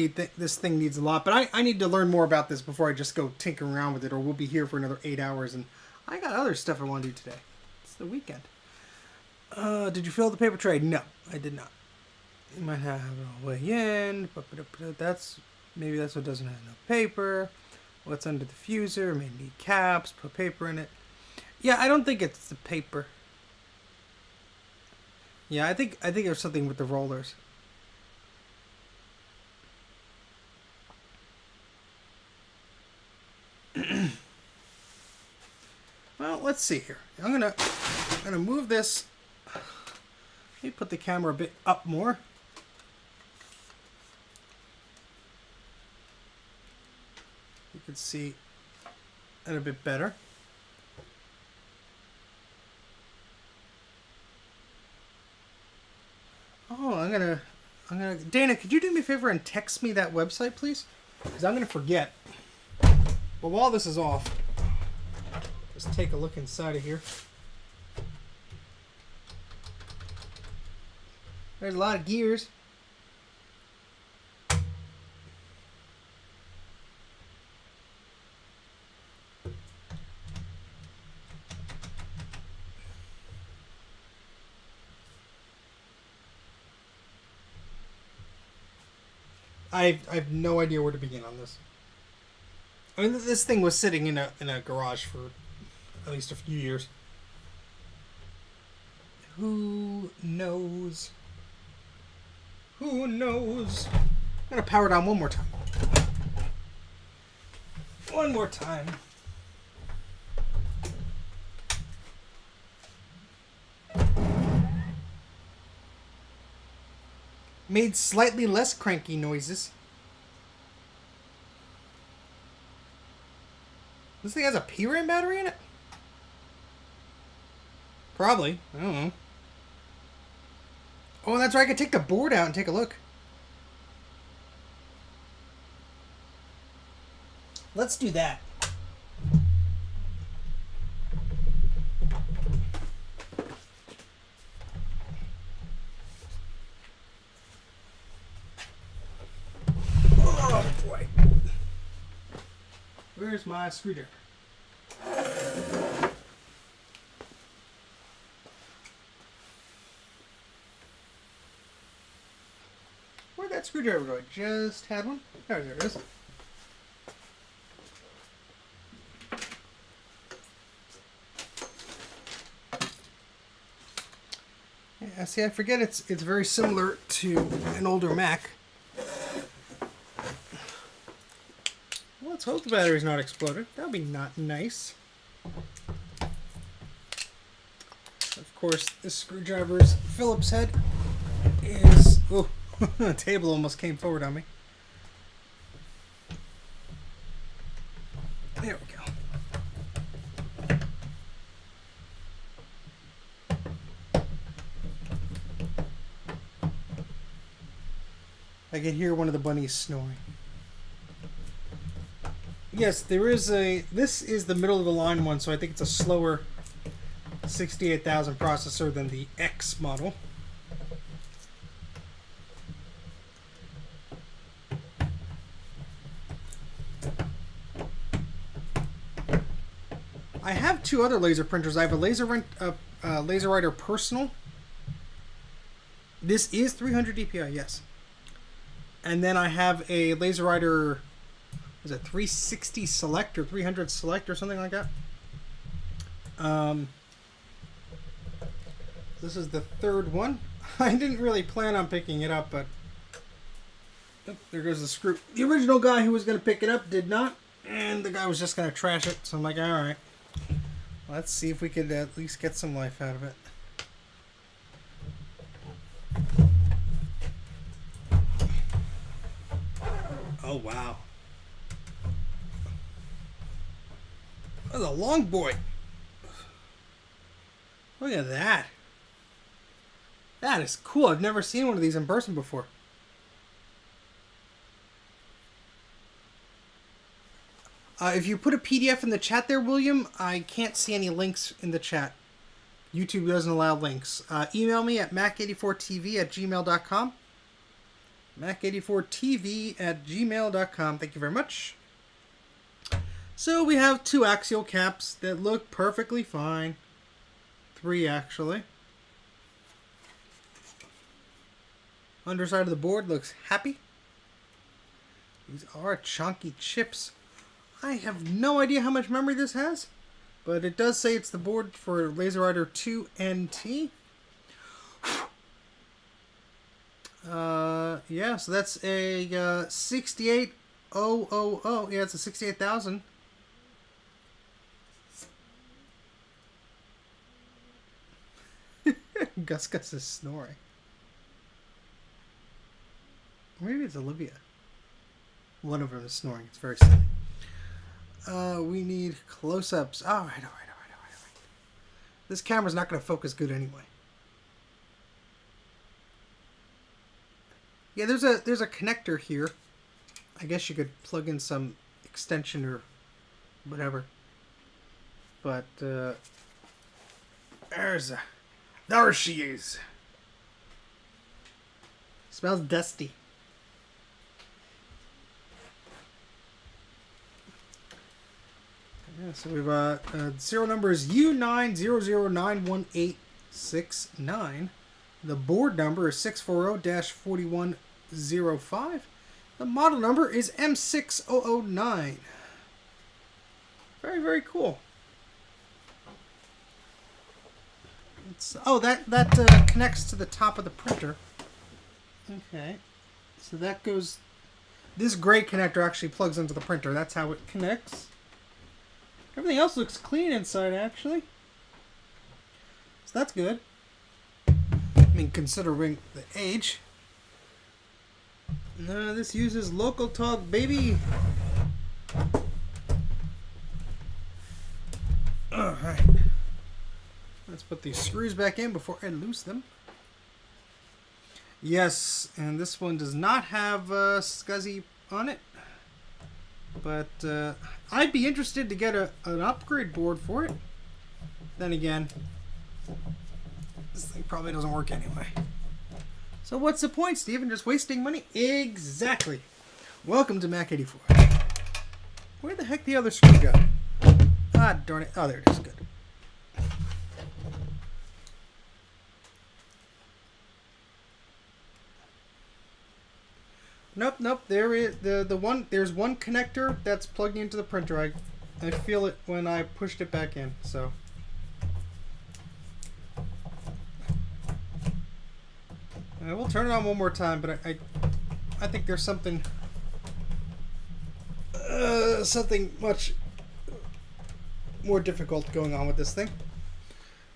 thing needs a lot, but I need to learn more about this before I just go tinkering around with it, or we'll be here for another 8 hours, and I got other stuff I want to do today. It's the weekend. Did you fill the paper tray? No, I did not. You might have a way in. Maybe that's what doesn't have enough paper. What's under the fuser? May need caps. Put paper in it. Yeah, I don't think it's the paper. Yeah, I think there's something with the rollers. Well, let's see here. I'm gonna move this. Let me put the camera a bit up more. could see it a bit better. Oh, I'm gonna, Dana, could you do me a favor and text me that website, please? Because I'm gonna forget. But while this is off, just take a look inside of here. There's a lot of gears. I have no idea where to begin on this. I mean, this thing was sitting in a garage for at least a few years. Who knows? Who knows? I'm gonna power it on one more time. One more time. Made slightly less cranky noises. This thing has a PRAM battery in it? Probably. I don't know. Oh, that's right. I could take the board out and take a look. Let's do that. Oh, boy. Where's my screwdriver? Where'd that screwdriver go? I just had one. Oh, there it is. Yeah, see, I forget it's very similar to an older Mac. Let's hope the battery's not exploded. That would be not nice. Of course, this screwdriver's Phillips head is... Oh, the table almost came forward on me. There we go. I can hear one of the bunnies snoring. Yes, there is a... This is the middle of the line one, so I think it's a slower 68,000 processor than the X model. I have two other laser printers. I have a LaserWriter Personal. This is 300 DPI, yes. And then I have a LaserWriter, was it 360 Select or 300 Select or something like that? This is the third one. I didn't really plan on picking it up, but oh, there goes the screw. The original guy who was going to pick it up did not, and the guy was just going to trash it. So I'm like, all right, let's see if we could at least get some life out of it. Oh, wow. That's a long boy. Look at that. That is cool. I've never seen one of these in person before. If you put a PDF in the chat there, William, I can't see any links in the chat. YouTube doesn't allow links. Email me at mac84tv@gmail.com. mac84tv@gmail.com. Thank you very much. So we have two axial caps that look perfectly fine. Three, actually. Underside of the board looks happy. These are chunky chips. I have no idea how much memory this has, but it does say it's the board for LaserWriter 2 NT. Yeah, so that's a 68000. Yeah, it's a 68,000. Gus is snoring. Maybe it's Olivia. One of them is snoring. It's very silly. We need close-ups. All right. This camera's not going to focus good anyway. Yeah, there's a connector here. I guess you could plug in some extension or whatever. But there she is. Smells dusty. Yeah, so we've serial number is U9009189. The board number is 640-4105. The model number is M6009. Very, very cool. That connects to the top of the printer. Okay. So that goes... This gray connector actually plugs into the printer. That's how it connects. Everything else looks clean inside, actually. So that's good. I mean, considering the age. No, this uses local talk, baby. Alright. Let's put these screws back in before I lose them. Yes, and this one does not have SCSI on it. But I'd be interested to get an upgrade board for it. Then again, this thing probably doesn't work anyway. So what's the point, Steven? Just wasting money? Exactly. Welcome to Mac84. Where the heck the other screw go? Ah, darn it. Oh, there it is. Good. Nope. There is the one. There's one connector that's plugged into the printer. I feel it when I pushed it back in. So. We'll turn it on one more time, but I think there's something much more difficult going on with this thing,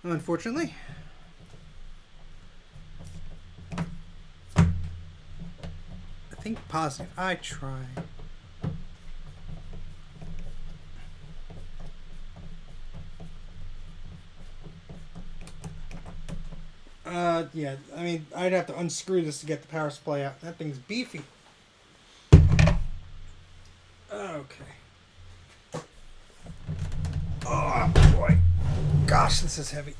unfortunately. Think positive. I try. Yeah, I mean, I'd have to unscrew this to get the power supply out. That thing's beefy. Okay. Oh, boy. Gosh, this is heavy.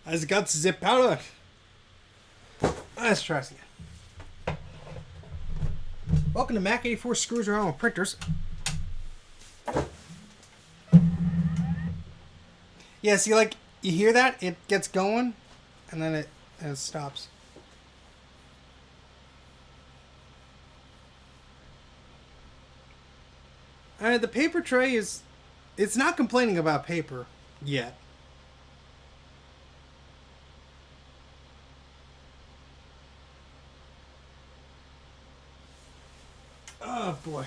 Has got zip out. Let's try this again. Welcome to Mac84 Screws Around with Printers. Yeah, see, like, you hear that? It gets going, and then it stops. The paper tray is... It's not complaining about paper yet. Oh boy.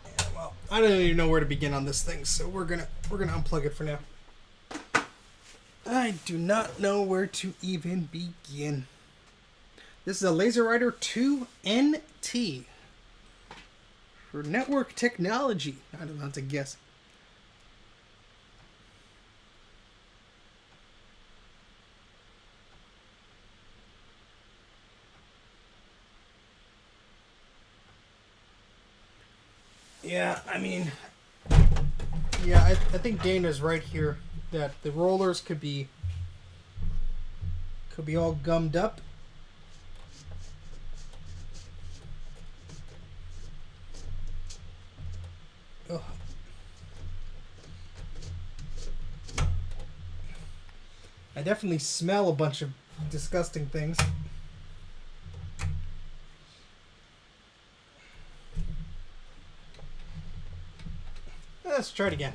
Yeah, well, I don't even know where to begin on this thing, so we're gonna unplug it for now. I do not know where to even begin. This is a LaserWriter 2NT for network technology. I don't know how to guess. Yeah, I mean, yeah, I think Dana's right here that the rollers could be all gummed up. Ugh. I definitely smell a bunch of disgusting things. Let's try it again.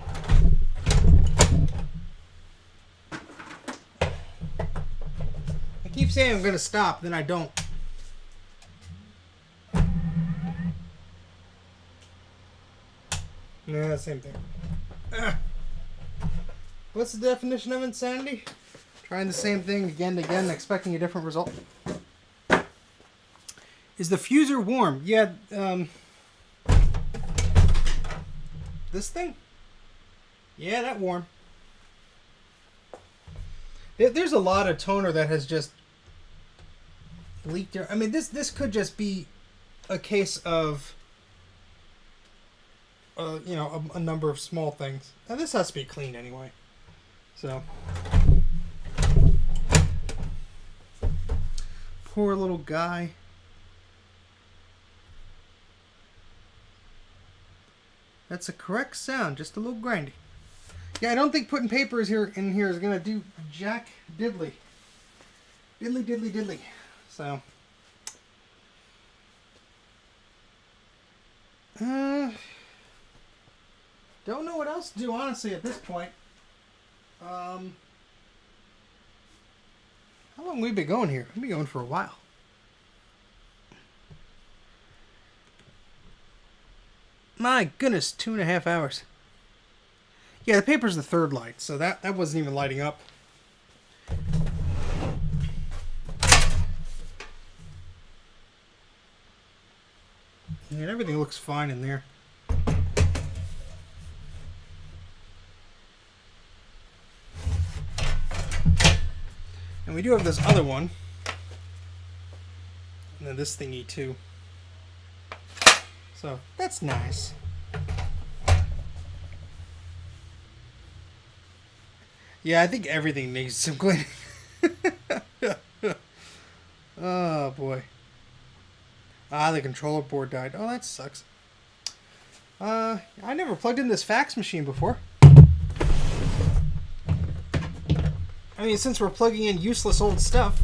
I keep saying I'm going to stop, then I don't. Same thing. What's the definition of insanity? Trying the same thing again and again, expecting a different result. Is the fuser warm? Yeah, this thing? Yeah, that warm. There's a lot of toner that has just leaked there. I mean, this could just be a case of, you know, a number of small things. Now, this has to be cleaned anyway. So, poor little guy. That's a correct sound, just a little grindy. Yeah, I don't think putting papers in here is gonna do jack diddly. Diddly diddly diddly. So, don't know what else to do, honestly, at this point. How long have we been going here? We've been going for a while. My goodness, 2.5 hours. Yeah, the paper's the third light, so that wasn't even lighting up. And everything looks fine in there. And we do have this other one. And then this thingy too. So, that's nice. Yeah, I think everything needs some cleaning. Oh, boy. Ah, the controller board died. Oh, that sucks. I never plugged in this fax machine before. I mean, since we're plugging in useless old stuff.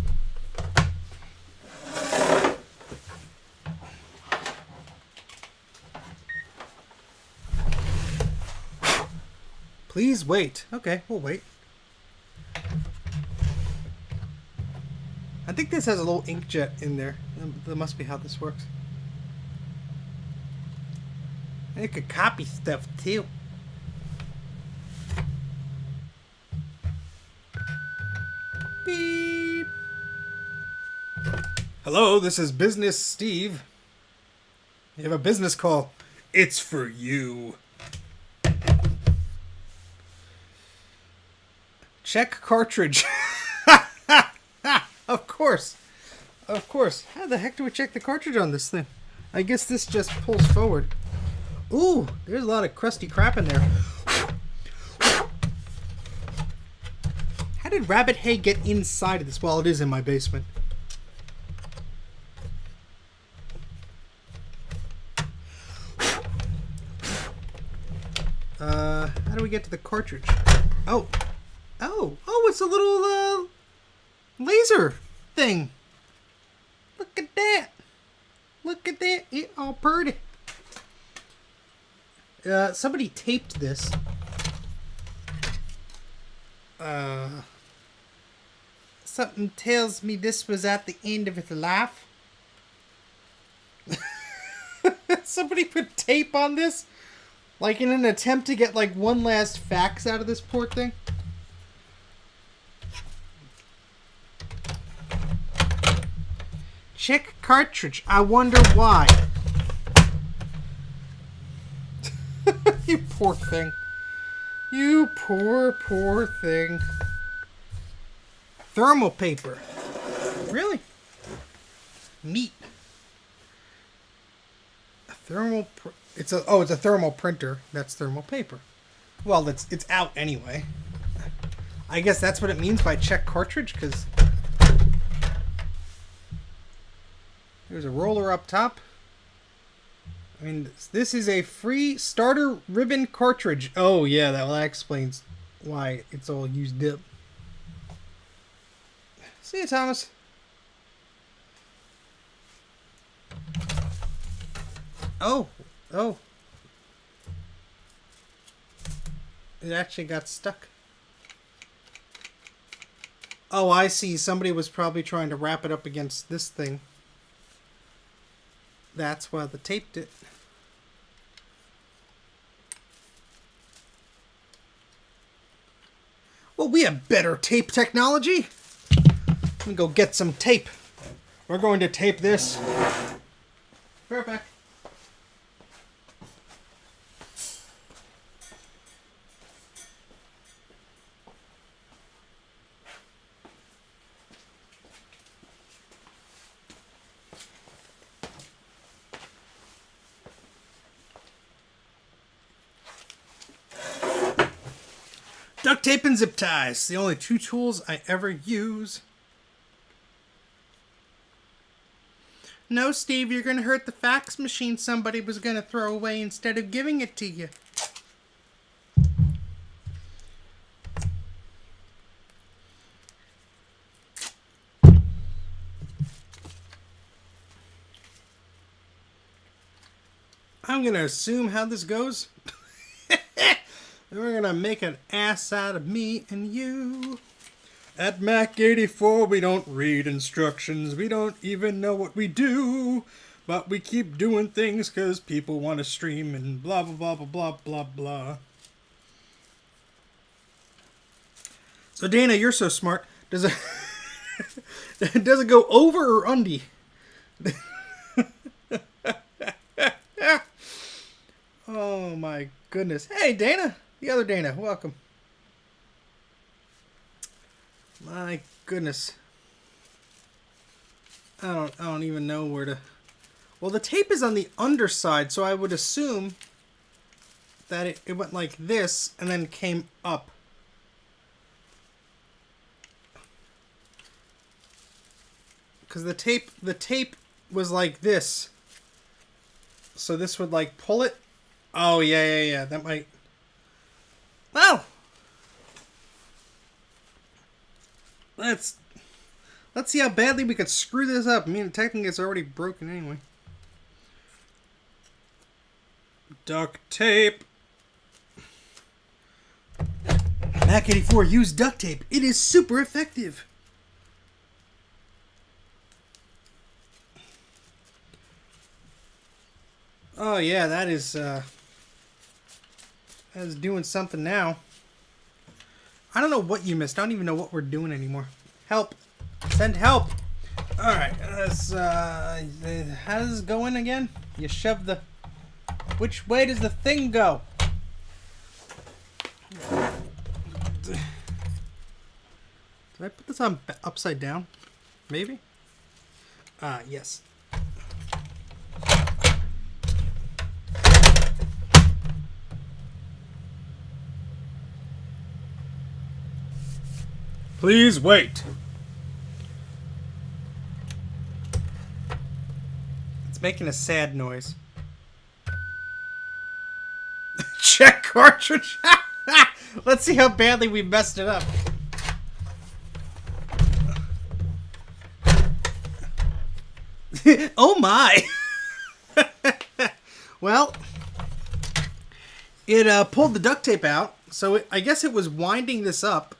Please wait. Okay, we'll wait. I think this has a little inkjet in there. That must be how this works. It could copy stuff too. Beep. Hello, this is Business Steve. You have a business call. It's for you. Check cartridge. Of course. Of course. How the heck do we check the cartridge on this thing? I guess this just pulls forward. Ooh, there's a lot of crusty crap in there. How did rabbit hay get inside of this? Well, it is in my basement. How do we get to the cartridge? Oh, it's a little laser thing. Look at that. Look at that. It all pretty. Somebody taped this. Something tells me this was at the end of its life. Somebody put tape on this? Like in an attempt to get like one last fax out of this poor thing? Check cartridge. I wonder why. You poor thing. You poor thing. Thermal paper. Really? Neat. It's a thermal printer. That's thermal paper. Well, it's out anyway. I guess that's what it means by check cartridge, because there's a roller up top. I mean, this is a free starter ribbon cartridge. Oh, yeah, that explains why it's all used up. See you, Thomas. Oh. It actually got stuck. Oh, I see. Somebody was probably trying to wrap it up against this thing. That's why they taped it. Well, Well, we have better tape technology. Let me go get some tape. We're going to tape this. Be right back. Duct tape and zip ties. The only two tools I ever use. No, Steve, you're going to hurt the fax machine somebody was going to throw away instead of giving it to you. I'm going to assume how this goes. We're going to make an ass out of me and you. At Mac84, we don't read instructions. We don't even know what we do. But we keep doing things because people want to stream and blah, blah, blah, blah, blah, blah, blah. So, Dana, you're so smart. Does it go over or under? Oh, my goodness. Hey, Dana. The other Dana. Welcome. My goodness. I don't even know where to... Well, the tape is on the underside, so I would assume that it went like this and then came up. Because the tape was like this. So this would like pull it. Oh, yeah. That might... Well... Let's see how badly we could screw this up. I mean, technically it's already broken anyway. Duct tape. Mac84, use duct tape. It is super effective. Oh yeah, that is doing something now. I don't know what you missed. I don't even know what we're doing anymore. Help. Send help. Alright. How does this go in again? You shove the... Which way does the thing go? Did I put this on upside down? Maybe? Yes. Please wait. It's making a sad noise. Check cartridge. Let's see how badly we messed it up. Oh my. Well, it pulled the duct tape out, so I guess it was winding this up.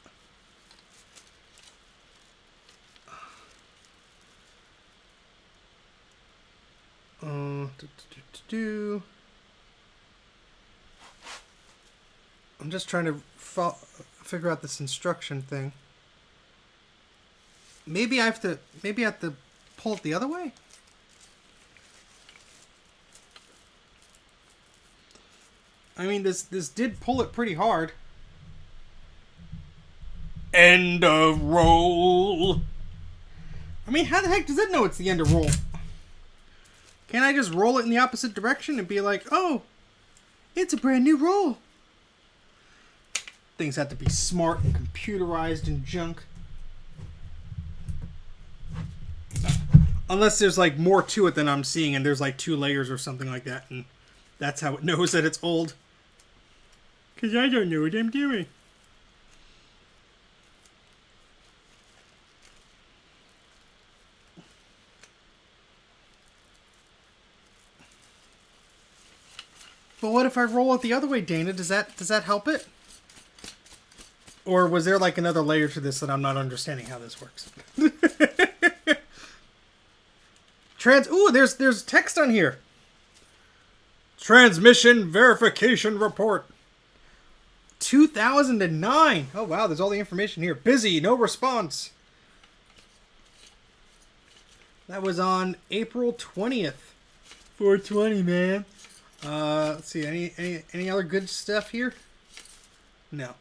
I'm just trying to figure out this instruction thing. Maybe I have to pull it the other way? I mean, this did pull it pretty hard. End of roll. I mean, how the heck does it know it's the end of roll? Can't I just roll it in the opposite direction and be like, oh, it's a brand new roll? Things have to be smart and computerized and junk. Unless there's like more to it than I'm seeing and there's like 2 layers or something like that. And that's how it knows that it's old. Because I don't know what I'm doing. But what if I roll it the other way, Dana? Does that help it? Or was there like another layer to this that I'm not understanding how this works? Ooh, there's text on here. Transmission verification report. 2009. Oh, wow. There's all the information here. Busy. No response. That was on April 20th. 420, man. Let's see. Any other good stuff here? No.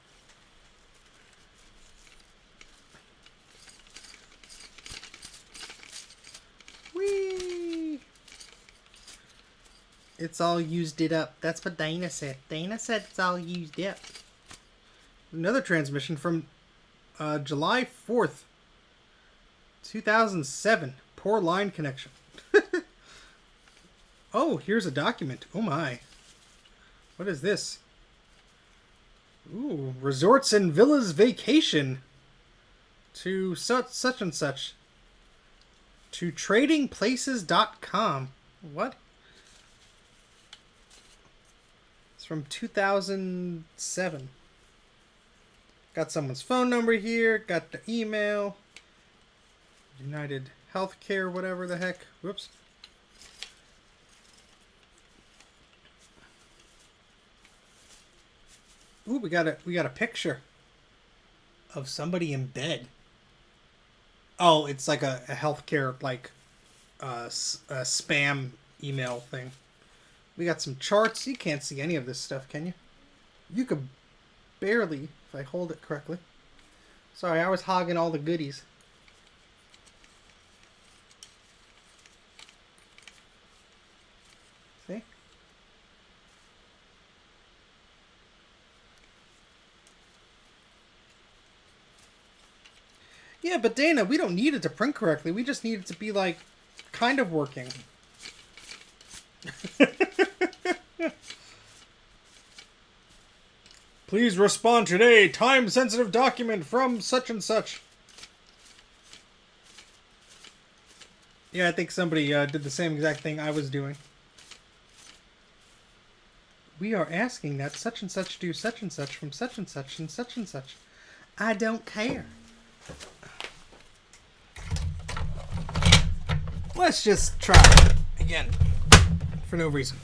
Whee! It's all used it up. That's what Dana said. Dana said it's all used up. Another transmission from July 4th, 2007. Poor line connection. Oh, here's a document. Oh my. What is this? Ooh, resorts and villas vacation to such and such. To tradingplaces.com. What? It's from 2007. Got someone's phone number here. Got the email. United Healthcare, whatever the heck. Whoops. Ooh, we got a picture of somebody in bed. Oh, it's like a healthcare like a spam email thing. We got some charts. You can't see any of this stuff, can you? You could barely, if I hold it correctly. Sorry, I was hogging all the goodies. See? Yeah, but Dana, we don't need it to print correctly. We just need it to be, like, kind of working. Please respond today. Time-sensitive document from such and such. Yeah, I think somebody did the same exact thing I was doing. We are asking that such and such do such and such from such and such and such and such. I don't care. Let's just try again for no reason.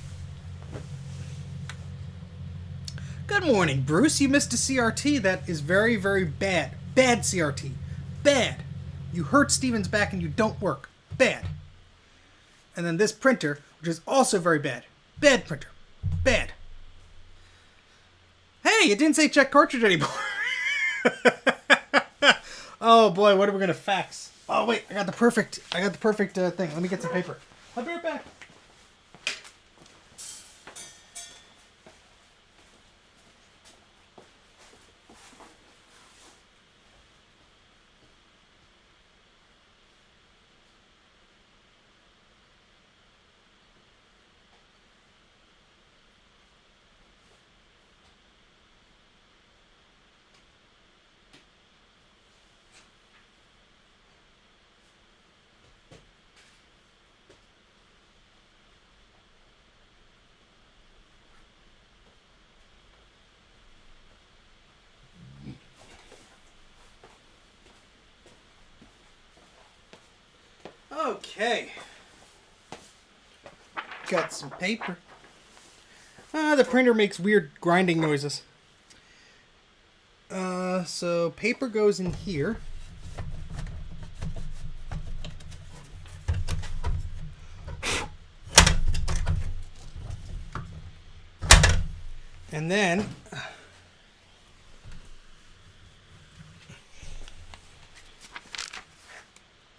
Good morning, Bruce. You missed a CRT that is very, very bad. Bad CRT. Bad. You hurt Steven's back and you don't work. Bad. And then this printer, which is also very bad. Bad printer. Bad. Hey, it didn't say check cartridge anymore. Oh boy, what are we gonna fax? Oh wait, I got the perfect thing. Let me get some paper. I'll be right back. Okay. Got some paper. The printer makes weird grinding noises. So paper goes in here. And then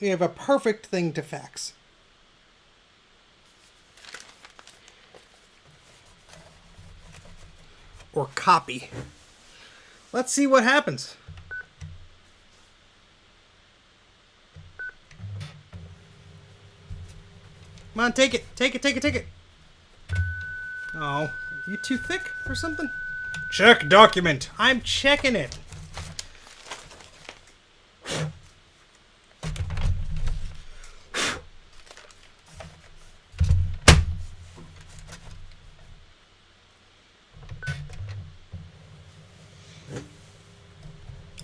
we have a perfect thing to fax. Or copy. Let's see what happens. Come on, take it. Take it, take it, take it. Oh, you too thick or something? Check document. I'm checking it.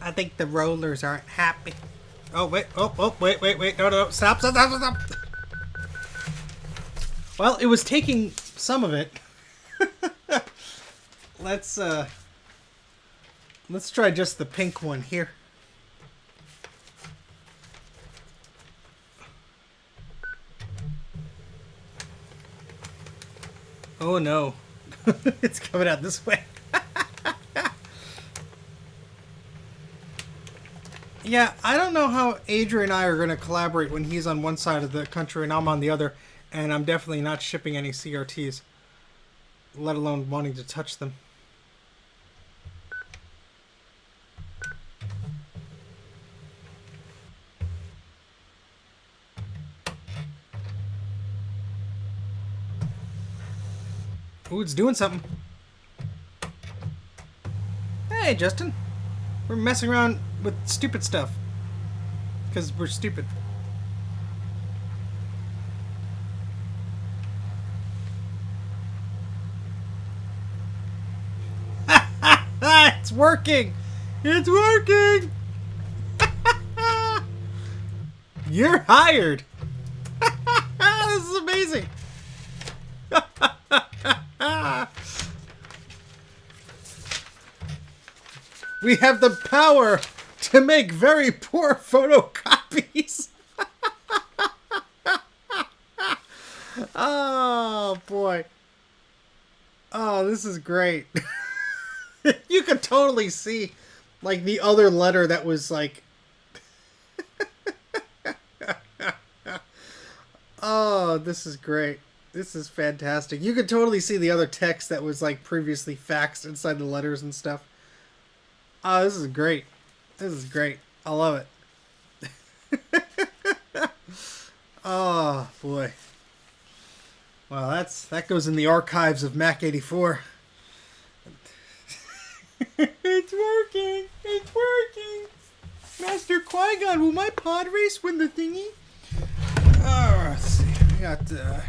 I think the rollers aren't happy. Oh, wait. Oh, wait. No. Stop. Well, it was taking some of it. Let's Let's try just the pink one here. Oh no. It's coming out this way. Yeah, I don't know how Adrian and I are going to collaborate when he's on one side of the country and I'm on the other, and I'm definitely not shipping any CRTs, let alone wanting to touch them. Ooh, it's doing something. Hey, Justin. We're messing around with stupid stuff. Because we're stupid. It's working! It's working! You're hired! This is amazing! We have the power to make very poor photocopies. Oh, boy. Oh, this is great. You could totally see, like, the other letter that was, like... Oh, this is great. This is fantastic. You could totally see the other text that was, like, previously faxed inside the letters and stuff. Oh, this is great. This is great. I love it. Oh, boy. Well, that goes in the archives of Mac84. It's working. It's working. Master Qui-Gon, will my pod race win the thingy? Let's see. We got a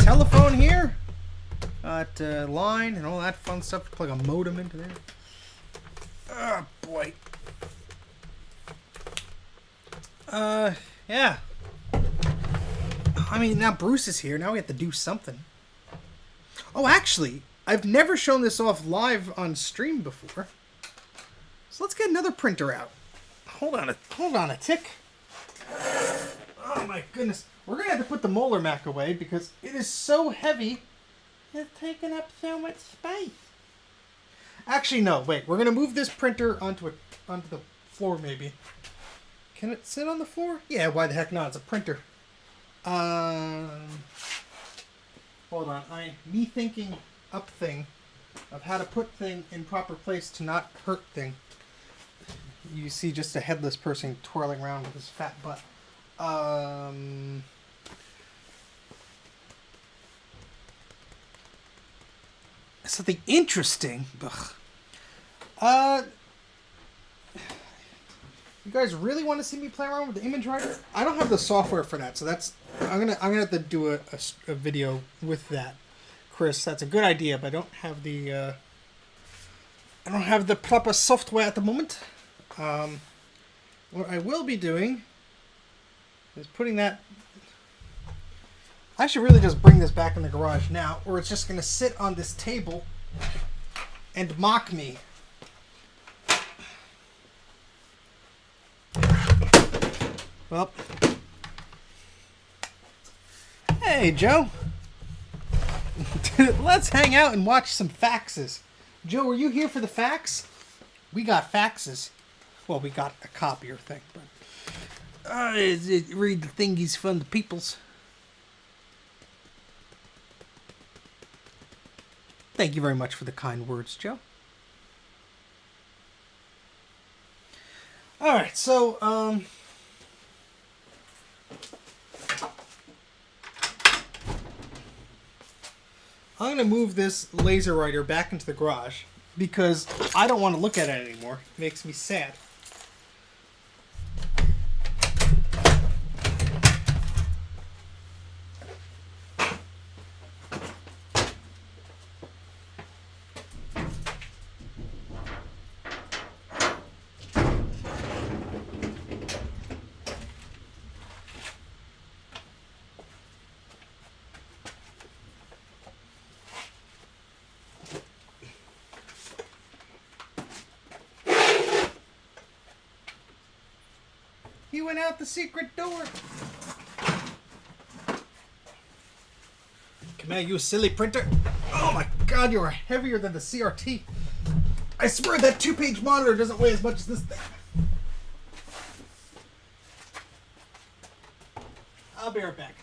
telephone here. Got line and all that fun stuff to plug a modem into there. Oh, boy. Yeah. I mean, now Bruce is here. Now we have to do something. Oh, actually, I've never shown this off live on stream before. So let's get another printer out. Hold on a tick. Oh my goodness. We're going to have to put the Molar Mac away because it is so heavy. It's taking up so much space. Actually, no. Wait. We're going to move this printer onto the floor, maybe. Can it sit on the floor? Yeah, why the heck not? It's a printer. Hold on. Me thinking up thing of how to put thing in proper place to not hurt thing. You see just a headless person twirling around with his fat butt. Something interesting. Ugh. You guys really want to see me play around with the Imagewriter? I don't have the software for that, so that's I'm gonna have to do a video with that, Chris. That's a good idea, but I don't have the proper software at the moment. What I will be doing is putting that. I should really just bring this back in the garage now, or it's just gonna sit on this table and mock me. Well, hey, Joe. Let's hang out and watch some faxes. Joe, were you here for the fax? We got faxes. Well, we got a copier thing, but read the thingies from the peoples. Thank you very much for the kind words, Joe. All right, so I'm going to move this LaserWriter back into the garage because I don't want to look at it anymore. It makes me sad. He went out the secret door. Come here, you silly printer. Oh my god, you are heavier than the CRT. I swear that 2-page monitor doesn't weigh as much as this thing. I'll be right back.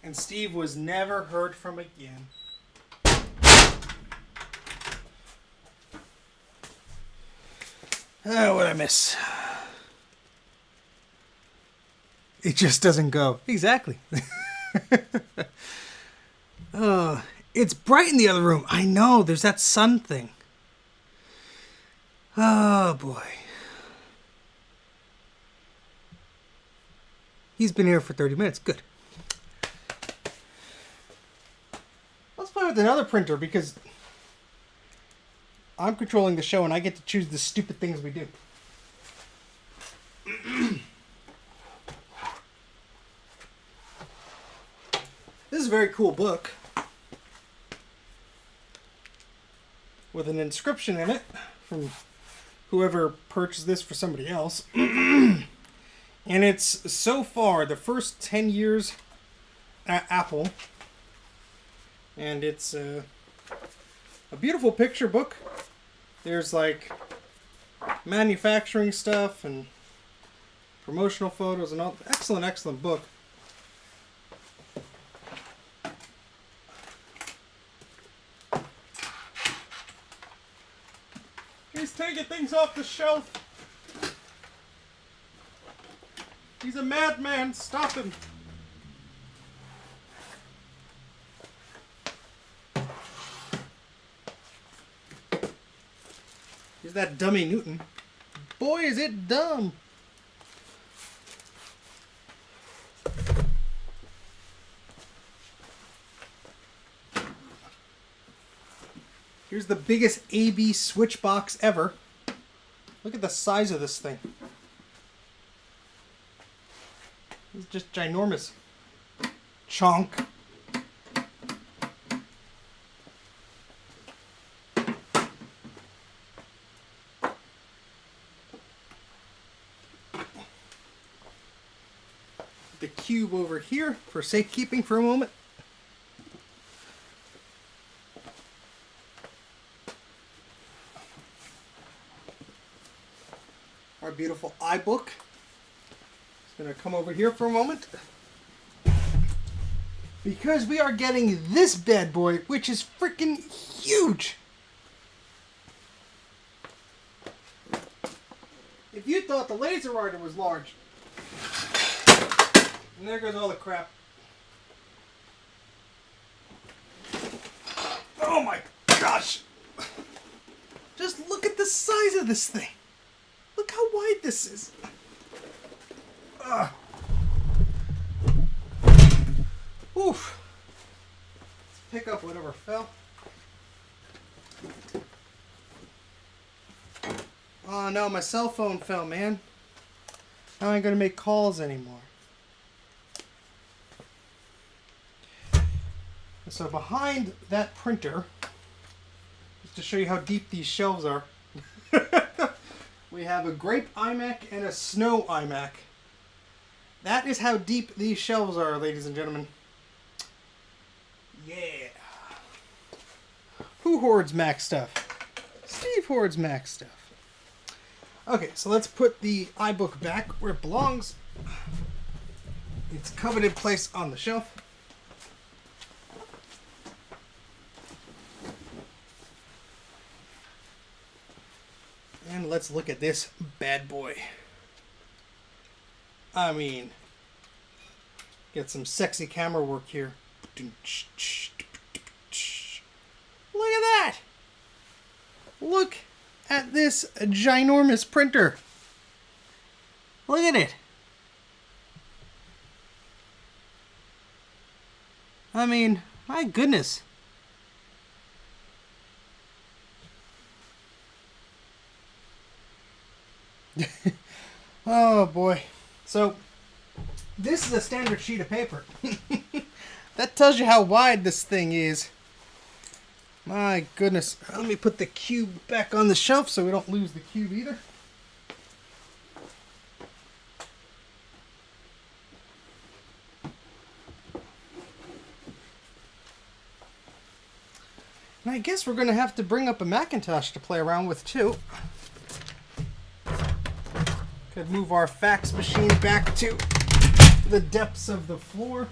And Steve was never heard from again. Oh, what'd I miss? It just doesn't go. Exactly. It's bright in the other room. I know, there's that sun thing. Oh, boy. He's been here for 30 minutes. Good. Let's play with another printer because I'm controlling the show and I get to choose the stupid things we do. This is a very cool book with an inscription in it from whoever purchased this for somebody else. And it's so far the first 10 years at Apple. And it's a beautiful picture book. There's like manufacturing stuff and promotional photos and all. Excellent, excellent book. He's taking things off the shelf. He's a madman. Stop him. Here's that dummy Newton. Boy, is it dumb. Here's the biggest AB switch box ever. Look at the size of this thing. It's just ginormous. Chonk. The cube over here for safekeeping for a moment. Our beautiful iBook. Gonna come over here for a moment because we are getting this bad boy, which is freaking huge. If you thought the LaserWriter was large, and there goes all the crap. Oh my gosh! Just look at the size of this thing. Look how wide this is. Oof. Let's pick up whatever fell. Oh no, my cell phone fell, man. How am I going to make calls anymore? So behind that printer, just to show you how deep these shelves are, we have a grape iMac and a snow iMac. That is how deep these shelves are, ladies and gentlemen. Yeah. Who hoards Mac stuff? Steve hoards Mac stuff. Okay, so let's put the iBook back where it belongs. Its coveted place on the shelf. And let's look at this bad boy. I mean, get some sexy camera work here. Look at that! Look at this ginormous printer. Look at it. I mean, my goodness. Oh boy. So, this is a standard sheet of paper. That tells you how wide this thing is. My goodness. Let me put the cube back on the shelf so we don't lose the cube either. And I guess we're going to have to bring up a Macintosh to play around with too. Could move our fax machine back to the depths of the floor.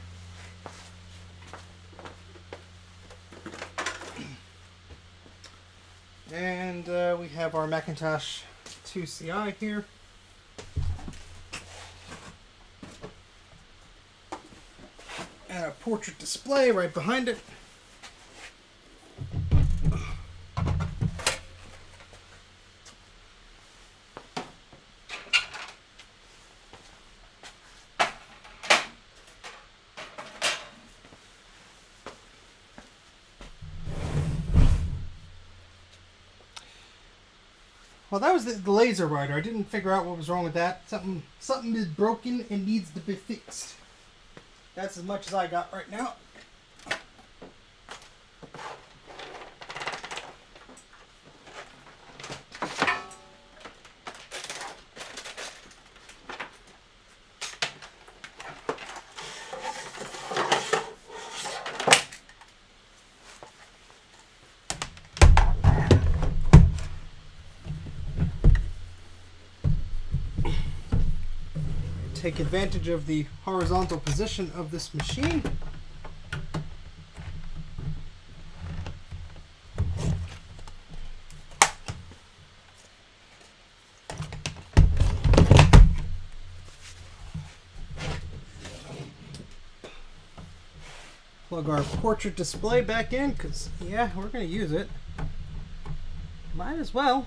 And we have our Macintosh 2 CI here. And a portrait display right behind it. Well, that was the LaserWriter. I didn't figure out what was wrong with that. Something is broken and needs to be fixed. That's as much as I got right now. Take advantage of the horizontal position of this machine. Plug our portrait display back in because, yeah, we're going to use it. Might as well.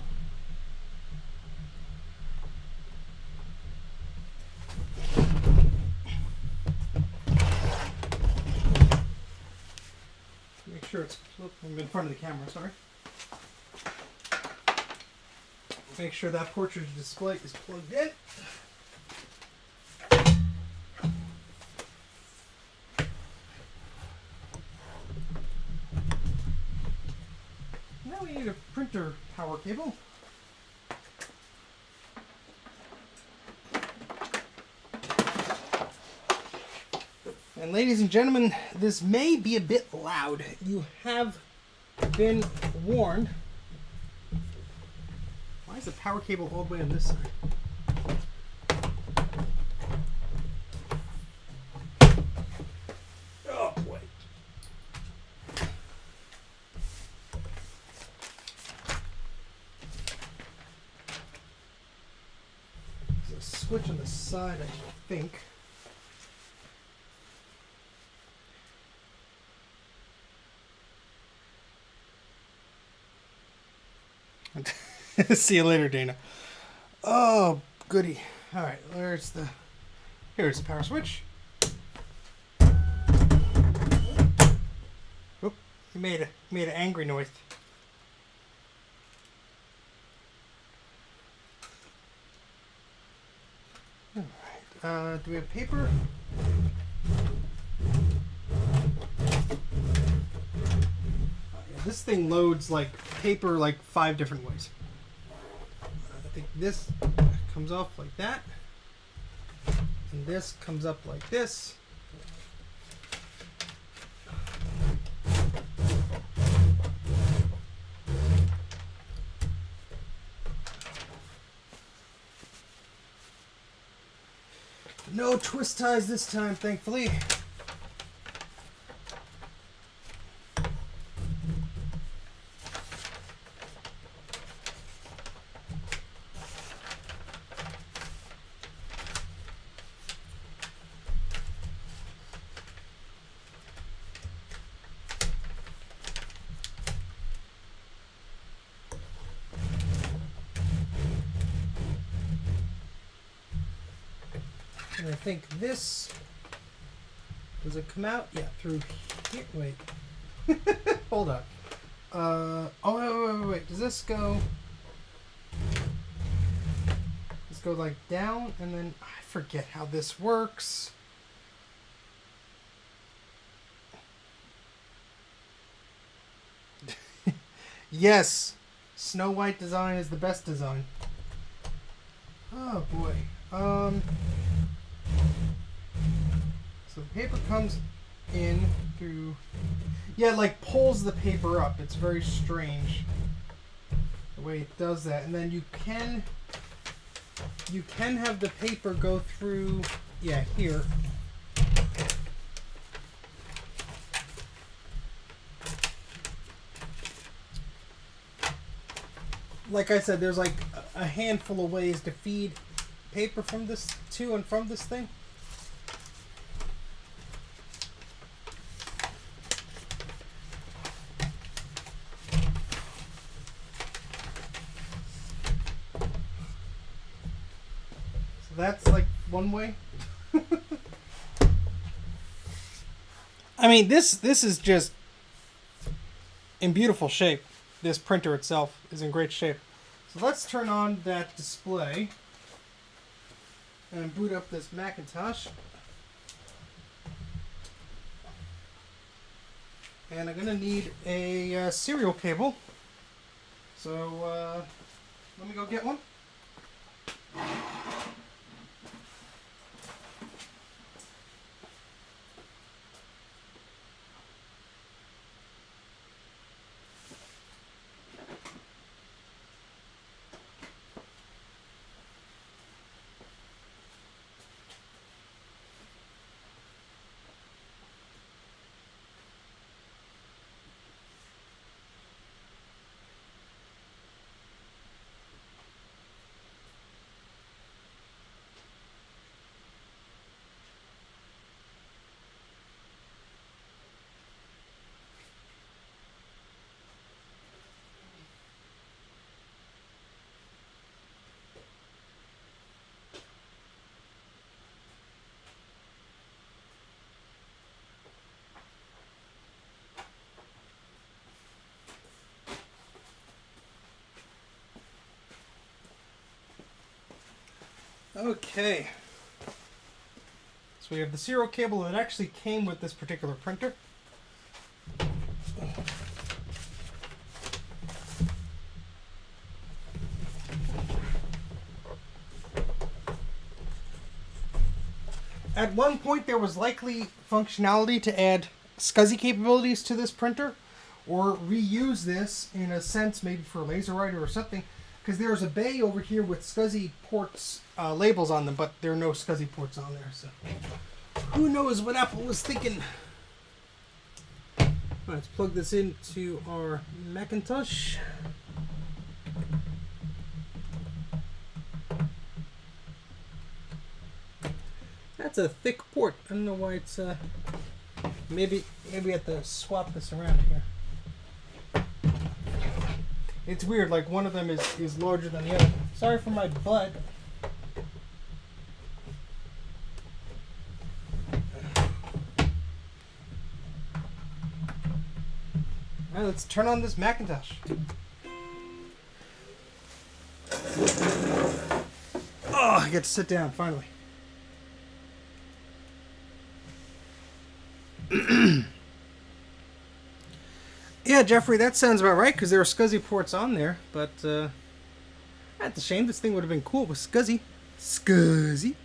Sure, it's in front of the camera, sorry. Make sure that portrait display is plugged in. Now we need a printer power cable. And ladies and gentlemen, this may be a bit loud. You have been warned. Why is the power cable all the way on this side? Oh boy. There's a switch on the side, I think. See you later, Dana. Oh, goody. All right, here's the power switch. Oop, he made an angry noise. All right, do we have paper? This thing loads like paper like 5 different ways. I think this comes off like that, and this comes up like this. No twist ties this time, thankfully. And I think this, does it come out? Yeah, through here. Wait. Hold on. Oh, wait. Does this go? Let's go like down, and then I forget how this works. Yes, Snow White design is the best design. Oh boy. So the paper comes in through, yeah, it like pulls the paper up. It's very strange the way it does that. And then you can have the paper go through, yeah, here. Like I said, there's like a handful of ways to feed paper from this to and from this thing. So that's like one way. I mean, this is just in beautiful shape. This printer itself is in great shape. So let's turn on that display and boot up this Macintosh. And I'm going to need a serial cable. So let me go get one. Okay, so we have the serial cable that actually came with this particular printer. At one point there was likely functionality to add SCSI capabilities to this printer, or reuse this in a sense maybe for LaserWriter or something. Because there's a bay over here with SCSI ports labels on them, but there are no SCSI ports on there. So who knows what Apple was thinking? Let's plug this into our Macintosh. That's a thick port. I don't know why it's maybe I have to swap this around here. It's weird, like one of them is larger than the other. Sorry for my butt. Alright, let's turn on this Macintosh. Oh, I get to sit down finally. Yeah, Jeffrey, that sounds about right, because there are SCSI ports on there, but that's a shame. This thing would have been cool with SCSI. SCSI.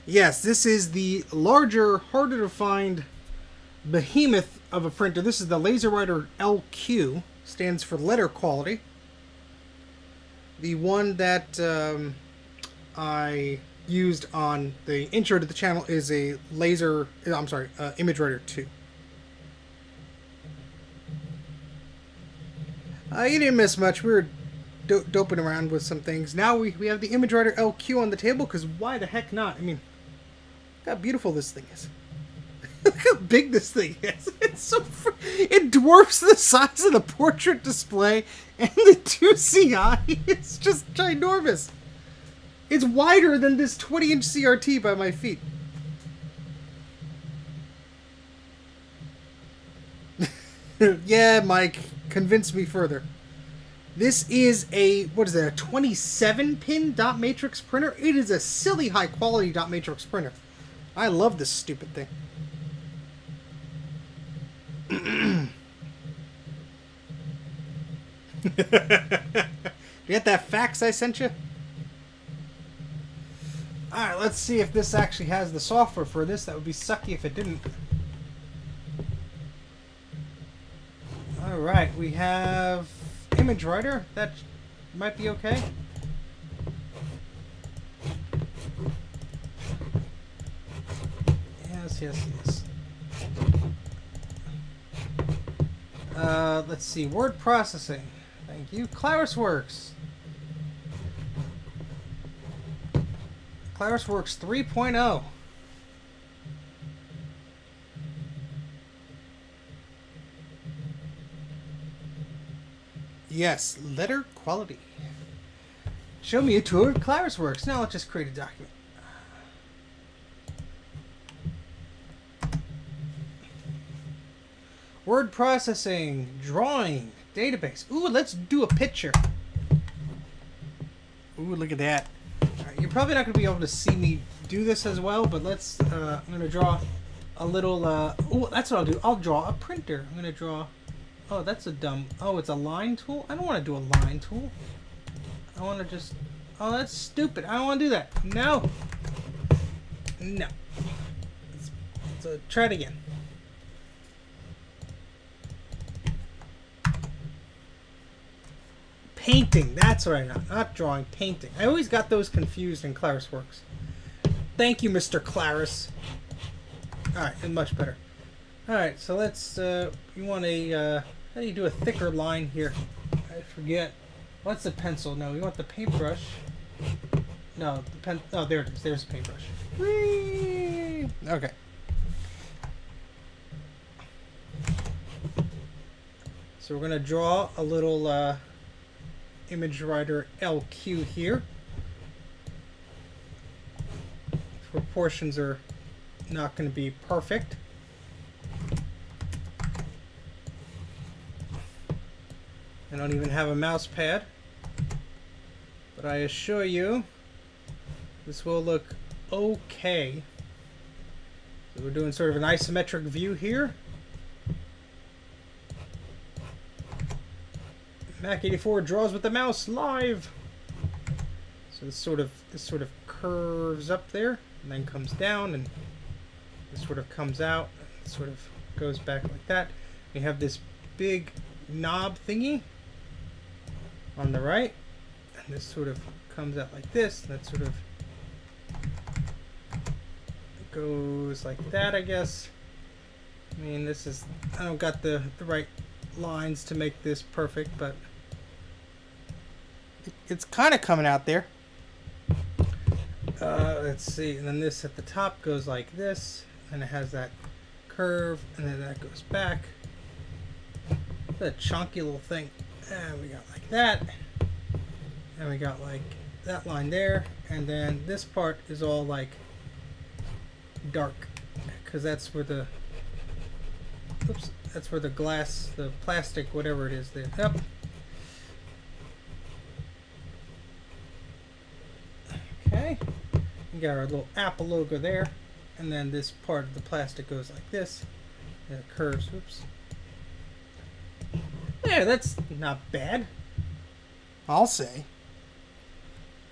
Yes, this is the larger, harder to find behemoth of a printer. This is the LaserWriter LQ, stands for letter quality. The one that I used on the intro to the channel is a Imagewriter 2. You didn't miss much. We were doping around with some things. Now we have the Imagewriter LQ on the table, because why the heck not? I mean, look how beautiful this thing is. Look how big this thing is. It's so it dwarfs the size of the portrait display and the 2CI. It's just ginormous. It's wider than this 20-inch CRT by my feet. Yeah, Mike, convince me further. This is a, what is that, a 27-pin dot matrix printer? It is a silly high-quality dot matrix printer. I love this stupid thing. You get that fax I sent you? Alright, let's see if this actually has the software for this. That would be sucky if it didn't. Alright, we have Imagewriter. That might be okay. Yes, yes, yes. Let's see. Word processing. Thank you. ClarisWorks. ClarisWorks 3.0. Yes, letter quality. Show me a tour of ClarisWorks. Now let's just create a document. Word processing, drawing, database. Ooh, let's do a picture. Ooh, look at that. All right, you're probably not going to be able to see me do this as well, but let's, I'm going to draw a little, ooh, that's what I'll do. I'll draw a printer. I'm going to draw, oh, that's a dumb, oh, it's a line tool? I don't want to do a line tool. I want to just, oh, that's stupid. I don't want to do that. No. No. So try it again. Painting, that's what I know. Not drawing, painting. I always got those confused in ClarisWorks. Thank you, Mr. Claris. Alright, and much better. Alright, so let's, you want a, how do you do a thicker line here? I forget. What's the pencil? No, we want the paintbrush. No, the pen, oh, there it is. There's the paintbrush. Whee! Okay. So we're going to draw a little, Imagewriter LQ here. Proportions are not going to be perfect. I don't even have a mouse pad, but I assure you this will look okay. So we're doing sort of an isometric view here. Mac84 draws with the mouse live. So this sort of curves up there and then comes down, and this sort of comes out, and sort of goes back like that. We have this big knob thingy on the right, and this sort of comes out like this, and that sort of goes like that, I guess. I mean, this is, I don't got the right lines to make this perfect, but it's kind of coming out there. Let's see, and then this at the top goes like this, and it has that curve, and then that goes back. That chunky little thing. And we got like that, and we got like that line there, and then this part is all like dark, because that's where the, oops, that's where the glass, the plastic, whatever it is there. Yep. Okay. We got our little Apple logo there, and then this part of the plastic goes like this, and it curves. Oops. Yeah, that's not bad, I'll say.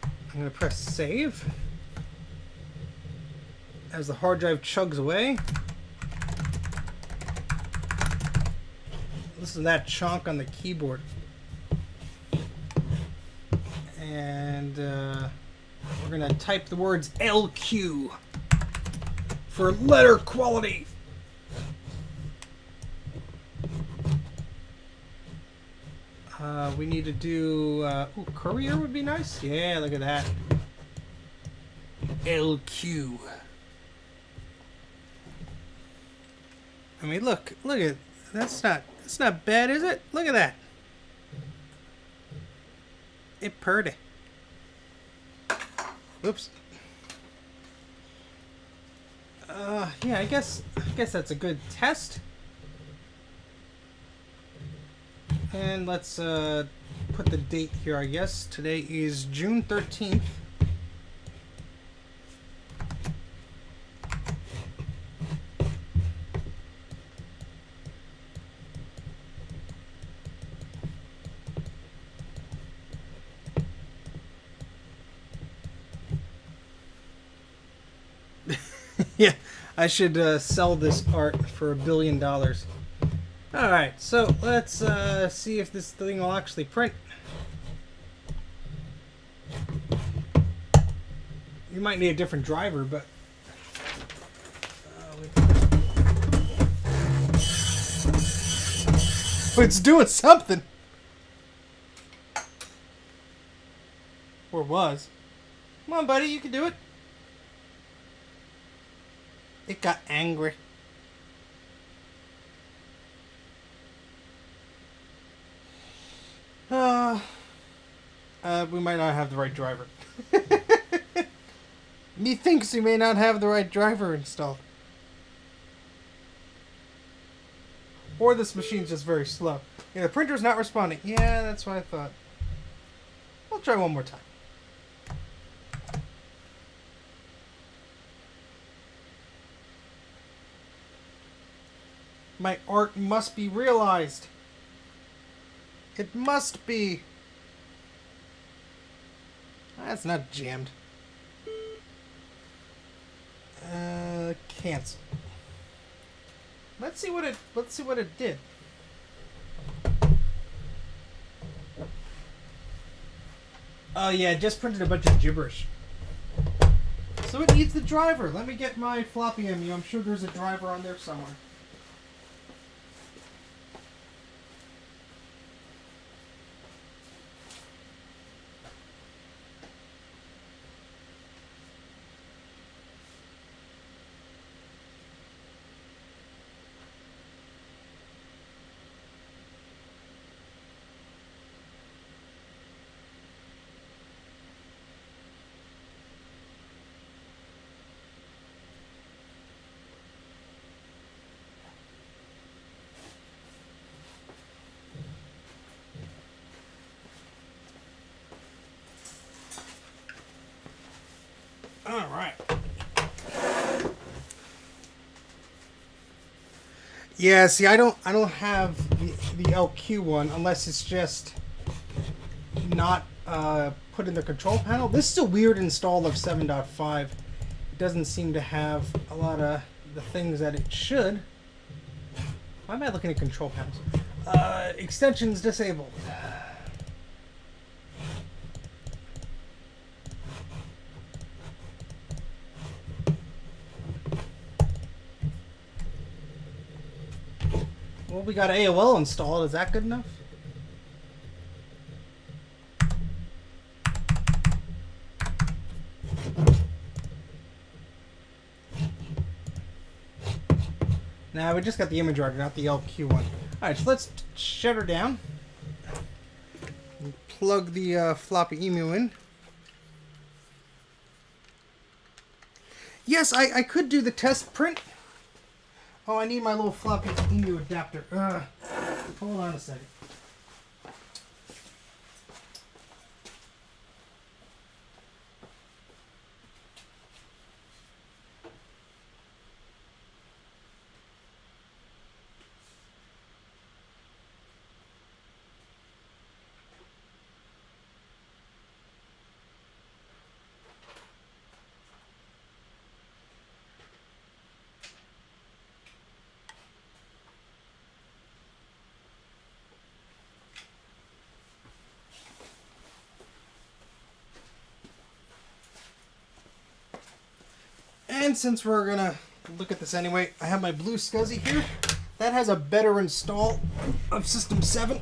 I'm going to press save as the hard drive chugs away. Listen to that chunk on the keyboard. And We're going to type the words LQ for letter quality. We need to do... ooh, courier would be nice. Yeah, look at that. LQ. I mean, look at... That's not bad, is it? Look at that. It purdy. Oops. Yeah, I guess that's a good test. And let's put the date here, I guess. Today is June 13th. Yeah, I should sell this art for $1 billion. Alright, so let's see if this thing will actually print. You might need a different driver, but... it's doing something! Or was. Come on, buddy, you can do it. It got angry. We might not have the right driver. Methinks you may not have the right driver installed. Or this machine's just very slow. Yeah, the printer's not responding. Yeah, that's what I thought. I'll try one more time. My art must be realized. It must be. That's not jammed. Cancel. Let's see what it did. Oh yeah, it just printed a bunch of gibberish. So it needs the driver. Let me get my floppy MU. I'm sure there's a driver on there somewhere. All right. Yeah, see, I don't have the LQ one unless it's just not put in the control panel. This is a weird install of 7.5. It doesn't seem to have a lot of the things that it should. Why am I looking at control panels? Extensions disabled. Well, we got AOL installed. Is that good enough? Nah, we just got the Imagewriter, not the LQ one. Alright, so let's shut her down. And plug the floppy emu in. Yes, I could do the test print. Oh, I need my little floppy emu adapter. Hold on a second. And since we're gonna look at this anyway, I have my blue SCSI here. That has a better install of System 7.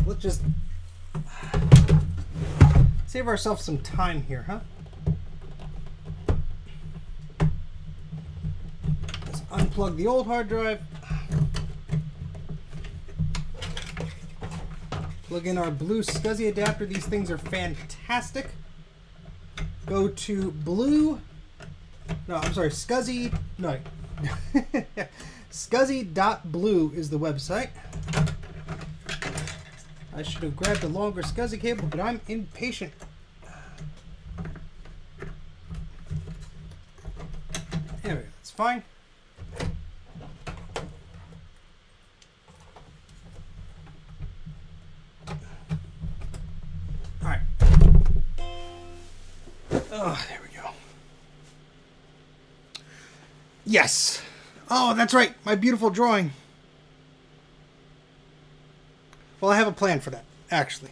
Let's just save ourselves some time here, huh? Let's unplug the old hard drive. Plug in our blue SCSI adapter. These things are fantastic. Go to SCSI, no. SCSI.blue is the website. I should have grabbed a longer SCSI cable, but I'm impatient. Anyway, it's fine. Alright. Oh, there we go. Yes! Oh, that's right, my beautiful drawing. Well, I have a plan for that, actually.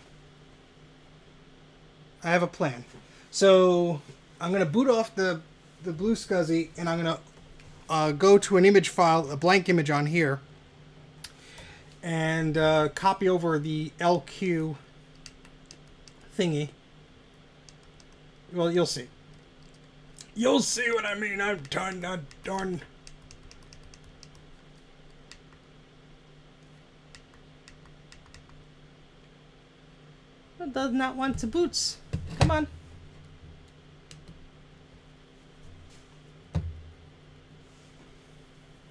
I have a plan. So, I'm going to boot off the blue SCSI, and I'm going to go to an image file, a blank image on here, and copy over the LQ thingy. Well, you'll see. You'll see what I mean. I'm darn. It does not want to boots. Come on.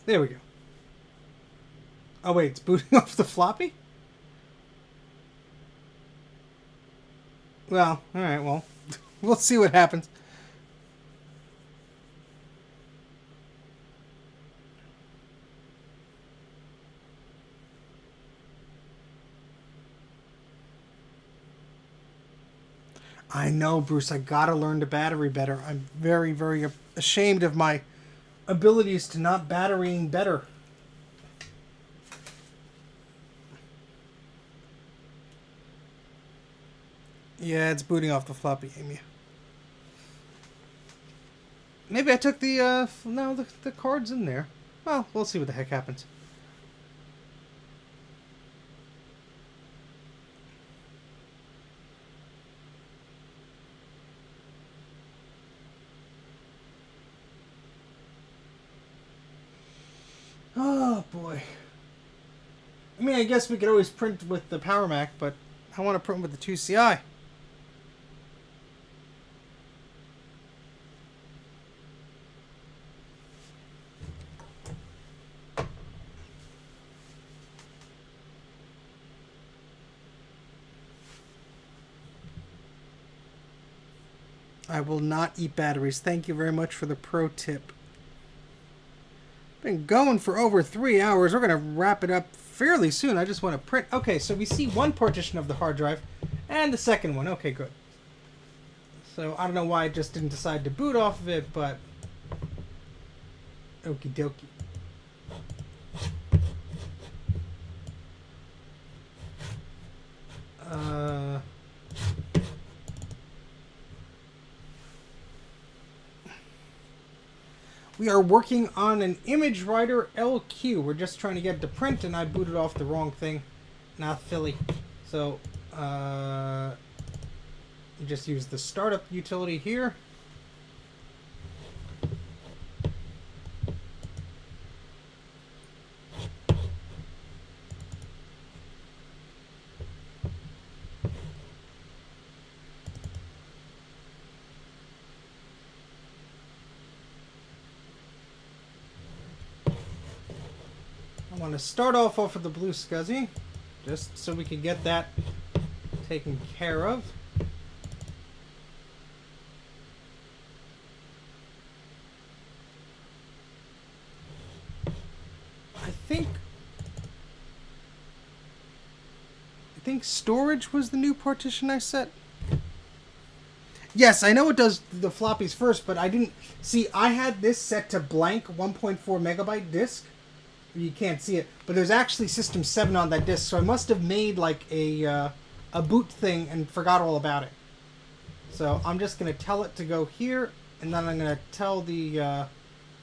There we go. Oh wait, it's booting off the floppy? Well, alright, well, we'll see what happens. I know, Bruce, I gotta learn to battery better. I'm very, very ashamed of my abilities to not batterying better. Yeah, it's booting off the floppy, Amy. Maybe I took the, no, the card's in there. Well, we'll see what the heck happens. Oh, boy. I mean, I guess we could always print with the Power Mac, but I want to print with the 2CI. I will not eat batteries. Thank you very much for the pro tip. Been going for over 3 hours. We're going to wrap it up fairly soon. I just want to print. Okay, so we see one partition of the hard drive and the second one. Okay, good. So I don't know why I just didn't decide to boot off of it, but okie dokie. We are working on an Imagewriter LQ. We're just trying to get it to print, and I booted off the wrong thing. Not Philly. So, just use the startup utility here. I want to start off of the blue SCSI, just so we can get that taken care of. I think storage was the new partition I set. Yes, I know it does the floppies first, but I didn't see. I had this set to blank 1.4 megabyte disk. You can't see it, but there's actually System 7 on that disk, so I must have made like a boot thing and forgot all about it. So I'm just going to tell it to go here and then I'm going to tell the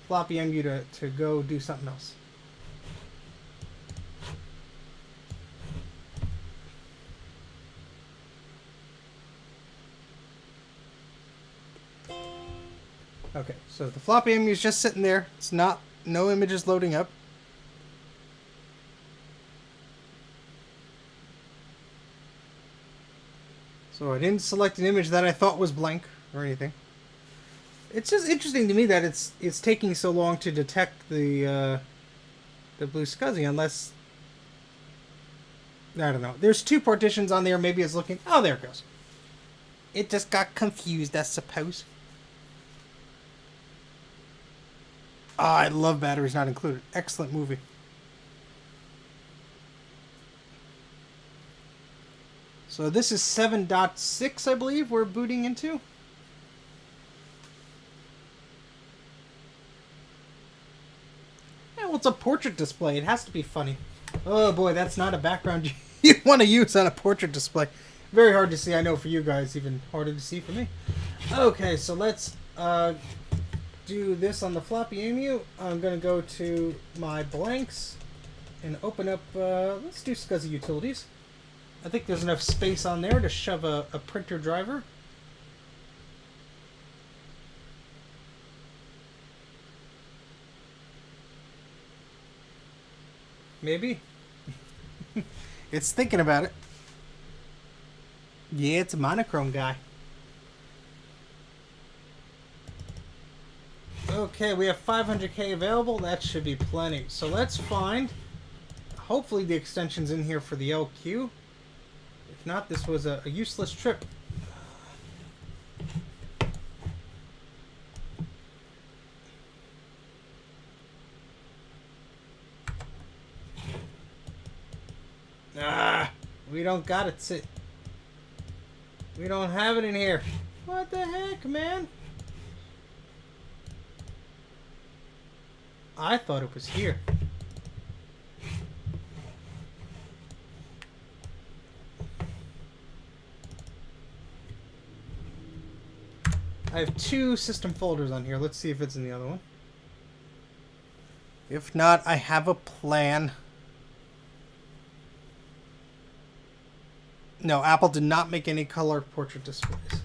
floppy MU to go do something else. Okay, so the floppy MU is just sitting there. It's not, no images loading up. So I didn't select an image that I thought was blank or anything. It's just interesting to me that it's taking so long to detect the blue SCSI, unless, I don't know. There's two partitions on there. Maybe it's looking. Oh, there it goes. It just got confused, I suppose. Ah, I love Batteries Not Included. Excellent movie. So this is 7.6, I believe, we're booting into. Yeah, well, it's a portrait display. It has to be funny. Oh boy, that's not a background you want to use on a portrait display. Very hard to see, I know, for you guys. Even harder to see for me. Okay, so let's do this on the floppy EMU. I'm going to go to my blanks and open up, let's do SCSI Utilities. I think there's enough space on there to shove a printer driver. Maybe. It's thinking about it. Yeah, it's a monochrome guy. Okay, we have 500K available. That should be plenty. So let's find, hopefully the extension's in here for the LQ. If not, this was a useless trip. Ah, we don't got it. We don't have it in here. What the heck, man? I thought it was here. I have two system folders on here. Let's see if it's in the other one. If not, I have a plan. No, Apple did not make any color portrait displays.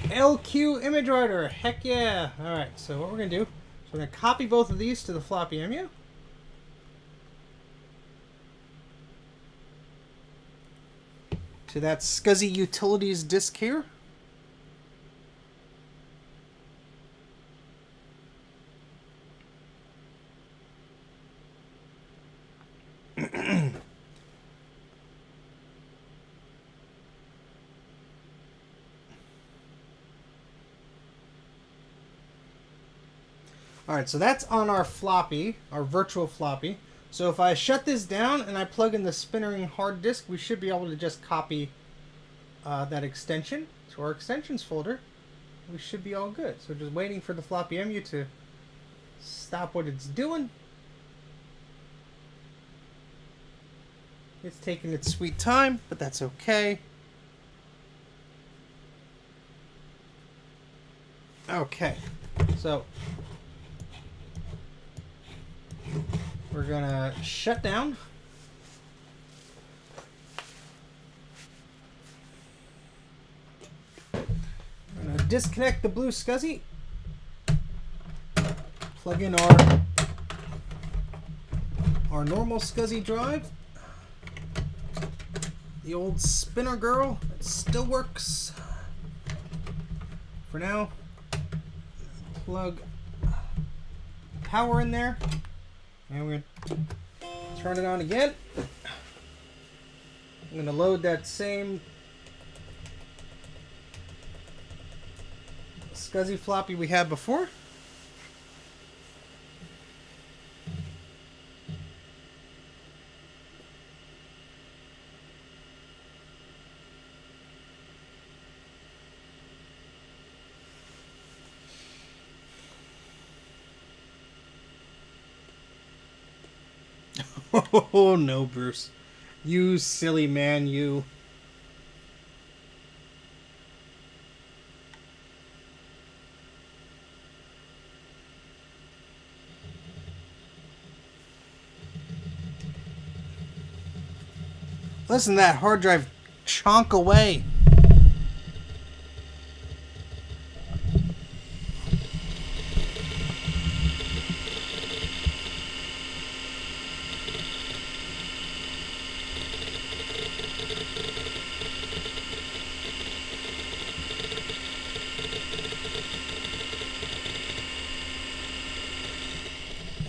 LQ Imagewriter. Heck yeah. Alright, so what we're going to do is we're going to copy both of these to the floppy EMU. To that SCSI Utilities disk here. Alright, so that's on our floppy, our virtual floppy. So if I shut this down and I plug in the spinnering hard disk, we should be able to just copy that extension to our extensions folder. We should be all good. So just waiting for the floppy EMU to stop what it's doing. It's taking its sweet time, but that's okay. Okay, so we're gonna shut down. We're gonna disconnect the blue SCSI. Plug in our normal SCSI drive. The old spinner girl. It still works. For now, plug power in there. And we're going to turn it on again. I'm going to load that same SCSI floppy we had before. Oh no, Bruce. You silly man, you. Listen to that hard drive chonk away.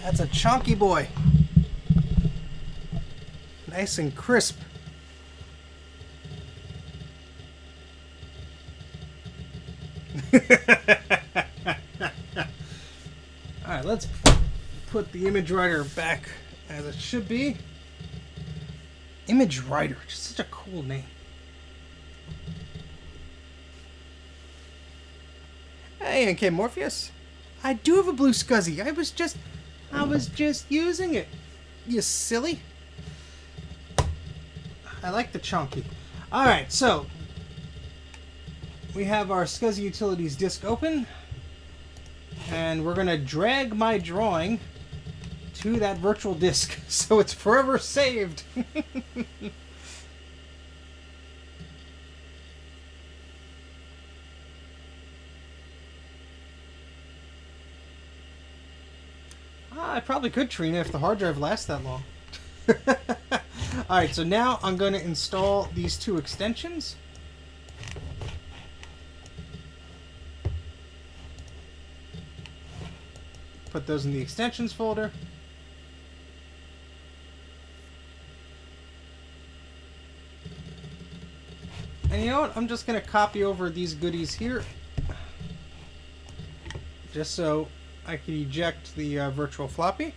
That's a chunky boy. Nice and crisp. Alright, let's put the Imagewriter back as it should be. Imagewriter, just such a cool name. Hey, NK Morpheus. I do have a blue SCSI. I was just using it. You silly. I like the chunky. Alright, so we have our SCSI Utilities disk open. And we're going to drag my drawing to that virtual disk so it's forever saved. I probably could, Trina, if the hard drive lasts that long. Alright, so now I'm going to install these two extensions. Put those in the extensions folder. And you know what? I'm just going to copy over these goodies here. Just so I can eject the virtual floppy.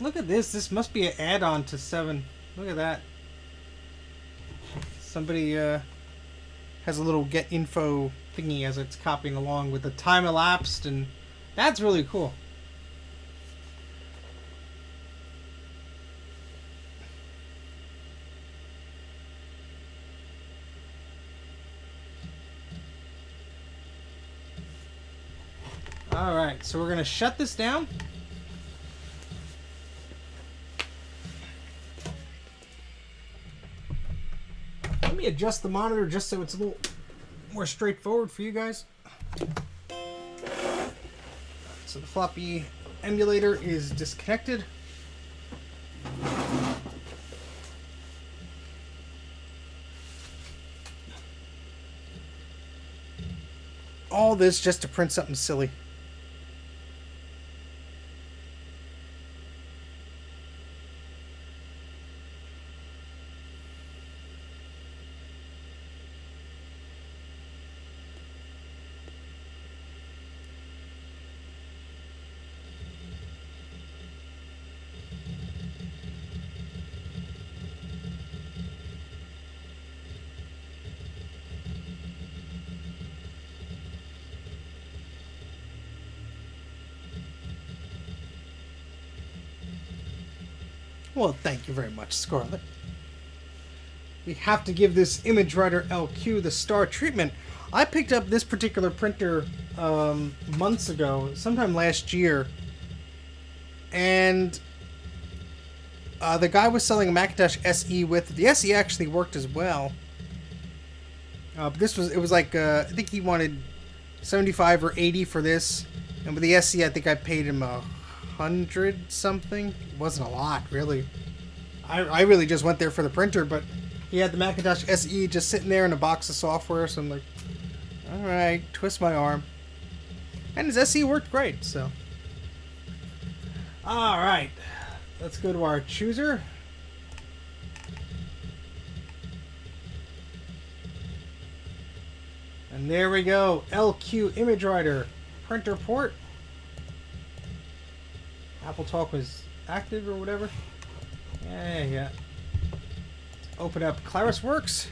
Look at this. This must be an add-on to 7. Look at that. Somebody has a little get info thingy as it's copying along with the time elapsed, and that's really cool. Alright, so we're going to shut this down. Let me adjust the monitor just so it's a little more straightforward for you guys. So the floppy emulator is disconnected. All this just to print something silly. Well, thank you very much, Scarlett. We have to give this Imagewriter LQ the star treatment. I picked up this particular printer months ago, sometime last year, and the guy was selling a Macintosh SE with it. The SE actually worked as well. But it was like I think he wanted 75 or 80 for this, and with the SE I think I paid him 100 something. It wasn't a lot, really. I really just went there for the printer, but he had the Macintosh SE just sitting there in a box of software, so I'm like, alright, twist my arm. And his SE worked great, so. Alright, let's go to our chooser. And there we go, LQ Imagewriter printer port. Apple Talk was active or whatever. Yeah. Open up ClarisWorks.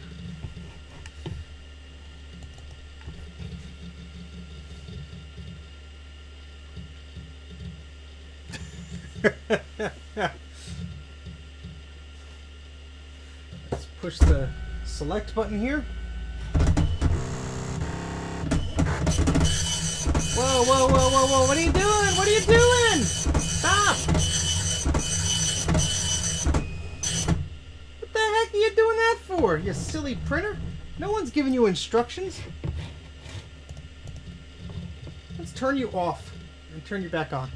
Let's push the select button here. Whoa, whoa, whoa, whoa, whoa. What are you doing? What are you doing? Stop! What the heck are you doing that for, you silly printer? No one's giving you instructions. Let's turn you off and turn you back on.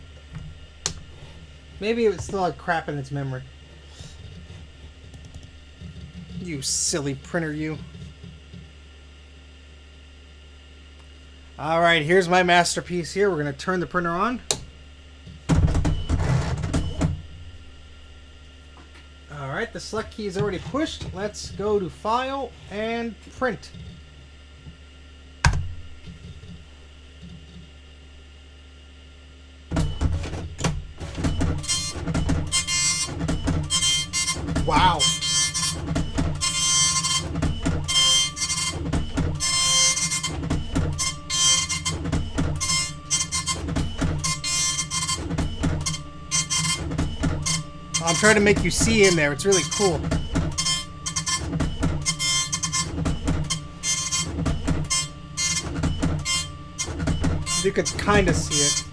Maybe it still had crap in its memory. You silly printer, you. Alright, here's my masterpiece here. We're going to turn the printer on. Alright, the select key is already pushed. Let's go to File and Print. Wow. I'm trying to make you see in there. It's really cool. You could kind of see it.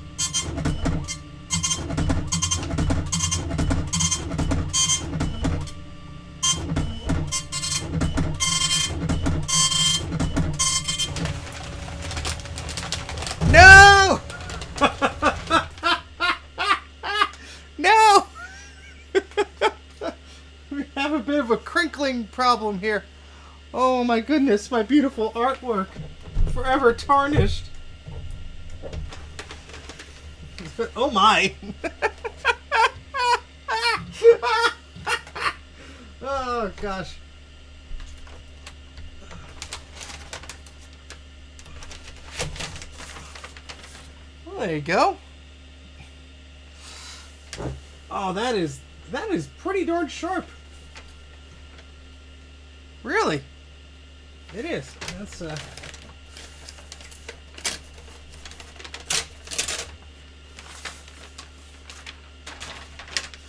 No! No! We have a bit of a crinkling problem here. Oh my goodness, my beautiful artwork. Forever tarnished. Oh my! Oh gosh. Well, there you go. Oh, that is pretty darn sharp. Really? It is. That's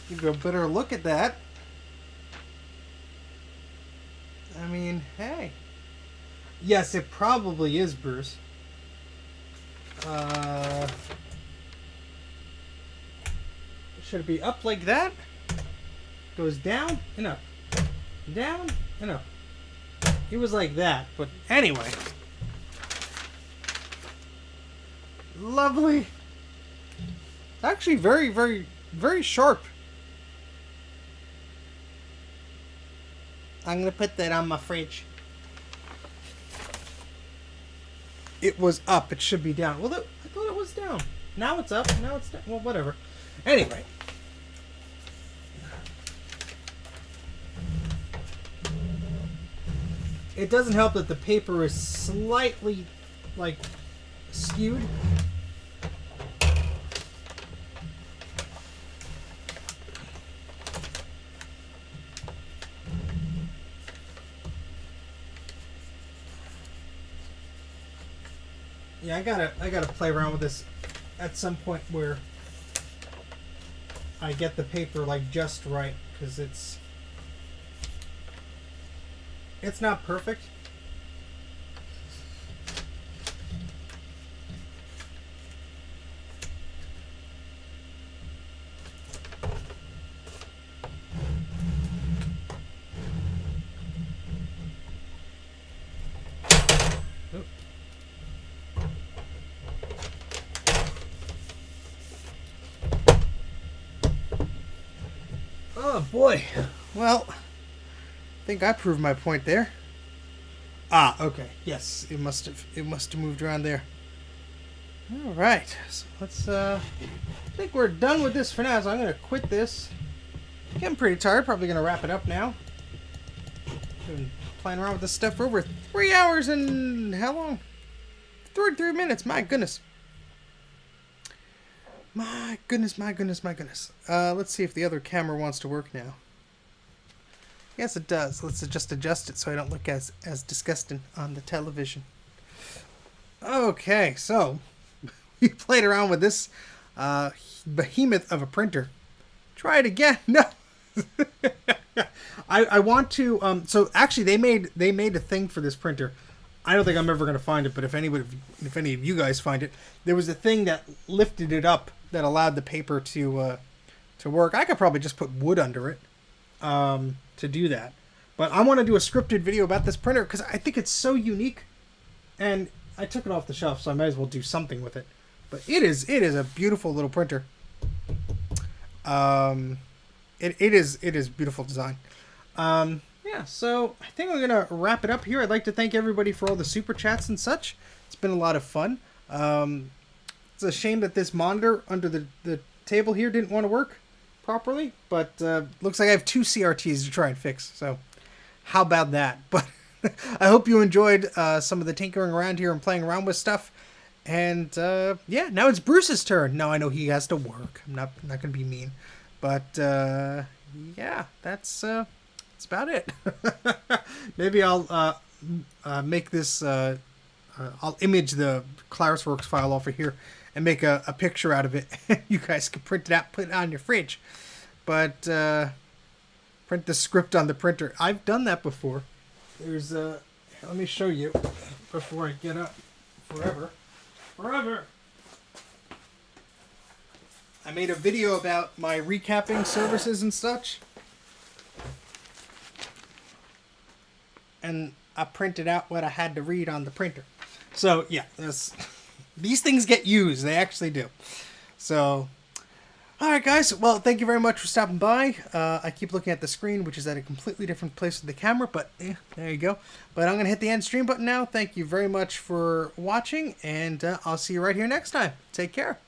give you a better look at that. I mean, hey. Yes, it probably is, Bruce. Should it be up like that? Goes down and up. Down and up. It was like that, but anyway. Lovely. Actually very, very, very sharp. I'm going to put that on my fridge. It was up. It should be down. Well, I thought it was down. Now it's up. Now it's down. Well, whatever. Anyway. It doesn't help that the paper is slightly, like, skewed. Yeah, I gotta play around with this at some point where I get the paper like just right, because it's not perfect. Oh boy. Well, I think I proved my point there. Ah, okay. Yes, it must have moved around there. All right. So let's I think we're done with this for now, so I'm going to quit this. I'm getting pretty tired. Probably going to wrap it up now. Been playing around with this stuff for over 3 hours and how long? 33 minutes. My goodness. My goodness, my goodness, my goodness. Let's see if the other camera wants to work now. Yes, it does. Let's just adjust it so I don't look as disgusting on the television. Okay, so we played around with this behemoth of a printer. Try it again. No. I want to. So actually, they made a thing for this printer. I don't think I'm ever going to find it, but if any of you guys find it, there was a thing that lifted it up that allowed the paper to work. I could probably just put wood under it to do that. But I want to do a scripted video about this printer because I think it's so unique. And I took it off the shelf, so I might as well do something with it. But it is a beautiful little printer. It is beautiful design. Yeah, so I think I'm gonna wrap it up here. I'd like to thank everybody for all the super chats and such. It's been a lot of fun. It's a shame that this monitor under the table here didn't want to work properly, but looks like I have 2 CRTs to try and fix. So how about that? But I hope you enjoyed some of the tinkering around here and playing around with stuff. And yeah, now it's Bruce's turn. Now I know he has to work. I'm not gonna be mean, but yeah, that's about it. Maybe I'll make this. I'll image the ClarisWorks file off of here and make a picture out of it. You guys can print it out, put it on your fridge. But print the script on the printer. I've done that before. There's let me show you before I get up forever. I made a video about my recapping services and such. And I printed out what I had to read on the printer. So yeah, these things get used. They actually do. So, alright guys, well thank you very much for stopping by. I keep looking at the screen, which is at a completely different place with the camera, but there you go. But I'm going to hit the end stream button now. Thank you very much for watching, and I'll see you right here next time. Take care.